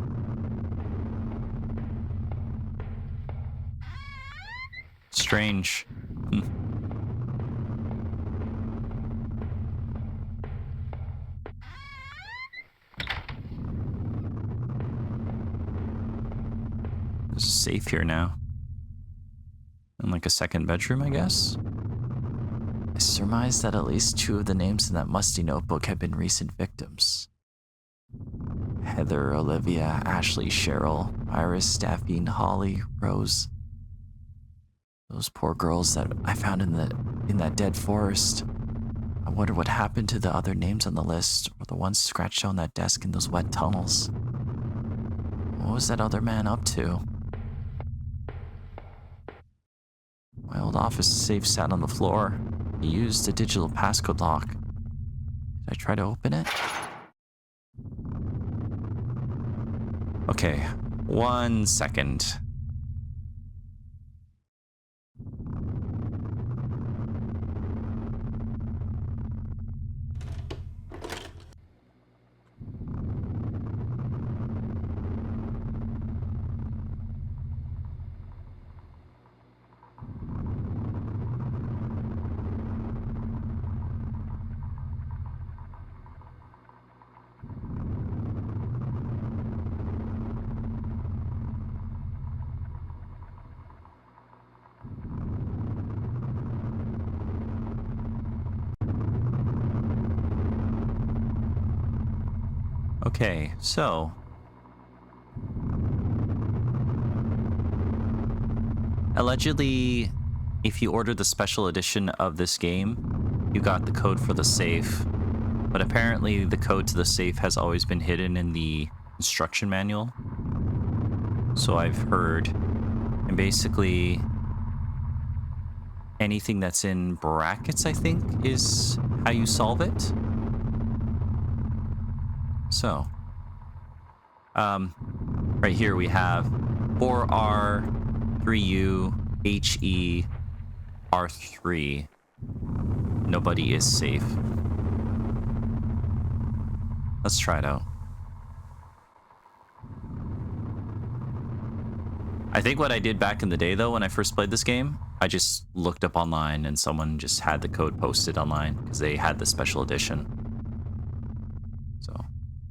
Strange. There's a safe here now. And like a second bedroom, I guess? I surmised that at least 2 of the names in that musty notebook had been recent victims. Heather, Olivia, Ashley, Cheryl, Iris, Daphne, Holly, Rose. Those poor girls that I found in that dead forest. I wonder what happened to the other names on the list, or the ones scratched on that desk in those wet tunnels. What was that other man up to? My old office safe sat on the floor. He used a digital passcode lock. Did I try to open it? Okay, 1 second. Okay, so allegedly, if you ordered the special edition of this game, you got the code for the safe, but apparently the code to the safe has always been hidden in the instruction manual. So I've heard, and basically anything that's in brackets, I think, is how you solve it. So, right here we have 4R, 3U, HE, R3. Nobody is safe. Let's try it out. I think what I did back in the day, though, when I first played this game, I just looked up online and someone just had the code posted online because they had the special edition. So,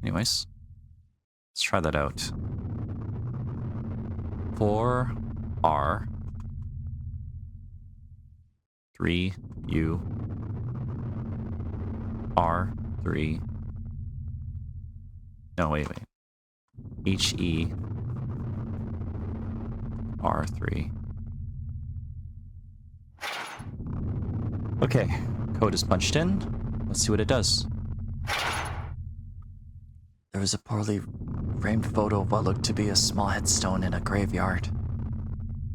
anyways, Let's try that out. 4R 3U R3. No, wait. HE R3. Okay, code is punched in. Let's see what it does. There was a poorly framed photo of what looked to be a small headstone in a graveyard.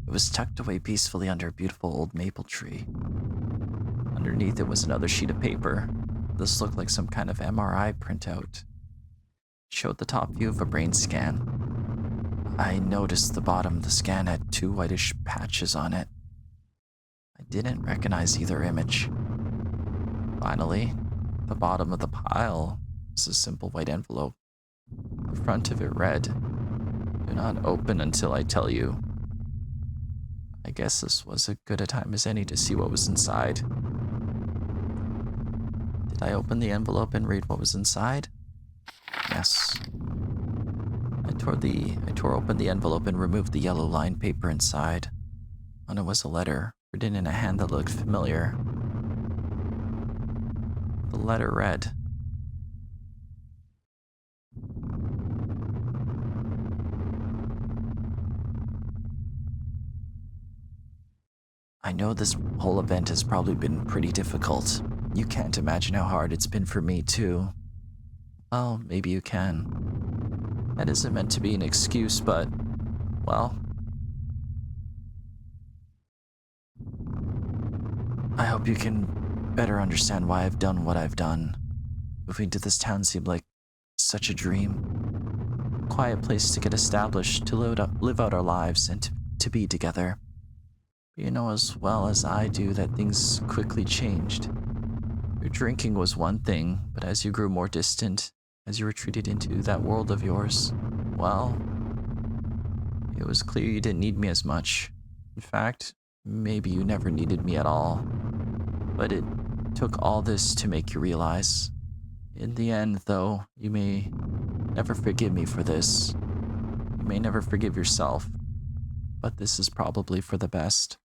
It was tucked away peacefully under a beautiful old maple tree. Underneath it was another sheet of paper. This looked like some kind of MRI printout. It showed the top view of a brain scan. I noticed the bottom of the scan had 2 whitish patches on it. I didn't recognize either image. Finally, the bottom of the pile was a simple white envelope. The front of it read, "Do not open until I tell you." I guess this was as good a time as any to see what was inside. Did I open the envelope and read what was inside? Yes. I tore open the envelope and removed the yellow lined paper inside. On it was a letter, written in a hand that looked familiar. The letter read, "I know this whole event has probably been pretty difficult. You can't imagine how hard it's been for me, too. Well, maybe you can. That isn't meant to be an excuse, but, well, I hope you can better understand why I've done what I've done. Moving to this town seemed like such a dream. A quiet place to get established, to live out our lives, and to be together. But you know as well as I do that things quickly changed. Your drinking was one thing, but as you grew more distant, as you retreated into that world of yours, well, it was clear you didn't need me as much. In fact, maybe you never needed me at all. But it took all this to make you realize. In the end, though, you may never forgive me for this. You may never forgive yourself. But this is probably for the best.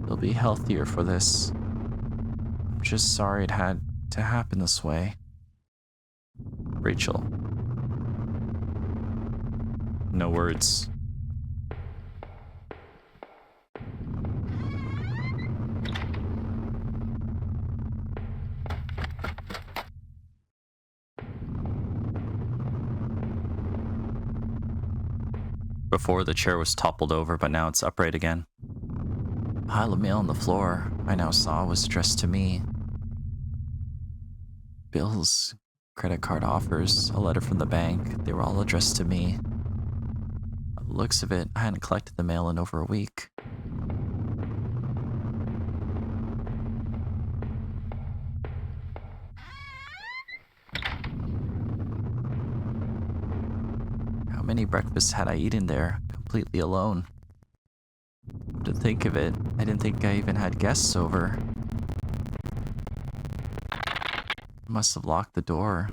You'll be healthier for this. I'm just sorry it had to happen this way. Rachel." No words. Before, the chair was toppled over, but now it's upright again. The pile of mail on the floor I now saw was addressed to me. Bills, credit card offers, a letter from the bank, they were all addressed to me. By the looks of it, I hadn't collected the mail in over a week. How many breakfasts had I eaten there, completely alone? To think of it, I didn't think I even had guests over. I must have locked the door.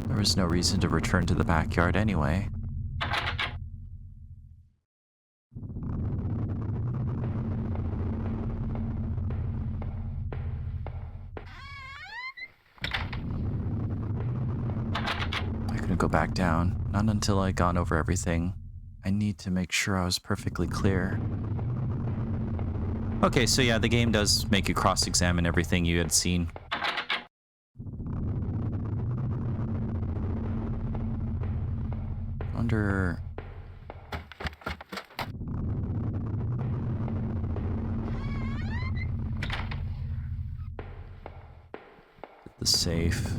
There was no reason to return to the backyard anyway. I couldn't go back down, not until I'd gone over everything. I need to make sure I was perfectly clear. Okay, so yeah, the game does make you cross-examine everything you had seen. Under... the safe.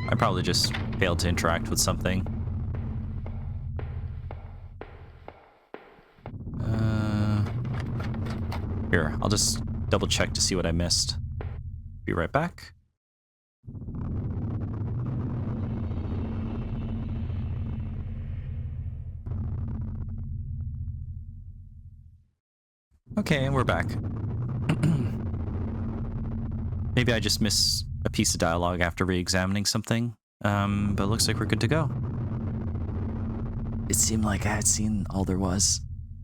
I probably just failed to interact with something. Here, I'll just double check to see what I missed. Be right back. Okay, and we're back. Maybe I just missed a piece of dialogue after re-examining something, but it looks like we're good to go. It seemed like I had seen all there was.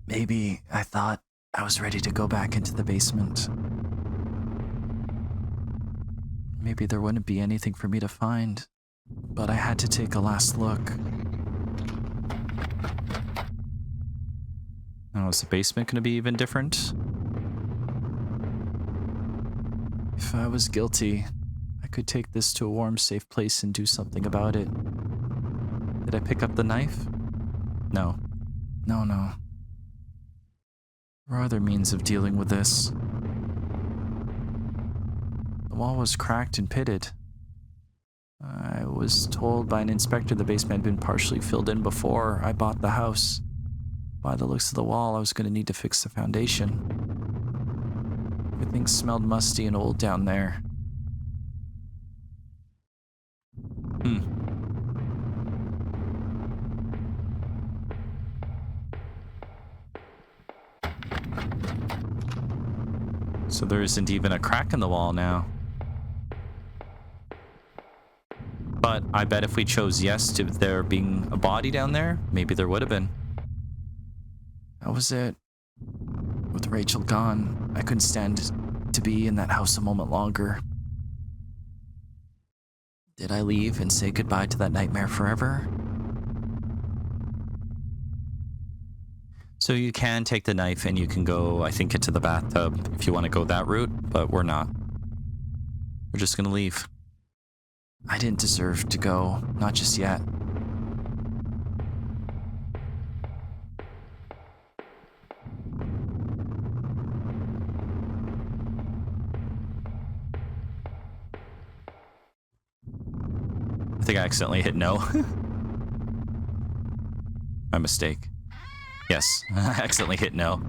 Maybe I thought I was ready to go back into the basement. Maybe there wouldn't be anything for me to find, but I had to take a last look. Oh, is the basement going to be even different? If I was guilty, I could take this to a warm, safe place and do something about it. Did I pick up the knife? No. No. There are other means of dealing with this. The wall was cracked and pitted. I was told by an inspector the basement had been partially filled in before I bought the house. By the looks of the wall, I was going to need to fix the foundation. Everything smelled musty and old down there. So there isn't even a crack in the wall now. But I bet if we chose yes to there being a body down there, maybe there would have been. That was it. With Rachel gone, I couldn't stand to be in that house a moment longer. Did I leave and say goodbye to that nightmare forever? So you can take the knife and you can go, I think, into the bathtub if you want to go that route, but we're not. We're just going to leave. I didn't deserve to go, not just yet. I think I accidentally hit no. My mistake. Yes, I accidentally hit no.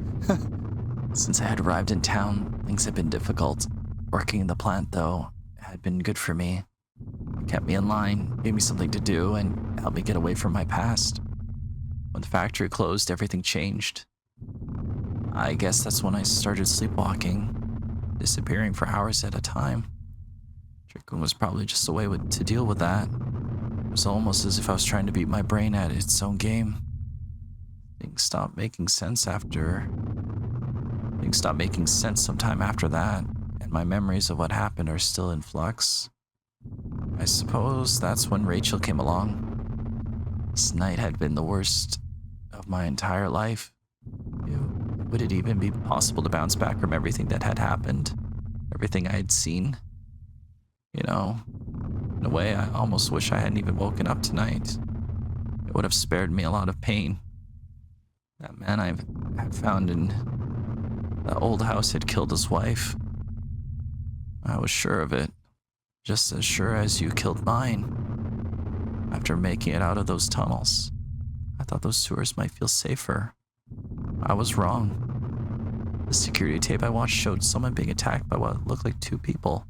Since I had arrived in town, things had been difficult. Working in the plant, though, had been good for me. It kept me in line, gave me something to do, and helped me get away from my past. When the factory closed, everything changed. I guess that's when I started sleepwalking, disappearing for hours at a time. Drinking was probably just a way to deal with that. It was almost as if I was trying to beat my brain at its own game. Things stopped making sense sometime after that, and my memories of what happened are still in flux. I suppose that's when Rachel came along. This night had been the worst of my entire life. Would it even be possible to bounce back from everything that had happened? Everything I had seen? You know, in a way, I almost wish I hadn't even woken up tonight. It would have spared me a lot of pain. That man I had found in that old house had killed his wife. I was sure of it, just as sure as you killed mine. After making it out of those tunnels, I thought those sewers might feel safer. I was wrong. The security tape I watched showed someone being attacked by what looked like two people.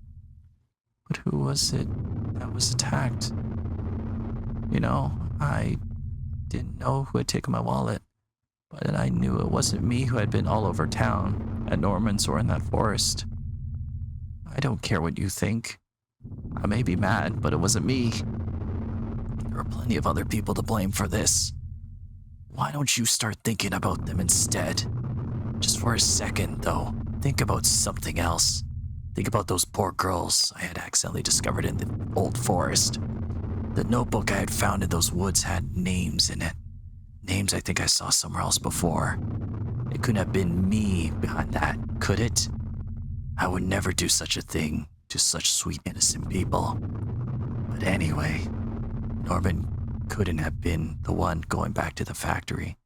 But who was it that was attacked? You know, I didn't know who had taken my wallet. But I knew it wasn't me who had been all over town, at Norman's or in that forest. I don't care what you think. I may be mad, but it wasn't me. There are plenty of other people to blame for this. Why don't you start thinking about them instead? Just for a second, though, think about something else. Think about those poor girls I had accidentally discovered in the old forest. The notebook I had found in those woods had names in it. Names I think I saw somewhere else before. It couldn't have been me behind that, could it? I would never do such a thing to such sweet, innocent people. But anyway, Norman couldn't have been the one going back to the factory.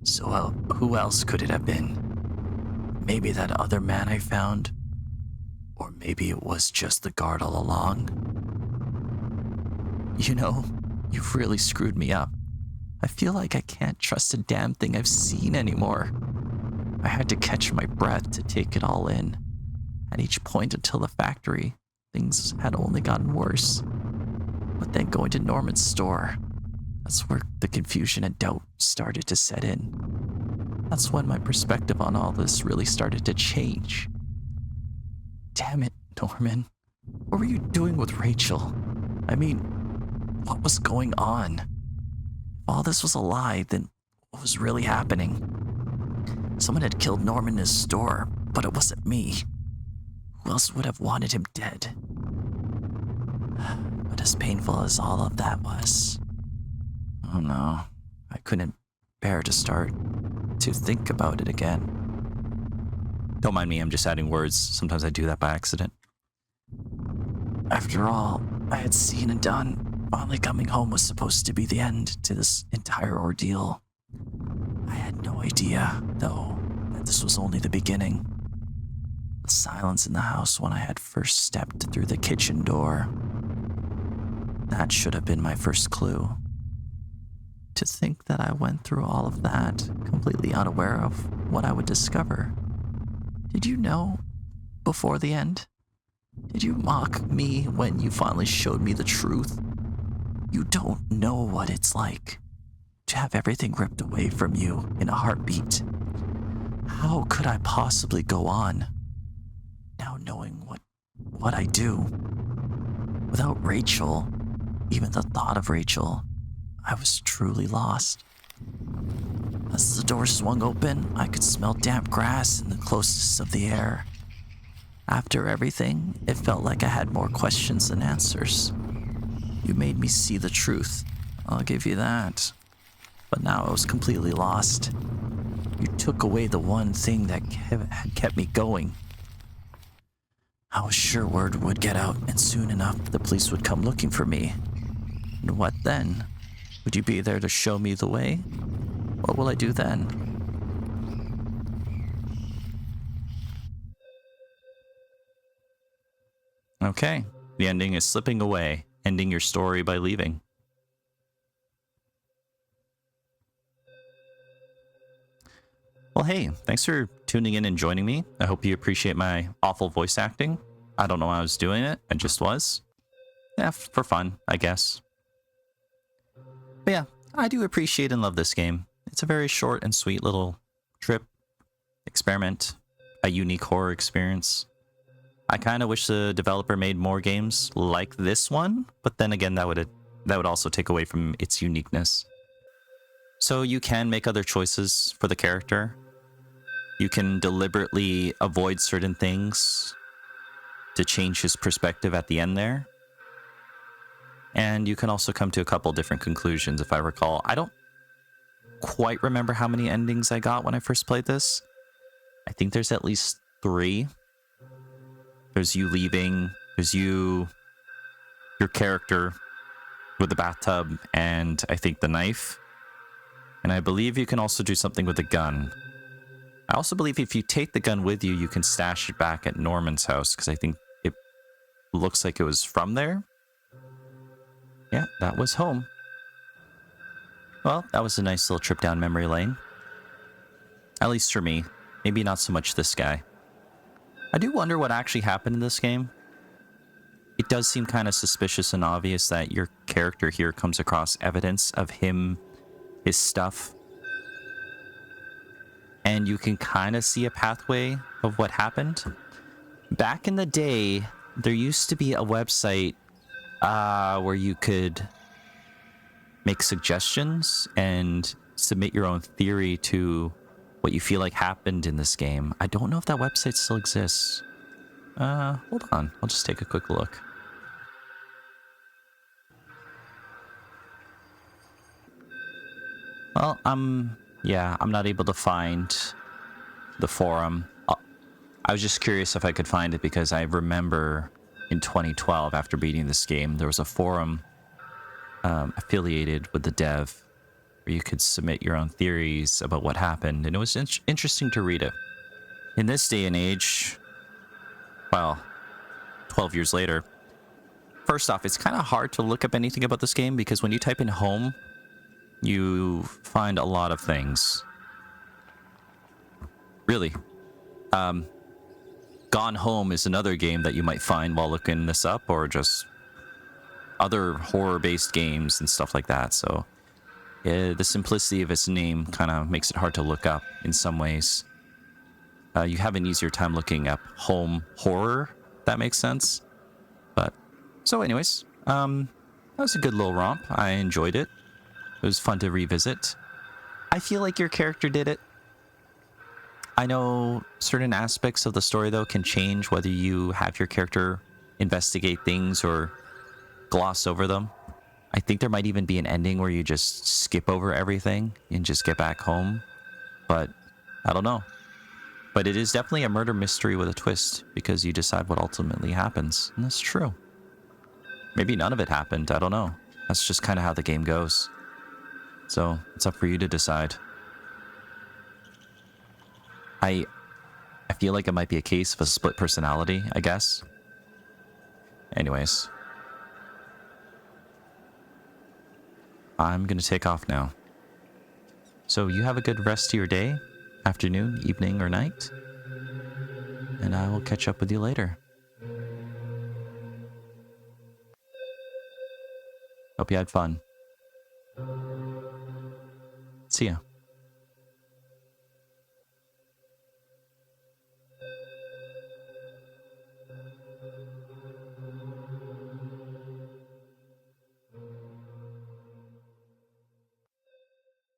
So who else could it have been? Maybe that other man I found? Or maybe it was just the guard all along? You know, you've really screwed me up. I feel like I can't trust a damn thing I've seen anymore. I had to catch my breath to take it all in. At each point until the factory, things had only gotten worse. But then going to Norman's store, that's where the confusion and doubt started to set in. That's when my perspective on all this really started to change. Damn it, Norman. What were you doing with Rachel? I mean, what was going on? If all this was a lie, then what was really happening? Someone had killed Norman in his store, but it wasn't me. Who else would have wanted him dead? But as painful as all of that was, oh no, I couldn't bear to start to think about it again. Don't mind me, I'm just adding words. Sometimes I do that by accident. After all I had seen and done, finally coming home was supposed to be the end to this entire ordeal. I had no idea, though, that this was only the beginning. The silence in the house when I had first stepped through the kitchen door. That should have been my first clue. To think that I went through all of that, completely unaware of what I would discover. Did you know before the end? Did you mock me when you finally showed me the truth? You don't know what it's like to have everything ripped away from you in a heartbeat. How could I possibly go on now knowing what I do? Without Rachel, even the thought of Rachel, I was truly lost. As the door swung open, I could smell damp grass in the closeness of the air. After everything, it felt like I had more questions than answers. You made me see the truth, I'll give you that. But now I was completely lost. You took away the one thing that had kept me going. I was sure word would get out, and soon enough the police would come looking for me. And what then? Would you be there to show me the way? What will I do then? Okay, the ending is slipping away, ending your story by leaving. Well, hey, thanks for tuning in and joining me. I hope you appreciate my awful voice acting. I don't know why I was doing it, I just was. Yeah, for fun, I guess. But yeah, I do appreciate and love this game. It's a very short and sweet little trip, experiment, a unique horror experience. I kind of wish the developer made more games like this one, but then again, that would also take away from its uniqueness. So you can make other choices for the character. You can deliberately avoid certain things to change his perspective at the end there. And you can also come to a couple different conclusions, if I recall. I don't quite remember how many endings I got when I first played this. I think there's at least 3. There's you leaving, there's your character with the bathtub, and I think the knife. And I believe you can also do something with the gun. I also believe if you take the gun with you, you can stash it back at Norman's house, because I think it looks like it was from there. Yeah, that was home. Well, that was a nice little trip down memory lane. At least for me. Maybe not so much this guy. I do wonder what actually happened in this game. It does seem kind of suspicious and obvious that your character here comes across evidence of his stuff. And you can kind of see a pathway of what happened. Back in the day, there used to be a website where you could make suggestions and submit your own theory to what you feel like happened in this game. I don't know if that website still exists. Hold on. I'll just take a quick look. Well, I'm not able to find the forum. I was just curious if I could find it because I remember in 2012, after beating this game, there was a forum affiliated with the dev where you could submit your own theories about what happened, and it was interesting to read it. In this day and age, well, 12 years later, first off, it's kind of hard to look up anything about this game because when you type in home, you find a lot of things. Really. Gone Home is another game that you might find while looking this up, or just other horror-based games and stuff like that. So yeah, the simplicity of its name kind of makes it hard to look up in some ways. You have an easier time looking up home horror, if that makes sense. But so anyways, that was a good little romp. I enjoyed it. It was fun to revisit. I feel like your character did it. I know certain aspects of the story, though, can change whether you have your character investigate things or gloss over them. I think there might even be an ending where you just skip over everything and just get back home. But I don't know. But it is definitely a murder mystery with a twist because you decide what ultimately happens. And that's true. Maybe none of it happened. I don't know. That's just kind of how the game goes. So it's up for you to decide. I feel like it might be a case of a split personality, I guess. Anyways. I'm going to take off now. So you have a good rest of your day, afternoon, evening, or night. And I will catch up with you later. Hope you had fun. See ya.